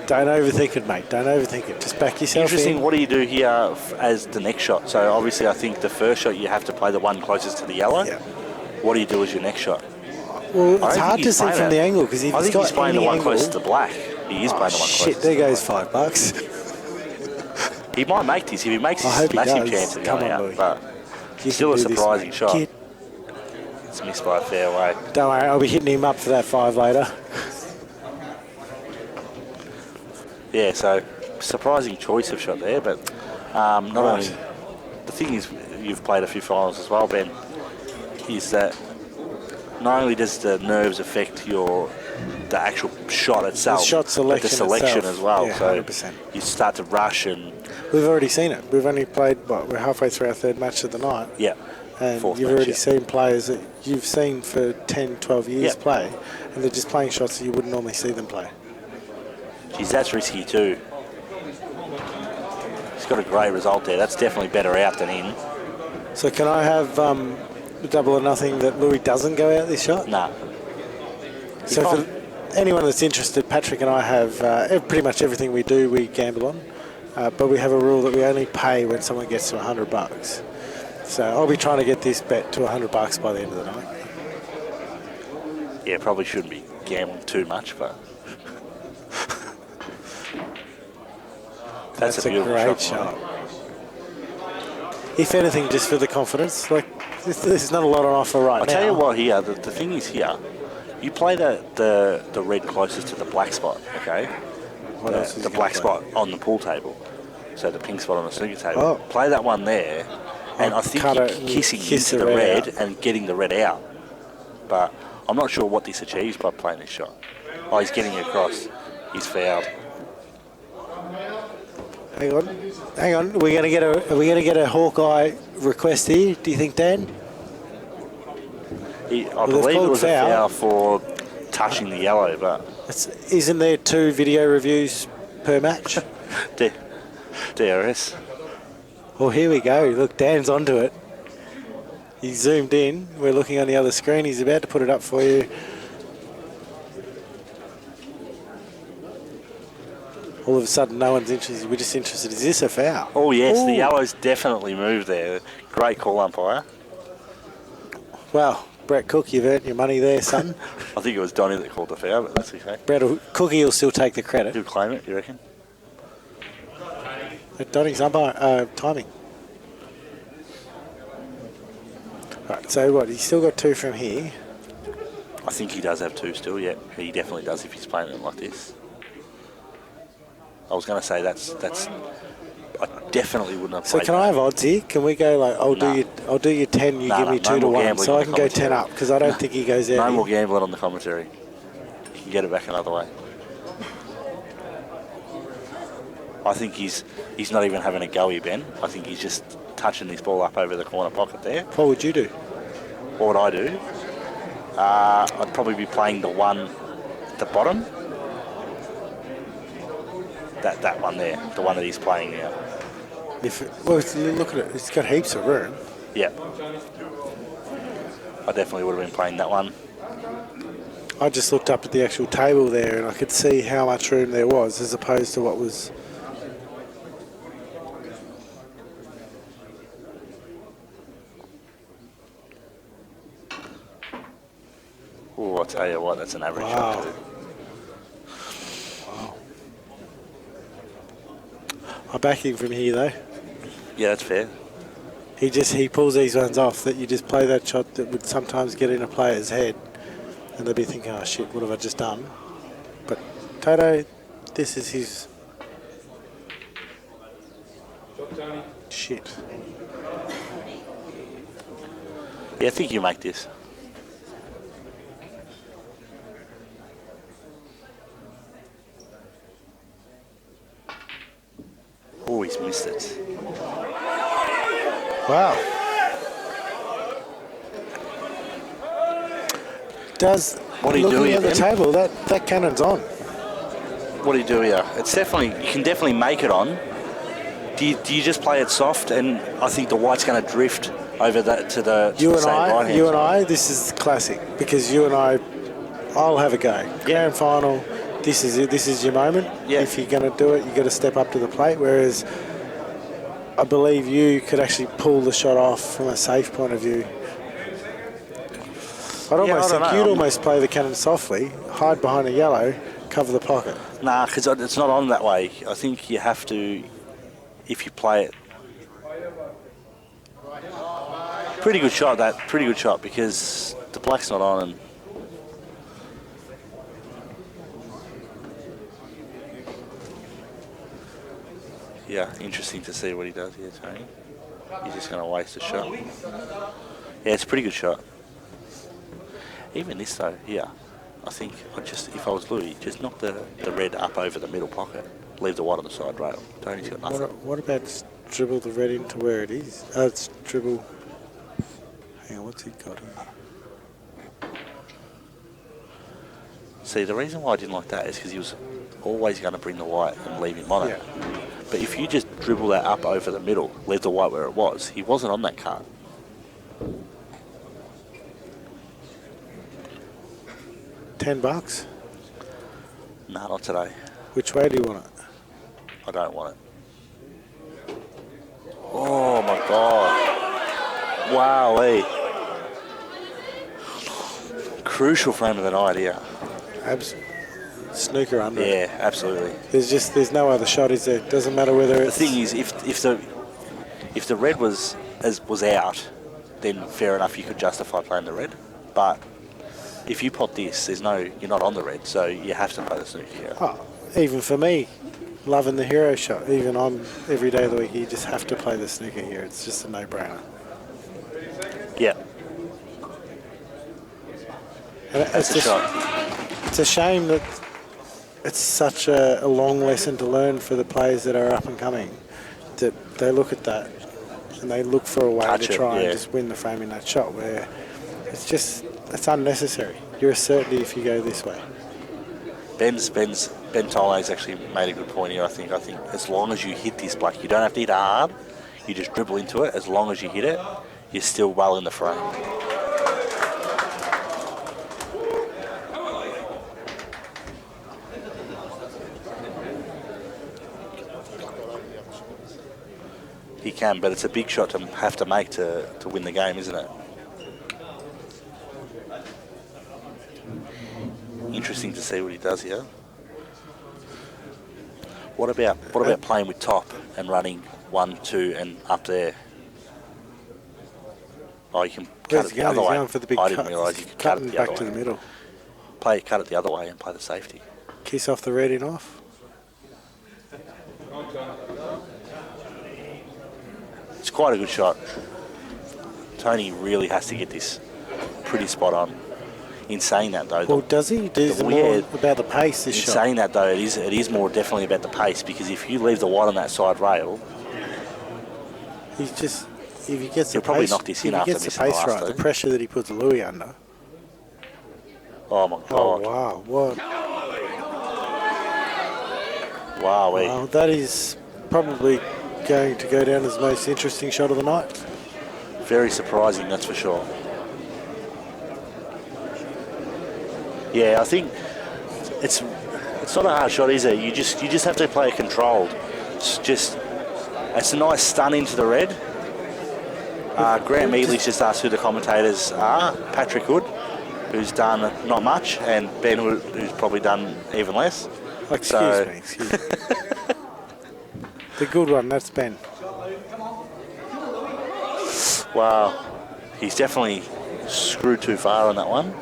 Don't overthink it, mate. Don't overthink it. Just back yourself Interesting, in. what do you do here as the next shot? So obviously I think the first shot you have to play the one closest to the yellow. Yeah. What do you do as your next shot? Well, I it's don't hard think to he's see playing from it. the angle, because if I he's think got he's playing the any one angle, closest to black. He is playing the one closest shit, there to goes black. $5. He might make this. If he makes I this, hope he massive does. chance of Come going on, out. Louis. But You still a can do this, surprising mate. shot. Kid, It's missed by a fair way. don't worry, I'll be hitting him up for that 5 later. Yeah, so surprising choice of shot there, but not only... The thing is, you've played a few finals as well, Ben, is that not only does the nerves affect the actual shot itself, shot but selection the selection itself. as well. Yeah, so 100%. you start to rush and... We've already seen it. We've only played, we're halfway through our third match of the night. Yeah. And Fourth you've match, already yeah. seen players that you've seen for 10, 12 years Yeah. play, and they're just playing shots that you wouldn't normally see them play. Geez, that's risky too. He's got a great result there. That's definitely better out than in. So can I have double or nothing that Louis doesn't go out this shot? Nah. So If for anyone that's interested, Patrick and I have pretty much everything we do, we gamble on. But we have a rule that we only pay when someone gets to $100. So I'll be trying to get this bet to $100 by the end of the night. Yeah, probably shouldn't be gambling too much, but... That's a beautiful great shot. If anything, just for the confidence. Like, there's not a lot on offer right I'll now. tell you what here, the thing is here, you play the red closest to the black spot, okay? What else is The he black gonna spot on the pool table. So the pink spot on the snooker table. Oh. Play that one there, and I think cut you're it and kissing kiss into the the red red and getting the red out. But I'm not sure what this achieves by playing this shot. Oh, he's getting it across. He's fouled. Hang on. Are we gonna get a Hawkeye request here? Do you think, Dan? I they've believe it called was a foul. foul for touching the yellow, but... Isn't there 2 video reviews per match? DRS. Well, here we go. Look, Dan's onto it. He's zoomed in. We're looking on the other screen. He's about to put it up for you. All of a sudden, no one's interested. We're just interested. Is this a foul? Oh, yes. Ooh. The yellow's definitely moved there. Great call, umpire. Well, Brett Cook, you've earned your money there, son. I think it was Donny that called the foul, but that's okay. Cookie will still take the credit. He'll claim it, you reckon? Donny's umpire timing. Right, so what? He's still got 2 from here. I think he does have 2 still, yeah. He definitely does if he's playing it like this. I was going to say that's. I definitely wouldn't have So played can I have odds here? Can we go like I'll do you 10, you give me 2 to 1, so I can go 10 up because I don't think he goes out. No more gambling on the commentary. You can get it back another way. I think he's not even having a go-y, Ben. I think he's just touching this ball up over the corner pocket there. What would you do? What would I do? I'd probably be playing the one at the bottom. That one there, the one that he's playing now. Look at it, it's got heaps of room. Yeah. I definitely would have been playing that one. I just looked up at the actual table there and I could see how much room there was as opposed to what was... Oh, I tell you what, that's an average shot too. I back him from here though. Yeah, that's fair. He pulls these ones off that you just play that shot that would sometimes get in a player's head and they'll be thinking, oh shit, what have I just done? But Toto, this is his... Shit. Yeah, I think you make this. Oh, he's missed it. Wow. What do you do looking here, at the Ben? table, that cannon's on. What do you do here? It's definitely, you can definitely make it on. Do you just play it soft, and I think the white's going to drift over that to the You and I, this is classic because you and I'll have a go. Grand final. This is it. This is your moment. Yeah. If you're going to do it, you've got to step up to the plate. Whereas I believe you could actually pull the shot off from a safe point of view. You'd almost play the cannon softly, hide behind a yellow, cover the pocket. Nah, because it's not on that way. I think you have to, if you play it. Pretty good shot because the black's not on and. Yeah, interesting to see what he does here, Tony. He's just going to waste a shot. Yeah, it's a pretty good shot. Even this though, yeah, I think if I was Louis, just knock the red up over the middle pocket, leave the white on the side rail. Tony's got nothing. What about just dribble the red into where it is? It's dribble. Hang on, what's he got here? See, the reason why I didn't like that is because he was always going to bring the white and leave him on it. But if you just dribble that up over the middle, leave the white where it was, he wasn't on that card. $10? Nah, not today. Which way do you want it? I don't want it. Oh my God. Wowee. Crucial frame of the night here. Snooker under. Yeah, absolutely. There's no other shot, is there? Doesn't matter whether it's... The thing is, if the red was out, then fair enough, you could justify playing the red. But if you pot this, you're not on the red, so you have to play the snooker here. Oh, even for me, loving the hero shot, even on every day of the week, you just have to play the snooker here. It's just a no-brainer. Yeah. It's a shot. It's a shame that it's such a long lesson to learn for the players that are up and coming, that they look at that and they look for a way to try and just win the frame in that shot where it's unnecessary. you're a certainty if you go this way. Ben Tole's actually made a good point here, I think. I think as long as you hit this black, you don't have to hit it hard. You just dribble into it. As long as you hit it, you're still well in the frame. He can, but it's a big shot to have to make to win the game, isn't it? Interesting to see what he does here. What about playing with top and running 1, 2 and up there? Oh, you can cut it the other way. For the big I didn't realise you could cut it the other way. Back to the middle. Cut it the other way and play the safety. Kiss off the red in off. It's quite a good shot. Tony really has to get this pretty spot on. In saying that, though, well, does he? Does more about the pace this shot? In saying that, though, it is more definitely about the pace, because if you leave the white on that side rail, he's just if he gets he'll the probably pace, knock this in if after he gets the missing pace the last right, two. the pressure that he puts Louis under. Oh my Oh God! wow! What? Wow! Wow, that is probably going to go down as the most interesting shot of the night. Very surprising, that's for sure. Yeah, I think it's not a hard shot, is it? You just have to play it controlled. It's a nice stun into the red. Grant Meatley's just asked who the commentators are. Patrick Hood, who's done not much, and Ben Hood, who's probably done even less. Excuse me. The good one, that's Ben. Wow, he's definitely screwed too far on that one.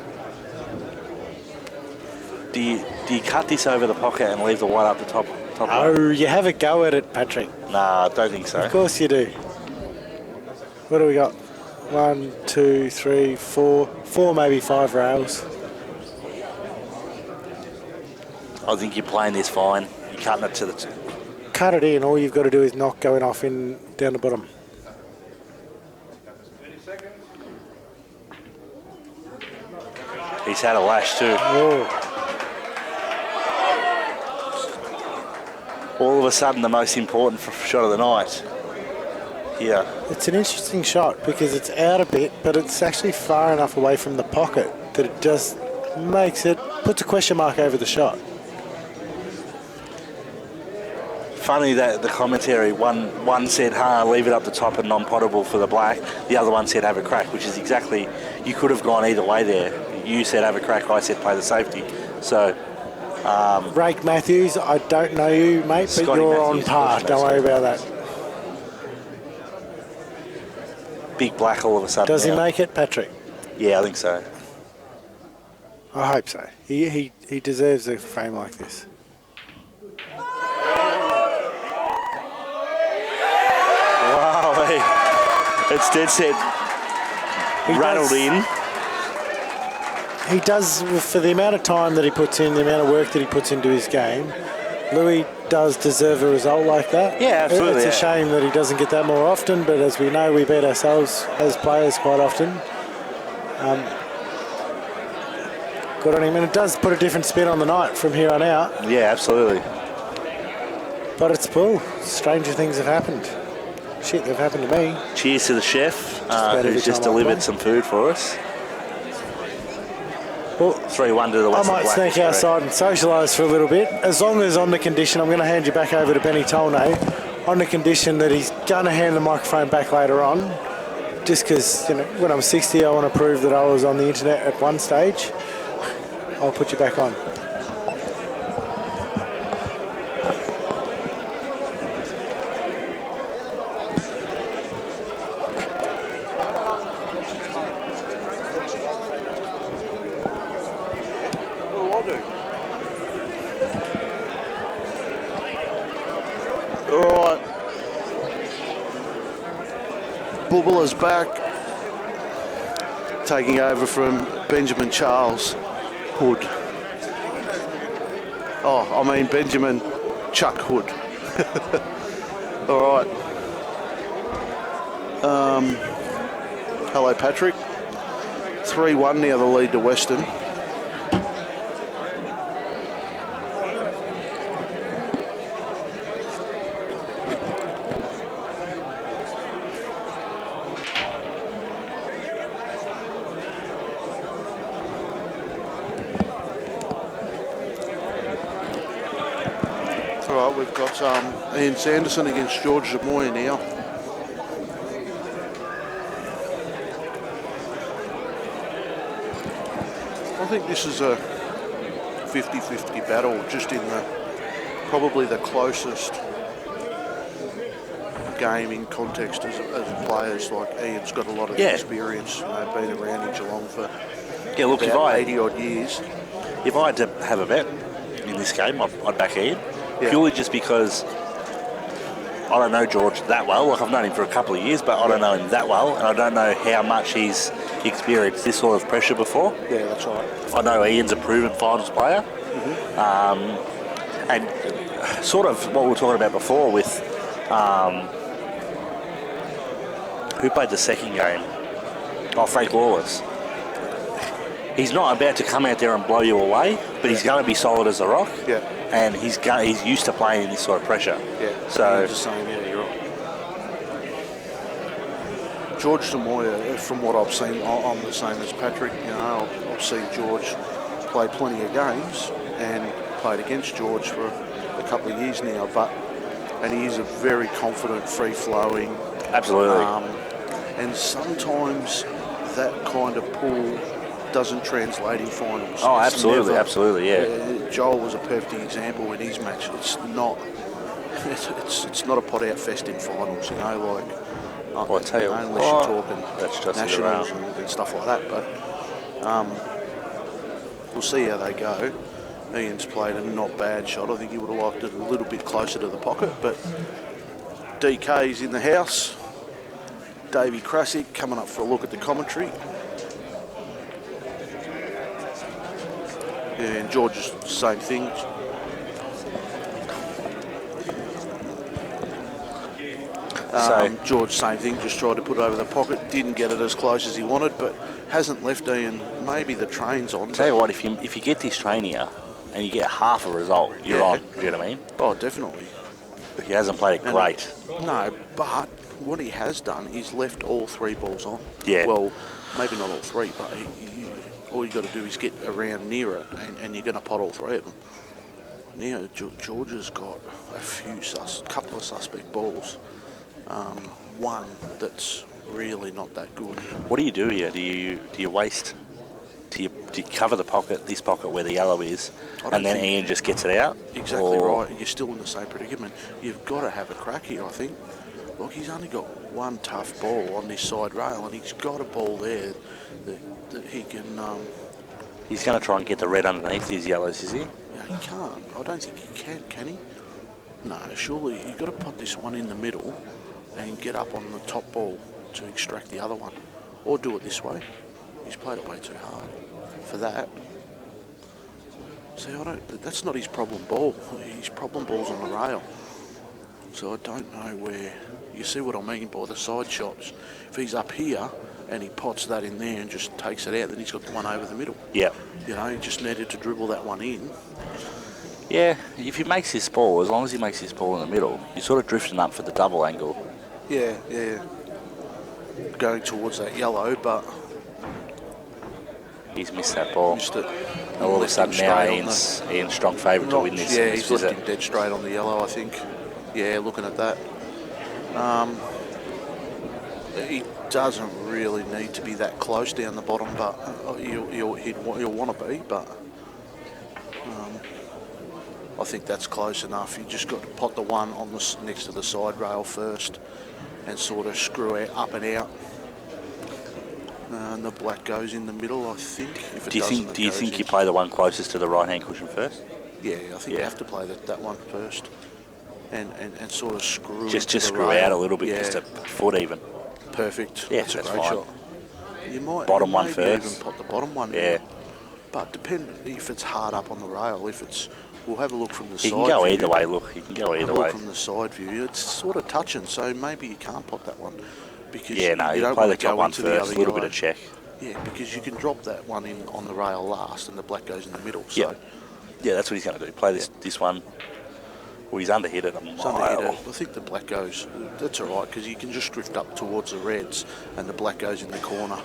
Do you cut this over the pocket and leave the white up the top? Oh, you have a go at it, Patrick. Nah, I don't think so. Of course you do. What do we got? 1, 2, 3, 4, maybe 5 rails. I think you're playing this fine. You're cutting it to the... Cut it in. All you've got to do is not going off in down the bottom. He's had a lash too. Oh. All of a sudden, the most important shot of the night. Here. It's an interesting shot because it's out a bit, but it's actually far enough away from the pocket that it just puts a question mark over the shot. Funny that the commentary, one said, leave it up the top and non-potable for the black. The other one said, have a crack, which is exactly, you could have gone either way there. You said, have a crack, I said, play the safety. So... Rake Matthews, I don't know you, mate, Scotty but you're Matthews, on par. Don't worry about that. Big black all of a sudden. Does he now. make it, Patrick? Yeah, I think so. I hope so. He deserves a frame like this. Wow, hey. It's dead set. Rattled in. He does, for the amount of time that he puts in, the amount of work that he puts into his game, Louis does deserve a result like that. Yeah, absolutely. It's a shame that he doesn't get that more often, but as we know, we beat ourselves as players quite often. Good on him, and it does put a different spin on the night from here on out. Yeah, absolutely. But it's bull. Stranger things have happened. Shit, they've happened to me. Cheers to the chef every who's just time I delivered play. some food for us. Well, 3-1 to the I Western might Black. sneak outside and socialise for a little bit, as long as on the condition, I'm going to hand you back over to Benny Tolnay, on the condition that he's going to hand the microphone back later on, just because, when I'm 60, I want to prove that I was on the internet at one stage. I'll put you back on. Alright. Bubbler's back. Taking over from Benjamin Charles Hood. Oh, I mean Benjamin Chuck Hood. Alright. Hello, Patrick. 3-1 now, the lead to Western. we've got Ian Sanderson against George Zamoy now. I think this is a 50-50 battle, just in probably the closest game in context as players. Like Ian's got a lot of experience, been around in Geelong for about 80 odd years. If I had to have a bet in this game, I'd back Ian, purely just because I don't know George that well. Like, I've known him for a couple of years, but I don't know him that well, and I don't know how much he's experienced this sort of pressure before. Yeah, that's right. I know Ian's a proven finals player, and sort of what we were talking about before with who played the second game? Oh, Frank Lawless. He's not about to come out there and blow you away, but he's going to be solid as a rock. Yeah. And he's used to playing in this sort of pressure. Yeah. So just saying, you're right. George Zamoy, from what I've seen, I'm the same as Patrick. You know, I've seen George play plenty of games and played against George for a couple of years now, and he is a very confident, free-flowing. Absolutely. And sometimes that kind of pull doesn't translate in finals. Oh, absolutely, absolutely, yeah. Joel was a perfect example in his match. It's not a pot-out fest in finals, you know, like. Well, I tell you, unless you're talking that's just nationals and stuff like that, but we'll see how they go. Ian's played a not bad shot. I think he would have liked it a little bit closer to the pocket, but DK's in the house. Davey Krasick coming up for a look at the commentary. And George, same thing. George, same thing, just tried to put it over the pocket, didn't get it as close as he wanted, but hasn't left Ian. Maybe the train's on. Tell you what, if you get this train here and you get half a result, you're on. Do you know what I mean? Oh, definitely. He hasn't played it great. No, but what he has done is left all three balls on. Yeah. Well, maybe not all three, but all you got to do is get around near it, and you're going to pot all three of them. Now, George has got a couple of suspect balls. One that's really not that good. What do you do here? Do you waste? Do you cover the pocket, this pocket where the yellow is, and then Ian just gets it out? Exactly right. You're still in the same predicament. You've got to have a crack here, I think. Look, he's only got one tough ball on this side rail, and he's got a ball there that he can. He's going to try and get the red underneath these yellows, is he? Yeah, he can't. I don't think he can he? No, surely you've got to put this one in the middle and get up on the top ball to extract the other one. Or do it this way. He's played it way too hard for that. See, that's not his problem ball. His problem ball's on the rail. So I don't know where... You see what I mean by the side shots. If he's up here and he pots that in there and just takes it out, then he's got the one over the middle. Yeah. You know, he just needed to dribble that one in. Yeah, if he makes his ball, as long as he makes his ball in the middle, you're sort of drifting up for the double angle. Yeah. Going towards that yellow, but... He's missed that ball. Missed it. All of a sudden now Ian's strong favourite to win this. Yeah, he's left him dead straight on the yellow, I think. Yeah, looking at that. He doesn't really need to be that close down the bottom, but he'll want to be, but... I think that's close enough. You just got to pot the one on next to the side rail first and sort of screw it up and out. And the black goes in the middle, I think. Do you think you play the one closest to the right-hand cushion first? Yeah, I think you have to play that one first and sort of screw Just screw out a little bit, just a foot even. Perfect. Yeah, that's a great shot. You might bottom one first. Even pot the bottom one. Yeah. But depend if it's hard up on the rail. If it's... We'll have a look from the side view. You can go either way, look. You can go either way. From the side view. It's sort of touching, so maybe you can't pot that one. Because you don't play want the top one first, a little bit of check. Yeah, because you can drop that one in on the rail last and the black goes in the middle. So. Yeah, that's what he's going to do. Play this one. Well, he's underhit it a mile. I think the black goes... That's all right, because you can just drift up towards the reds and the black goes in the corner.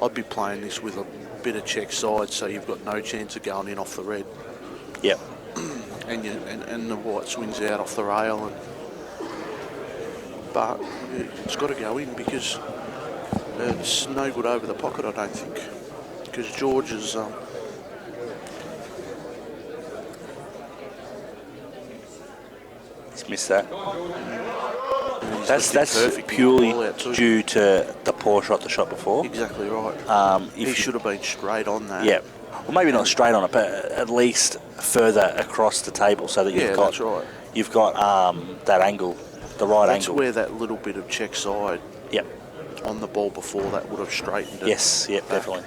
I'd be playing this with a bit of check side, so you've got no chance of going in off the red. Yep. and the white swings out off the rail. But it's got to go in because it's no good over the pocket, I don't think. Because George is... He's missed that. That's purely due to the poor shot the shot before. Exactly right. He should have been straight on that. Yeah. Well, maybe not straight on it, but at least further across the table so that that's right. You've got that angle, the right That's angle. where that little bit of check side on the ball before that would have straightened it. Yes, definitely.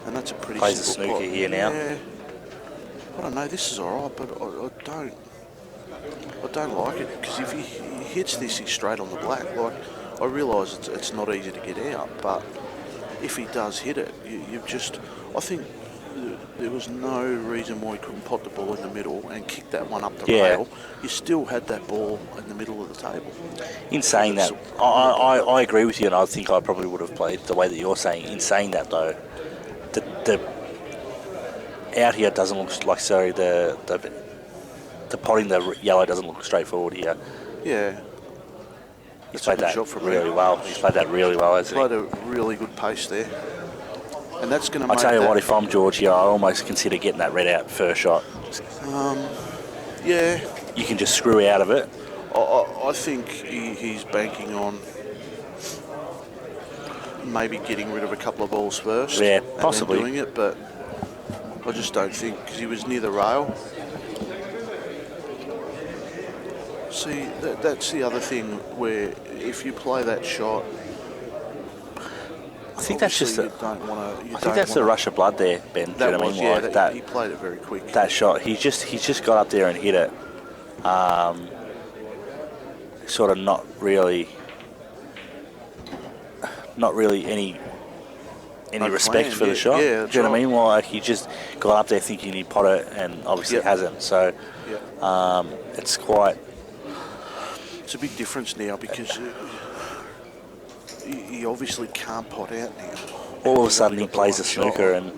And that's a pretty Plays the simple snooker plot. here now. Yeah. I don't know, this is all right, but I don't like it because if he hits this, he's straight on the black. Like, I realise it's not easy to get out, but if he does hit it, I think there was no reason why he couldn't pot the ball in the middle and kick that one up the rail. You still had that ball in the middle of the table. In saying that, I agree with you, and I think I probably would have played the way that you're saying. In saying that, though, the out here doesn't look like the potting the yellow doesn't look straightforward here. Yeah. He's played that really well. He's played that really well, hasn't he? Played a really good pace there. And that's going to make I tell you what, if I'm George here, I almost consider getting that red out first shot. Yeah. You can just screw out of it. I think he's banking on maybe getting rid of a couple of balls first. Yeah, and possibly. then doing it, but I just don't think, because he was near the rail. See, that's the other thing where if you play that shot, I think that's just you don't want to. I think that's the rush of blood there, Ben. That do you know was, what I mean? Like he played it very quick. That shot, he's just got up there and hit it. Sort of not really any respect for the shot. Yeah, do you know what I mean? Like he just got up there thinking he'd pot it, and obviously hasn't. So it's quite. It's a big difference now because he obviously can't pot out now. All of a sudden he plays a snooker and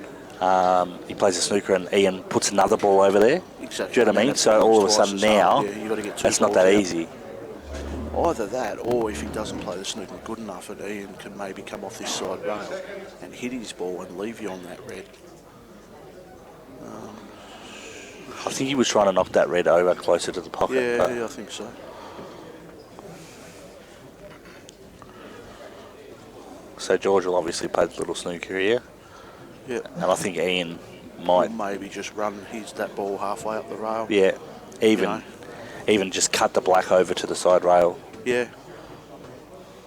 Ian puts another ball over there. Exactly. Do you know what I mean? So all of a sudden now, it's not that easy. Either that, or if he doesn't play the snooker good enough, and Ian can maybe come off this side rail and hit his ball and leave you on that red. I think he was trying to knock that red over closer to the pocket. Yeah, I think so. So George will obviously play the little snooker here. Yeah. And I think Ian might maybe just run that ball halfway up the rail. Yeah. Even just cut the black over to the side rail. Yeah.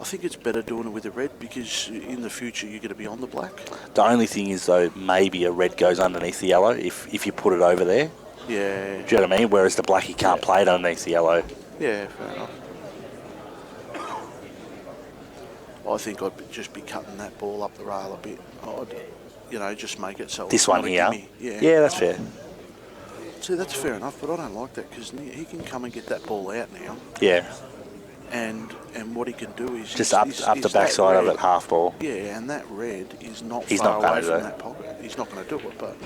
I think it's better doing it with the red because in the future you're going to be on the black. The only thing is though, maybe a red goes underneath the yellow if you put it over there. Yeah. Do you know what I mean? Whereas the black, you can't play it underneath the yellow. Yeah, fair enough. I think I'd just be cutting that ball up the rail a bit. I'd, just make it so this it's one not a here. gimme. Yeah, that's fair. See, that's fair enough, but I don't like that because he can come and get that ball out now. Yeah. And what he can do is just up the backside of it, half ball. Yeah, and that red is not He's far not away from to that pocket. He's not going to do it, but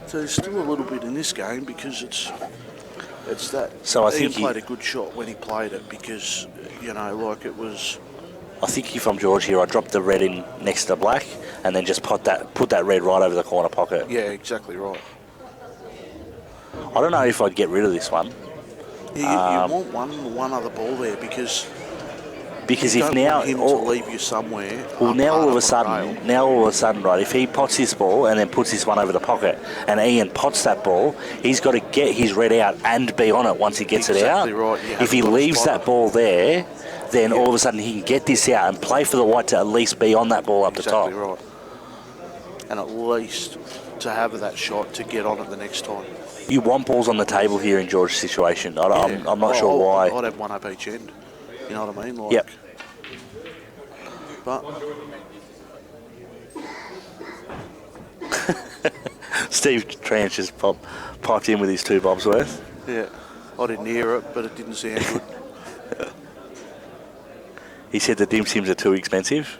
so there's still a little bit in this game because it's that. So I think he played a good shot when he played it because it was. I think if I'm George here, I drop the red in next to the black and then just put that red right over the corner pocket. Yeah, exactly right. I don't know if I'd get rid of this one. Yeah, you want one other ball there because if now want him to leave you somewhere. Well, now all of a sudden, right? If he pots this ball and then puts this one over the pocket, and Ian pots that ball, he's got to get his red out and be on it once he gets it out. Right. If he leaves that ball there, then all of a sudden he can get this out and play for the white to at least be on that ball up the top. Exactly right. And at least to have that shot to get on it the next time. You want balls on the table here in George's situation. I'm not sure why. I'd have one up each end. You know what I mean? Yep. But Steve Tranch just piped in with his 2 bobs worth. Yeah, I didn't hear it, but it didn't sound good. He said the dim sims are too expensive.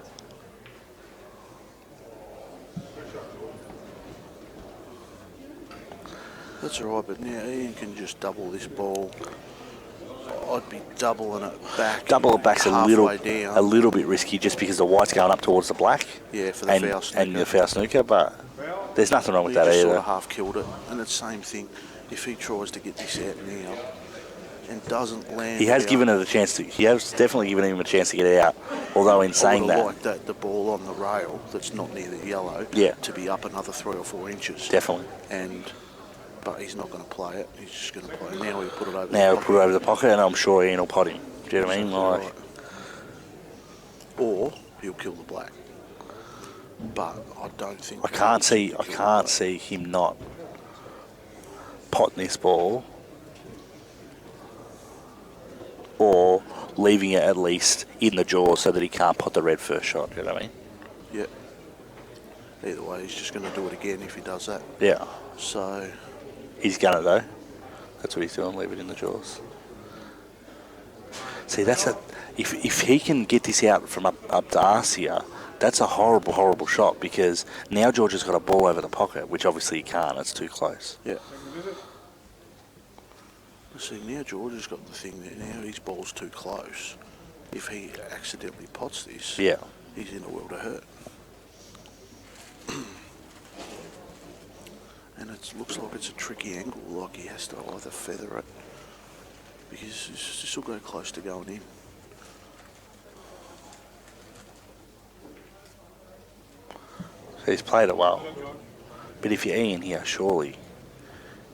That's all right, but now Ian can just double this ball. I'd be doubling it back. Double it back's halfway a little bit risky just because the white's going up towards the black. Yeah, for the foul snooker. And the foul snooker, but there's nothing wrong with that just either. Sort of half killed it, and it's the same thing. If he tries to get this out now and doesn't land, he has given it a chance to. He has definitely given him a chance to get it out. Although in saying that, like the ball on the rail that's not near the yellow, to be up another 3 or 4 inches. Definitely. But he's not going to play it. He's just going to play it. Now he'll put it over. Now he'll put it over the pocket, and I'm sure Ian will pot him. Do you know what I mean? Like, right. Or he'll kill the black. But I don't think. I can't see him not potting this ball, or leaving it at least in the jaw so that he can't pot the red first shot. You know what I mean? Yeah. Either way, he's just going to do it again if he does that. Yeah. So. He's gonna though. That's what he's doing. Leave it in the jaws. See, if he can get this out from up to us here, that's a horrible shot because now George has got a ball over the pocket, which obviously he can't. It's too close. Yeah. See, now George has got the thing that now his ball's too close. If he accidentally pots this, he's in a world of hurt. And it looks like it's a tricky angle, like he has to either feather it because this will go close to going in. He's played it well. But if you're Ian here, surely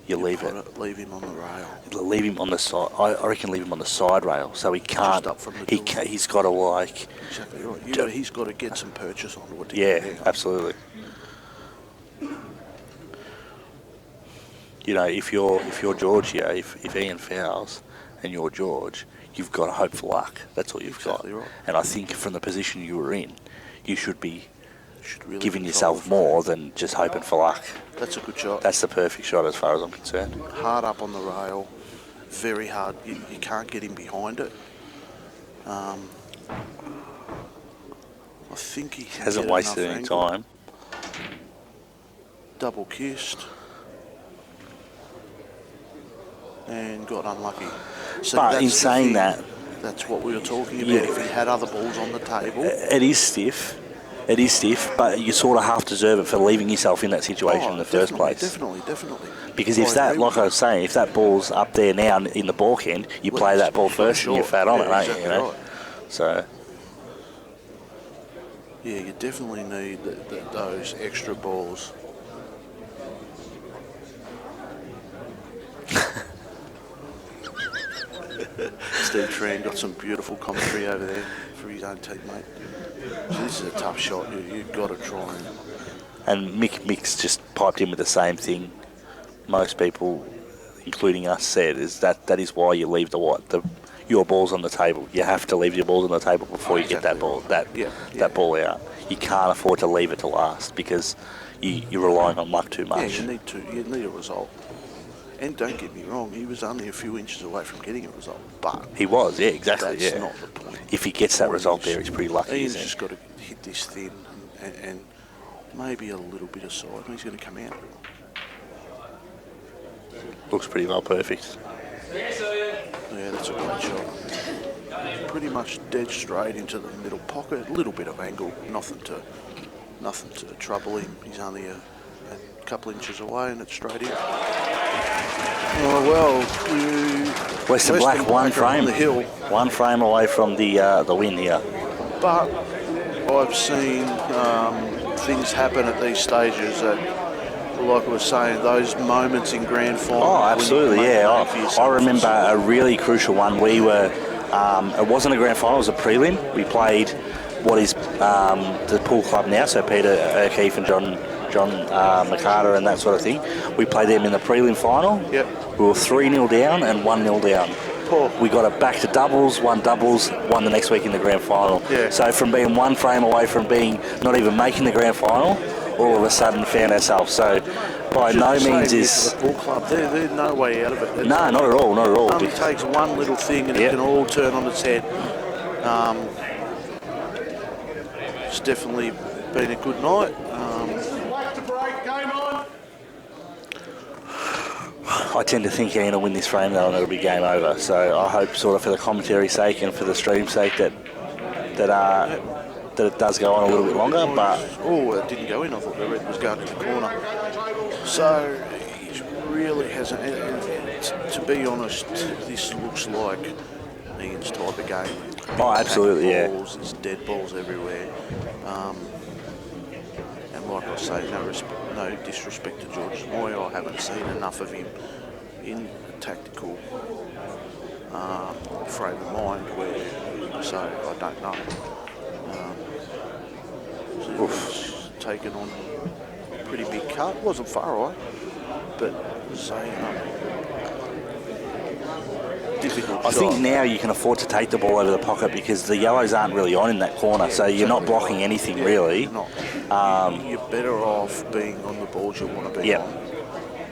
you leave it. Leave him on the rail. Leave him on the side. I reckon leave him on the side rail so he can't. Just up from the he's got to like. Exactly right. He's got to get some purchase onto it. Yeah, absolutely. You know, if you're George here, if Ian fouls and you're George, you've got to hope for luck. That's all you've got. Right. And I think from the position you were in, you should be really giving yourself more than just hoping for luck. That's a good shot. That's the perfect shot as far as I'm concerned. Hard up on the rail, very hard. You can't get him behind it. I think he hasn't wasted any time. Double kissed. And got unlucky. So but in saying that, that's what we were talking about. If he had other balls on the table, it is stiff. It is stiff, but you sort of half deserve it for leaving yourself in that situation in the first place. Definitely. Because if that, like I was saying, if that ball's up there now in the ball end, you play that ball first and you're fat on it, ain't you? You know? Right. So. Yeah, you definitely need those extra balls. Steve Tran got some beautiful commentary over there for his own teammate. So this is a tough shot. You've got to try and Mick's just piped in with the same thing. Most people, including us, said is that is why you leave your balls on the table. You have to leave your balls on the table before you get that ball that ball out. You can't afford to leave it to last because you're relying on luck too much. Yeah, you need a result. And don't get me wrong, he was only a few inches away from getting a result, but he was, exactly. That's not the point. If he gets that result there, he's pretty lucky. He's just got to hit this thin and maybe a little bit of side, and he's going to come out. Looks pretty well perfect. Yeah, that's a great shot. Pretty much dead straight into the middle pocket. A little bit of angle, nothing to trouble him. He's only a couple inches away, and it's straight in. Oh well, Western Black one frame on the hill, 1 frame away from the win here. But I've seen things happen at these stages that, like I was saying, those moments in grand final. Oh, absolutely, yeah. I remember a really crucial one. We were, it wasn't a grand final, it was a prelim. We played what is the pool club now, so Peter O'Keefe and John McCarter and that sort of thing. We played them in the prelim final. Yep. We were 3-0 down and 1-0 down. Poor. We got it back to doubles, won the next week in the grand final. Yeah. So from being 1 frame away from being not even making the grand final, all of a sudden found ourselves. So by no means is... The pool club, they're no way out of it. No, not at all, not at all. It only takes one little thing and it can all turn on its head. It's definitely been a good night. I tend to think Ian will win this frame though, and it'll be game over. So I hope, sort of for the commentary's sake and for the stream's sake, that it does go on a little bit longer. But it didn't go in. I thought the red was going in the corner. So he really hasn't. To be honest, this looks like Ian's type of game. Oh, absolutely, balls, there's dead balls everywhere. And like I say, no disrespect to George Moy, I haven't seen enough of him in a tactical frame of mind so I don't know. So he's taken on a pretty big cut. Wasn't far away, but difficult I think now you can afford to take the ball over the pocket because the yellows aren't really on in that corner, so you're not blocking anything really. You're better off being on the balls you want to be on.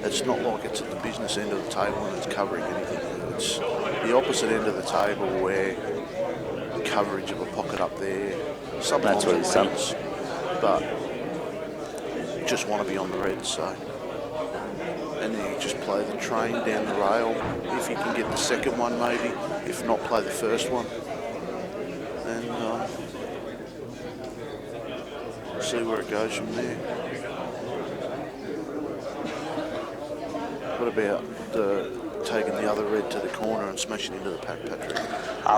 It's not like it's at the business end of the table and it's covering anything. It's the opposite end of the table where coverage of a pocket up there, sometimes it leads, but you just want to be on the red, so. And then you just play the train down the rail. If you can get the second one, maybe. If not, play the first one. And see where it goes from there. What about taking the other red to the corner and smashing into the pack, Patrick?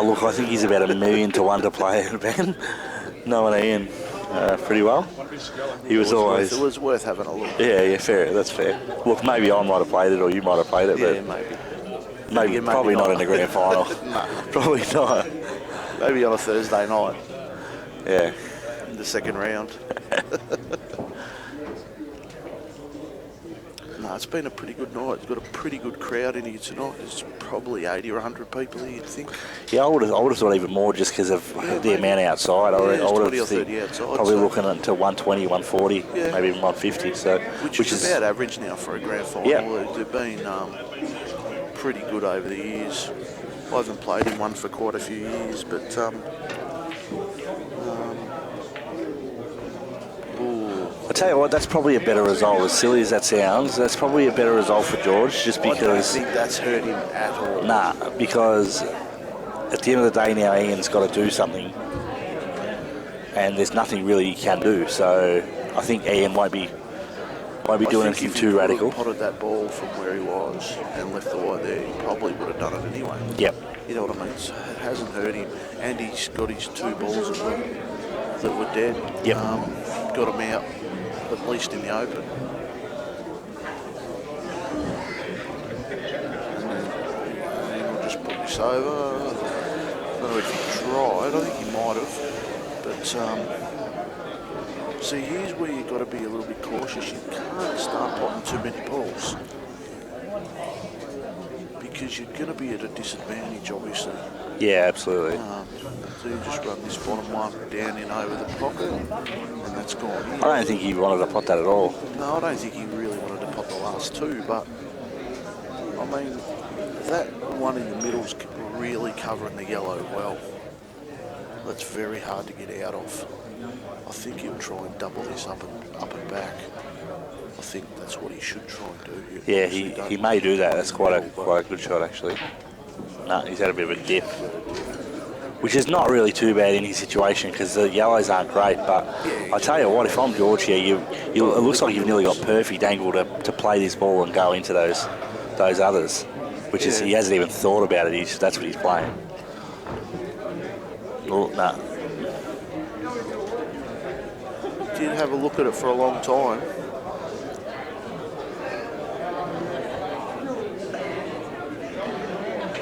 Look, I think he's about 1,000,000 to 1 to play, Ben. Knowing Ian pretty well. He was always... It was worth having a look. Yeah, fair. That's fair. Look, maybe I might have played it or you might have played it. Yeah, but maybe probably not in the grand final. No. Probably not. Maybe on a Thursday night. Yeah. In the second round. No, it's been a pretty good night. It's got a pretty good crowd in here tonight. There's probably 80 or 100 people here, you'd think. Yeah, I would have thought even more just because of the amount outside. I would have think outside, probably looking into 120, 140, maybe even 150. So which is about average now for a grand final. Yeah. They've been pretty good over the years. I haven't played in one for quite a few years, but I tell you what, that's probably a better result. As silly as that sounds, that's probably a better result for George, just because. I don't think that's hurt him at all. Nah, because at the end of the day now, Ian's got to do something, and there's nothing really he can do. So I think Ian won't be doing anything too radical. If he potted that ball from where he was and left the wide there, he probably would have done it anyway. Yep. You know what I mean? So it hasn't hurt him, and he's got his 2 balls that were dead. Yep. Got him out, at least in the open. And then we'll just put this over. I don't know if he tried. I think he might have. But see, here's where you've got to be a little bit cautious. You can't start potting too many balls because you're going to be at a disadvantage, obviously. Yeah, absolutely. So you just run this bottom one down in over the pocket, and that's gone in. I don't think he wanted to pot that at all. No, I don't think he really wanted to pot the last 2, but I mean, that one in the middle's really covering the yellow well. That's very hard to get out of. I think he'll try and double this up and back. I think that's what he should try and do. Yeah, he may do that. That's quite a good shot, actually. No, he's had a bit of a dip, which is not really too bad in his situation because the yellows aren't great. But I tell you what, if I'm George here, it looks like you've nearly got perfect angle to play this ball and go into those others, which is he hasn't even thought about it. That's what he's playing. Oh, no. Did have a look at it for a long time.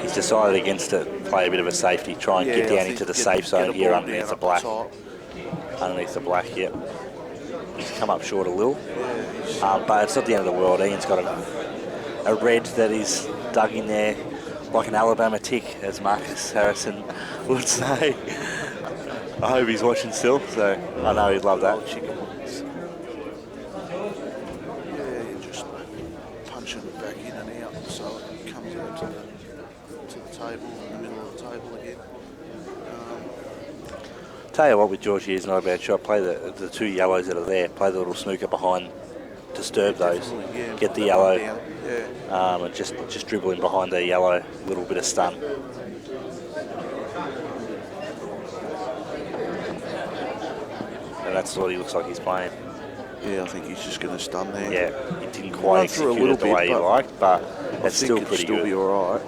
He's decided against it, play a bit of a safety, try and get down into the safe zone here underneath the black. Underneath the black, yep. He's come up short a little, but it's not the end of the world. Ian's got a red that is dug in there like an Alabama tick, as Marcus Harrison would say. I hope he's watching still, so I know he'd love that. Yeah, you're just punching it back in and out so it comes out to the table, in the middle of the table again. Tell you what, with George, here's not a bad shot. Play the 2 yellows that are there. Play the little snooker behind to disturb those. Yeah, Get the that yellow. one down. Yeah. And just dribble in behind the yellow, a little bit of stun. And that's what he looks like he's playing. Yeah, I think he's just going to stun there. Yeah, he didn't quite through a execute little it the bit, way he but liked, but it's still it'll pretty still good. be all right.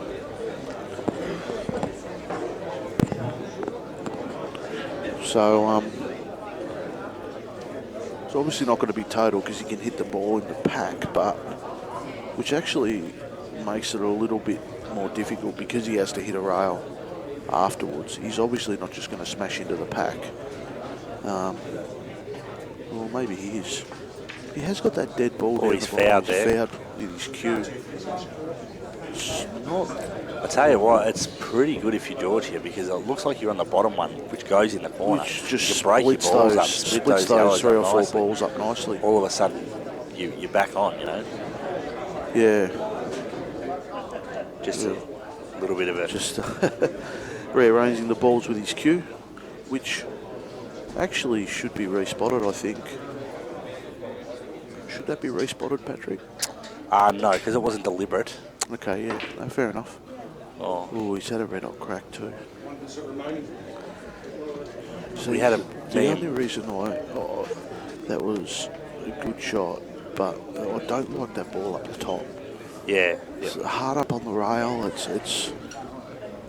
So, it's obviously not going to be total because he can hit the ball in the pack, but which actually makes it a little bit more difficult because he has to hit a rail afterwards. He's obviously not just going to smash into the pack. Well, maybe he is. He has got that dead ball there. He's fouled there. Fouled in his cue. It's not... I tell you what, it's pretty good if you're George here because it looks like you're on the bottom one, which goes in the corner. Which just you break your balls up, splits those 3 or 4 balls up nicely. All of a sudden, you're back on, you know? Yeah. Just a little bit of it. Just rearranging the balls with his cue, which actually should be respotted, I think. Should that be respotted, Patrick? No, because it wasn't deliberate. Okay, yeah, no, fair enough. Oh, he's had a red hot crack too. So we had the only reason why that was a good shot, but I don't like that ball up the top. Yeah, It's hard up on the rail. It's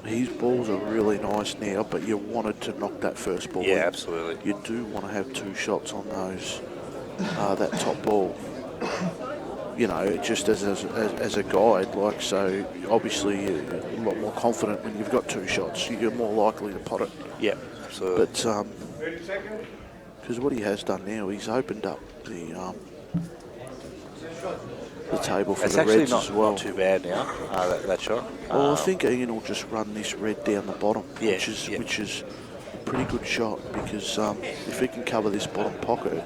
his balls are really nice now, but you wanted to knock that first ball. Yeah, in. absolutely. You do want to have 2 shots on those, that top ball. You know, just as a guide, like, so obviously you're a lot more confident when you've got 2 shots. You're more likely to pot it. Yeah, absolutely. But because what he has done now, he's opened up the table for it's the actually Reds as well. Not too bad now, that shot. Well, I think Ian will just run this red down the bottom, which is a pretty good shot because if he can cover this bottom pocket,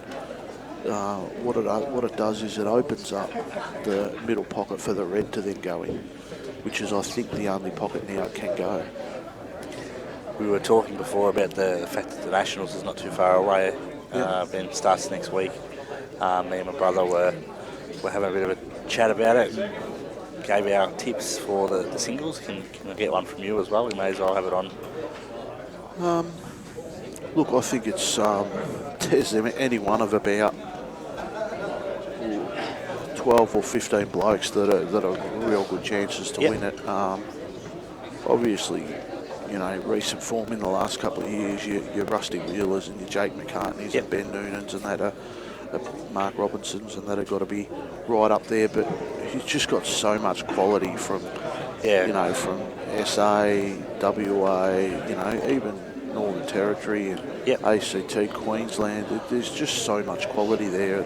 what it does is it opens up the middle pocket for the red to then go in, which is I think the only pocket now it can go. We were talking before about the fact that the Nationals is not too far away. Ben starts next week. Me and my brother were having a bit of a chat about it. Gave our tips for the singles. Can I get one from you as well? We may as well have it on. Look, I think it's there's any one of about 12 or 15 blokes that are real good chances to win it. Obviously, you know, recent form in the last couple of years, your Rusty Wheelers and your Jake McCartneys and Ben Noonans and that are Mark Robinsons and that have got to be right up there. But he's just got so much quality from, you know, from SA, WA, you know, even Northern Territory and ACT, Queensland. There's just so much quality there.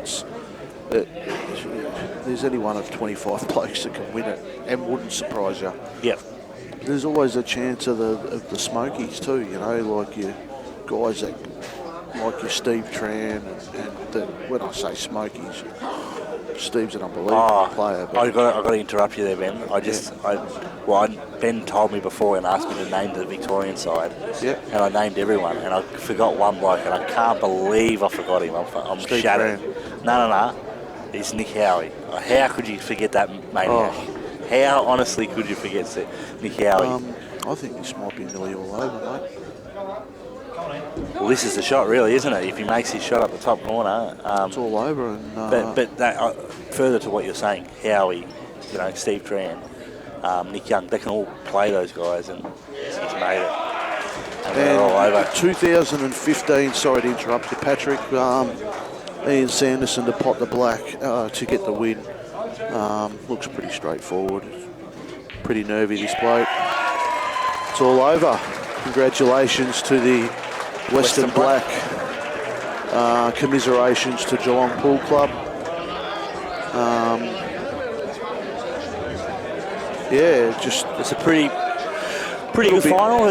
There's any one of 25 blokes that can win it and wouldn't surprise you. Yep. There's always a chance of the Smokies too, you know, like your guys that, like your Steve Tran and when I say Smokies, Steve's an unbelievable player. But I've got to interrupt you there, Ben. Ben told me before and asked me to name the Victorian side. Yeah. And I named everyone, and I forgot one bloke, and I can't believe I forgot him. I'm shattered. No. It's Nick Howie. How could you forget that maniac? How honestly could you forget Nick Howie? I think this might be nearly all over, mate. Well, this is the shot, really, isn't it? If he makes his shot up the top corner, it's all over. And but that, further to what you're saying, Howie, you know, Steve Tran, Nick Young, they can all play those guys, and he's made it. And they're all over. 2015. Sorry to interrupt you, Patrick. Ian Sanderson to pot the black to get the win. Looks pretty straightforward. Pretty nervy, this bloke. It's all over. Congratulations to the Western Black. Commiserations to Geelong Pool Club. It's a pretty good final.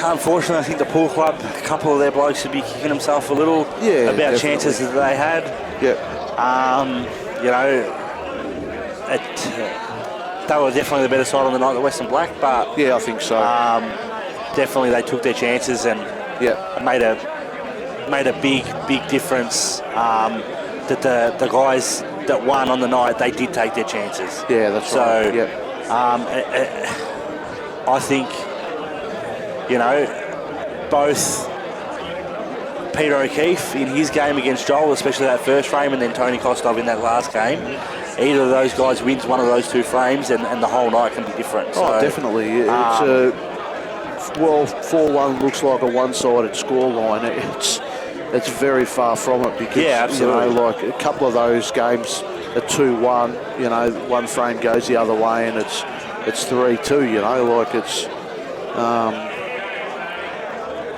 Unfortunately, I think the Pool Club, a couple of their blokes should be kicking themselves a little about definitely. chances that they had. You know, they were definitely the better side on the night, the Western Black, but I think so. Definitely they took their chances and made a big difference. that the guys that won on the night, they did take their chances. Yeah, that's right. Yep. I think, you know, both Peter O'Keefe in his game against Joel, especially that first frame, and then Tony Kostov in that last game, either of those guys wins one of those two frames and the whole night can be different. Oh, definitely. It's 4-1 looks like a one-sided scoreline. It's very far from it because, absolutely. You know, like a couple of those games are 2-1, you know, one frame goes the other way and it's 3-2, you know, like it's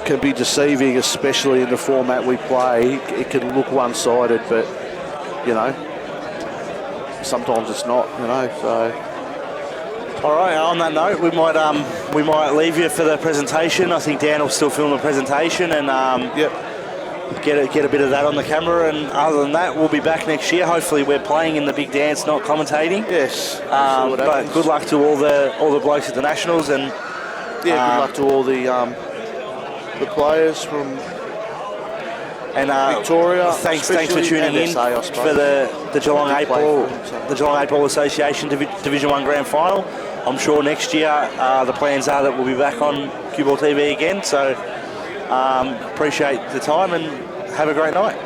can be deceiving, especially in the format we play. It can look one-sided, but, you know, sometimes it's not, you know, so... All right, on that note, we might leave you for the presentation. I think Dan will still film the presentation and get a bit of that on the camera. And other than that, we'll be back next year. Hopefully, we're playing in the big dance, not commentating. Yes. But good luck to all the blokes at the Nationals and good luck to all the players from Victoria. Thanks for tuning in for the Geelong 8 Ball Association Division 1 Grand Final. I'm sure next year the plans are that we'll be back on Q-Ball TV again. So appreciate the time and have a great night.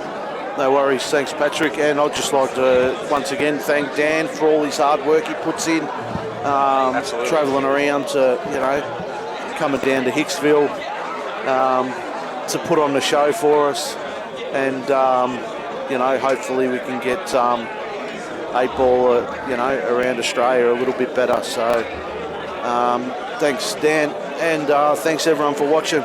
No worries. Thanks, Patrick. And I'd just like to once again thank Dan for all his hard work he puts in, travelling around to, you know, coming down to Hicksville to put on the show for us. And, you know, hopefully we can get 8-ball, you know, around Australia a little bit better. So thanks, Dan, and thanks everyone for watching.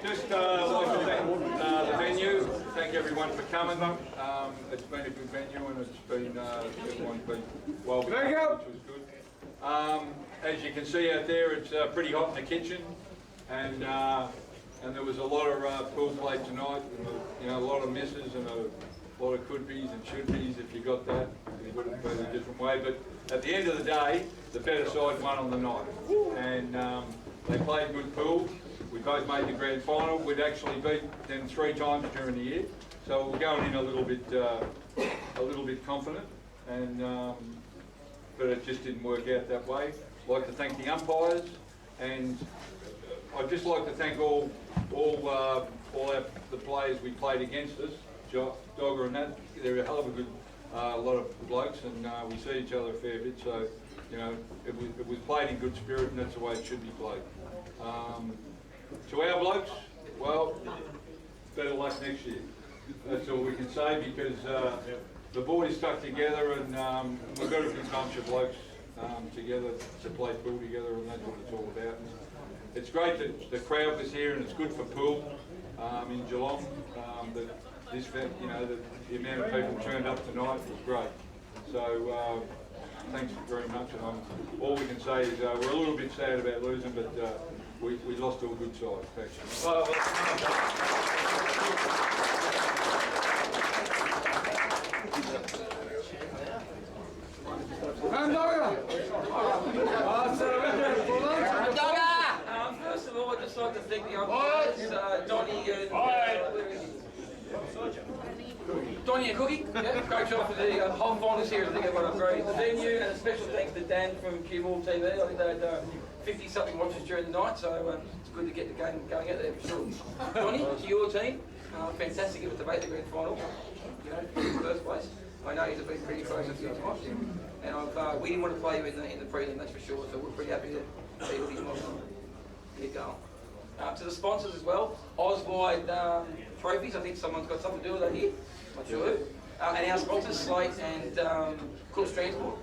Just like to thank the venue, thank everyone for coming. It's been a good venue and it's been everyone's been well behaved, which was good. As you can see out there, it's pretty hot in the kitchen, and there was a lot of pool play tonight. And, you know, a lot of misses and a lot of could-bes and should-bes if you got that. He would have played a different way, but at the end of the day, the better side won on the night, and they played good pool. We both made the grand final. We'd actually beat them 3 times during the year, so we're going in a little bit confident, and but it just didn't work out that way. I'd like to thank the umpires, and I'd just like to thank all the players we played against us, Dogger and that. They're a hell of a good lot of blokes, and we see each other a fair bit. So, you know, it was played in good spirit, and that's the way it should be played. To our blokes, well, better luck next year. That's all we can say, because the boys stuck together, and we've got a good bunch of blokes together to play pool together, and that's what it's all about. And it's great that the crowd was here, and it's good for pool in Geelong. The amount of people turned up tonight was great. So thanks very much. And all we can say is we're a little bit sad about losing, but we lost to a good side. Thanks. First of all, I'd just like to thank the umpires, Donnie and Cookie. Yeah, great job for the whole finals here. I think everyone agreed. The venue, and a special thanks to Dan from GEBA TV. I think they had 50-something watches during the night, so it's good to get the game going out there for sure. Donnie, to your team, fantastic to debate the grand final. You know, in the first place. I know you've been pretty close a few times, and we didn't want to play you in the prelim, that's for sure. So we're pretty happy to see what he's get going. To the sponsors as well, Oswide trophies. I think someone's got something to do with that here. Not sure who. And our sponsors, Slate and Crooks Transport.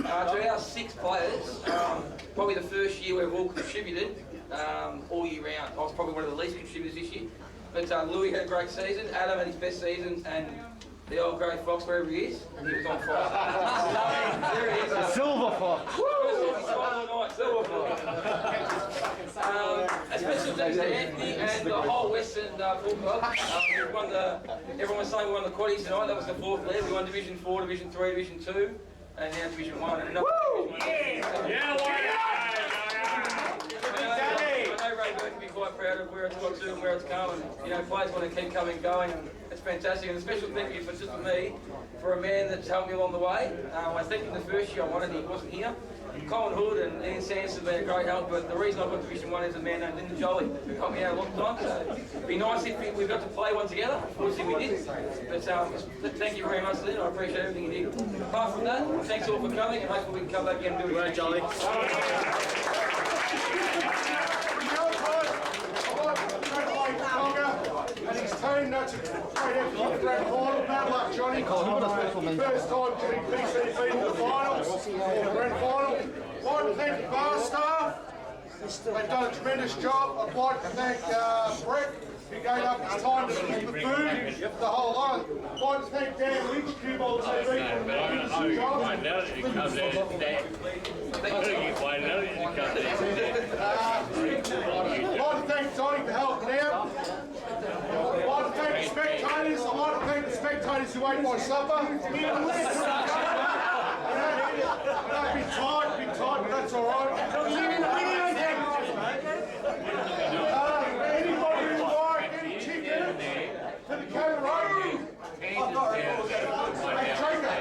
To our 6 players, probably the first year we've all contributed all year round. I was probably one of the least contributors this year. But Louis had a great season, Adam had his best season, and the old grey fox, wherever he is, he was on fire. There he is. Silver fox. Silver fox. A special thanks to Anthony and the whole Western Pool Club. Everyone was saying we won the quaddies tonight. That was the 4th leg. We won Division 4, Division 3, Division 2, and now Division 1. And I know Ray Bird can be quite proud of where it's got to and where it's going. You know, players want to keep coming and going, and it's fantastic. And a special thank you for just for me, for a man that's helped me along the way. I think in the first year I won it, he wasn't here. Colin Hood and Ian Sanderson have been a great help, but the reason I got Division 1 is a man named Linda Jolly, who helped me out a long time. So it'd be nice if we got to play one together. Unfortunately we did. But thank you very much, Lynn. I appreciate everything you did. Apart from that, thanks all for coming, and hopefully we can come back again and do it again. Jolly. And his team, that's a great effort for the grand final. Bad luck, Johnny. First time GPCB in the finals, the grand final. I'd like to thank the bar staff. They've done a tremendous job. I'd like to thank Brett, who gave up his time to cook the food, the whole lot. I'd like to thank Dan Lynch, Cuball TV, for doing his job. I'd like to thank Donnie for helping out. I'd like to thank the spectators. I'd like to thank the spectators who ate my supper. I know, a bit tight, but that's all right. Anybody who like any chicken to the kangaroo? Hey, Trigger.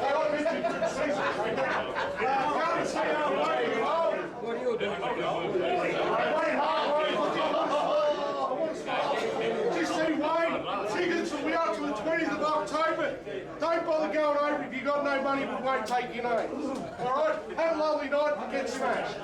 Hey, I've been to the season, Trigger. Come and say how I'm waiting, you know? What are you doing? I'm waiting hard, Just see Wayne, tickets will be up to the 20th of October. Don't bother going over if you've got no money, we won't take your name. All right? Have a lovely night and get smashed.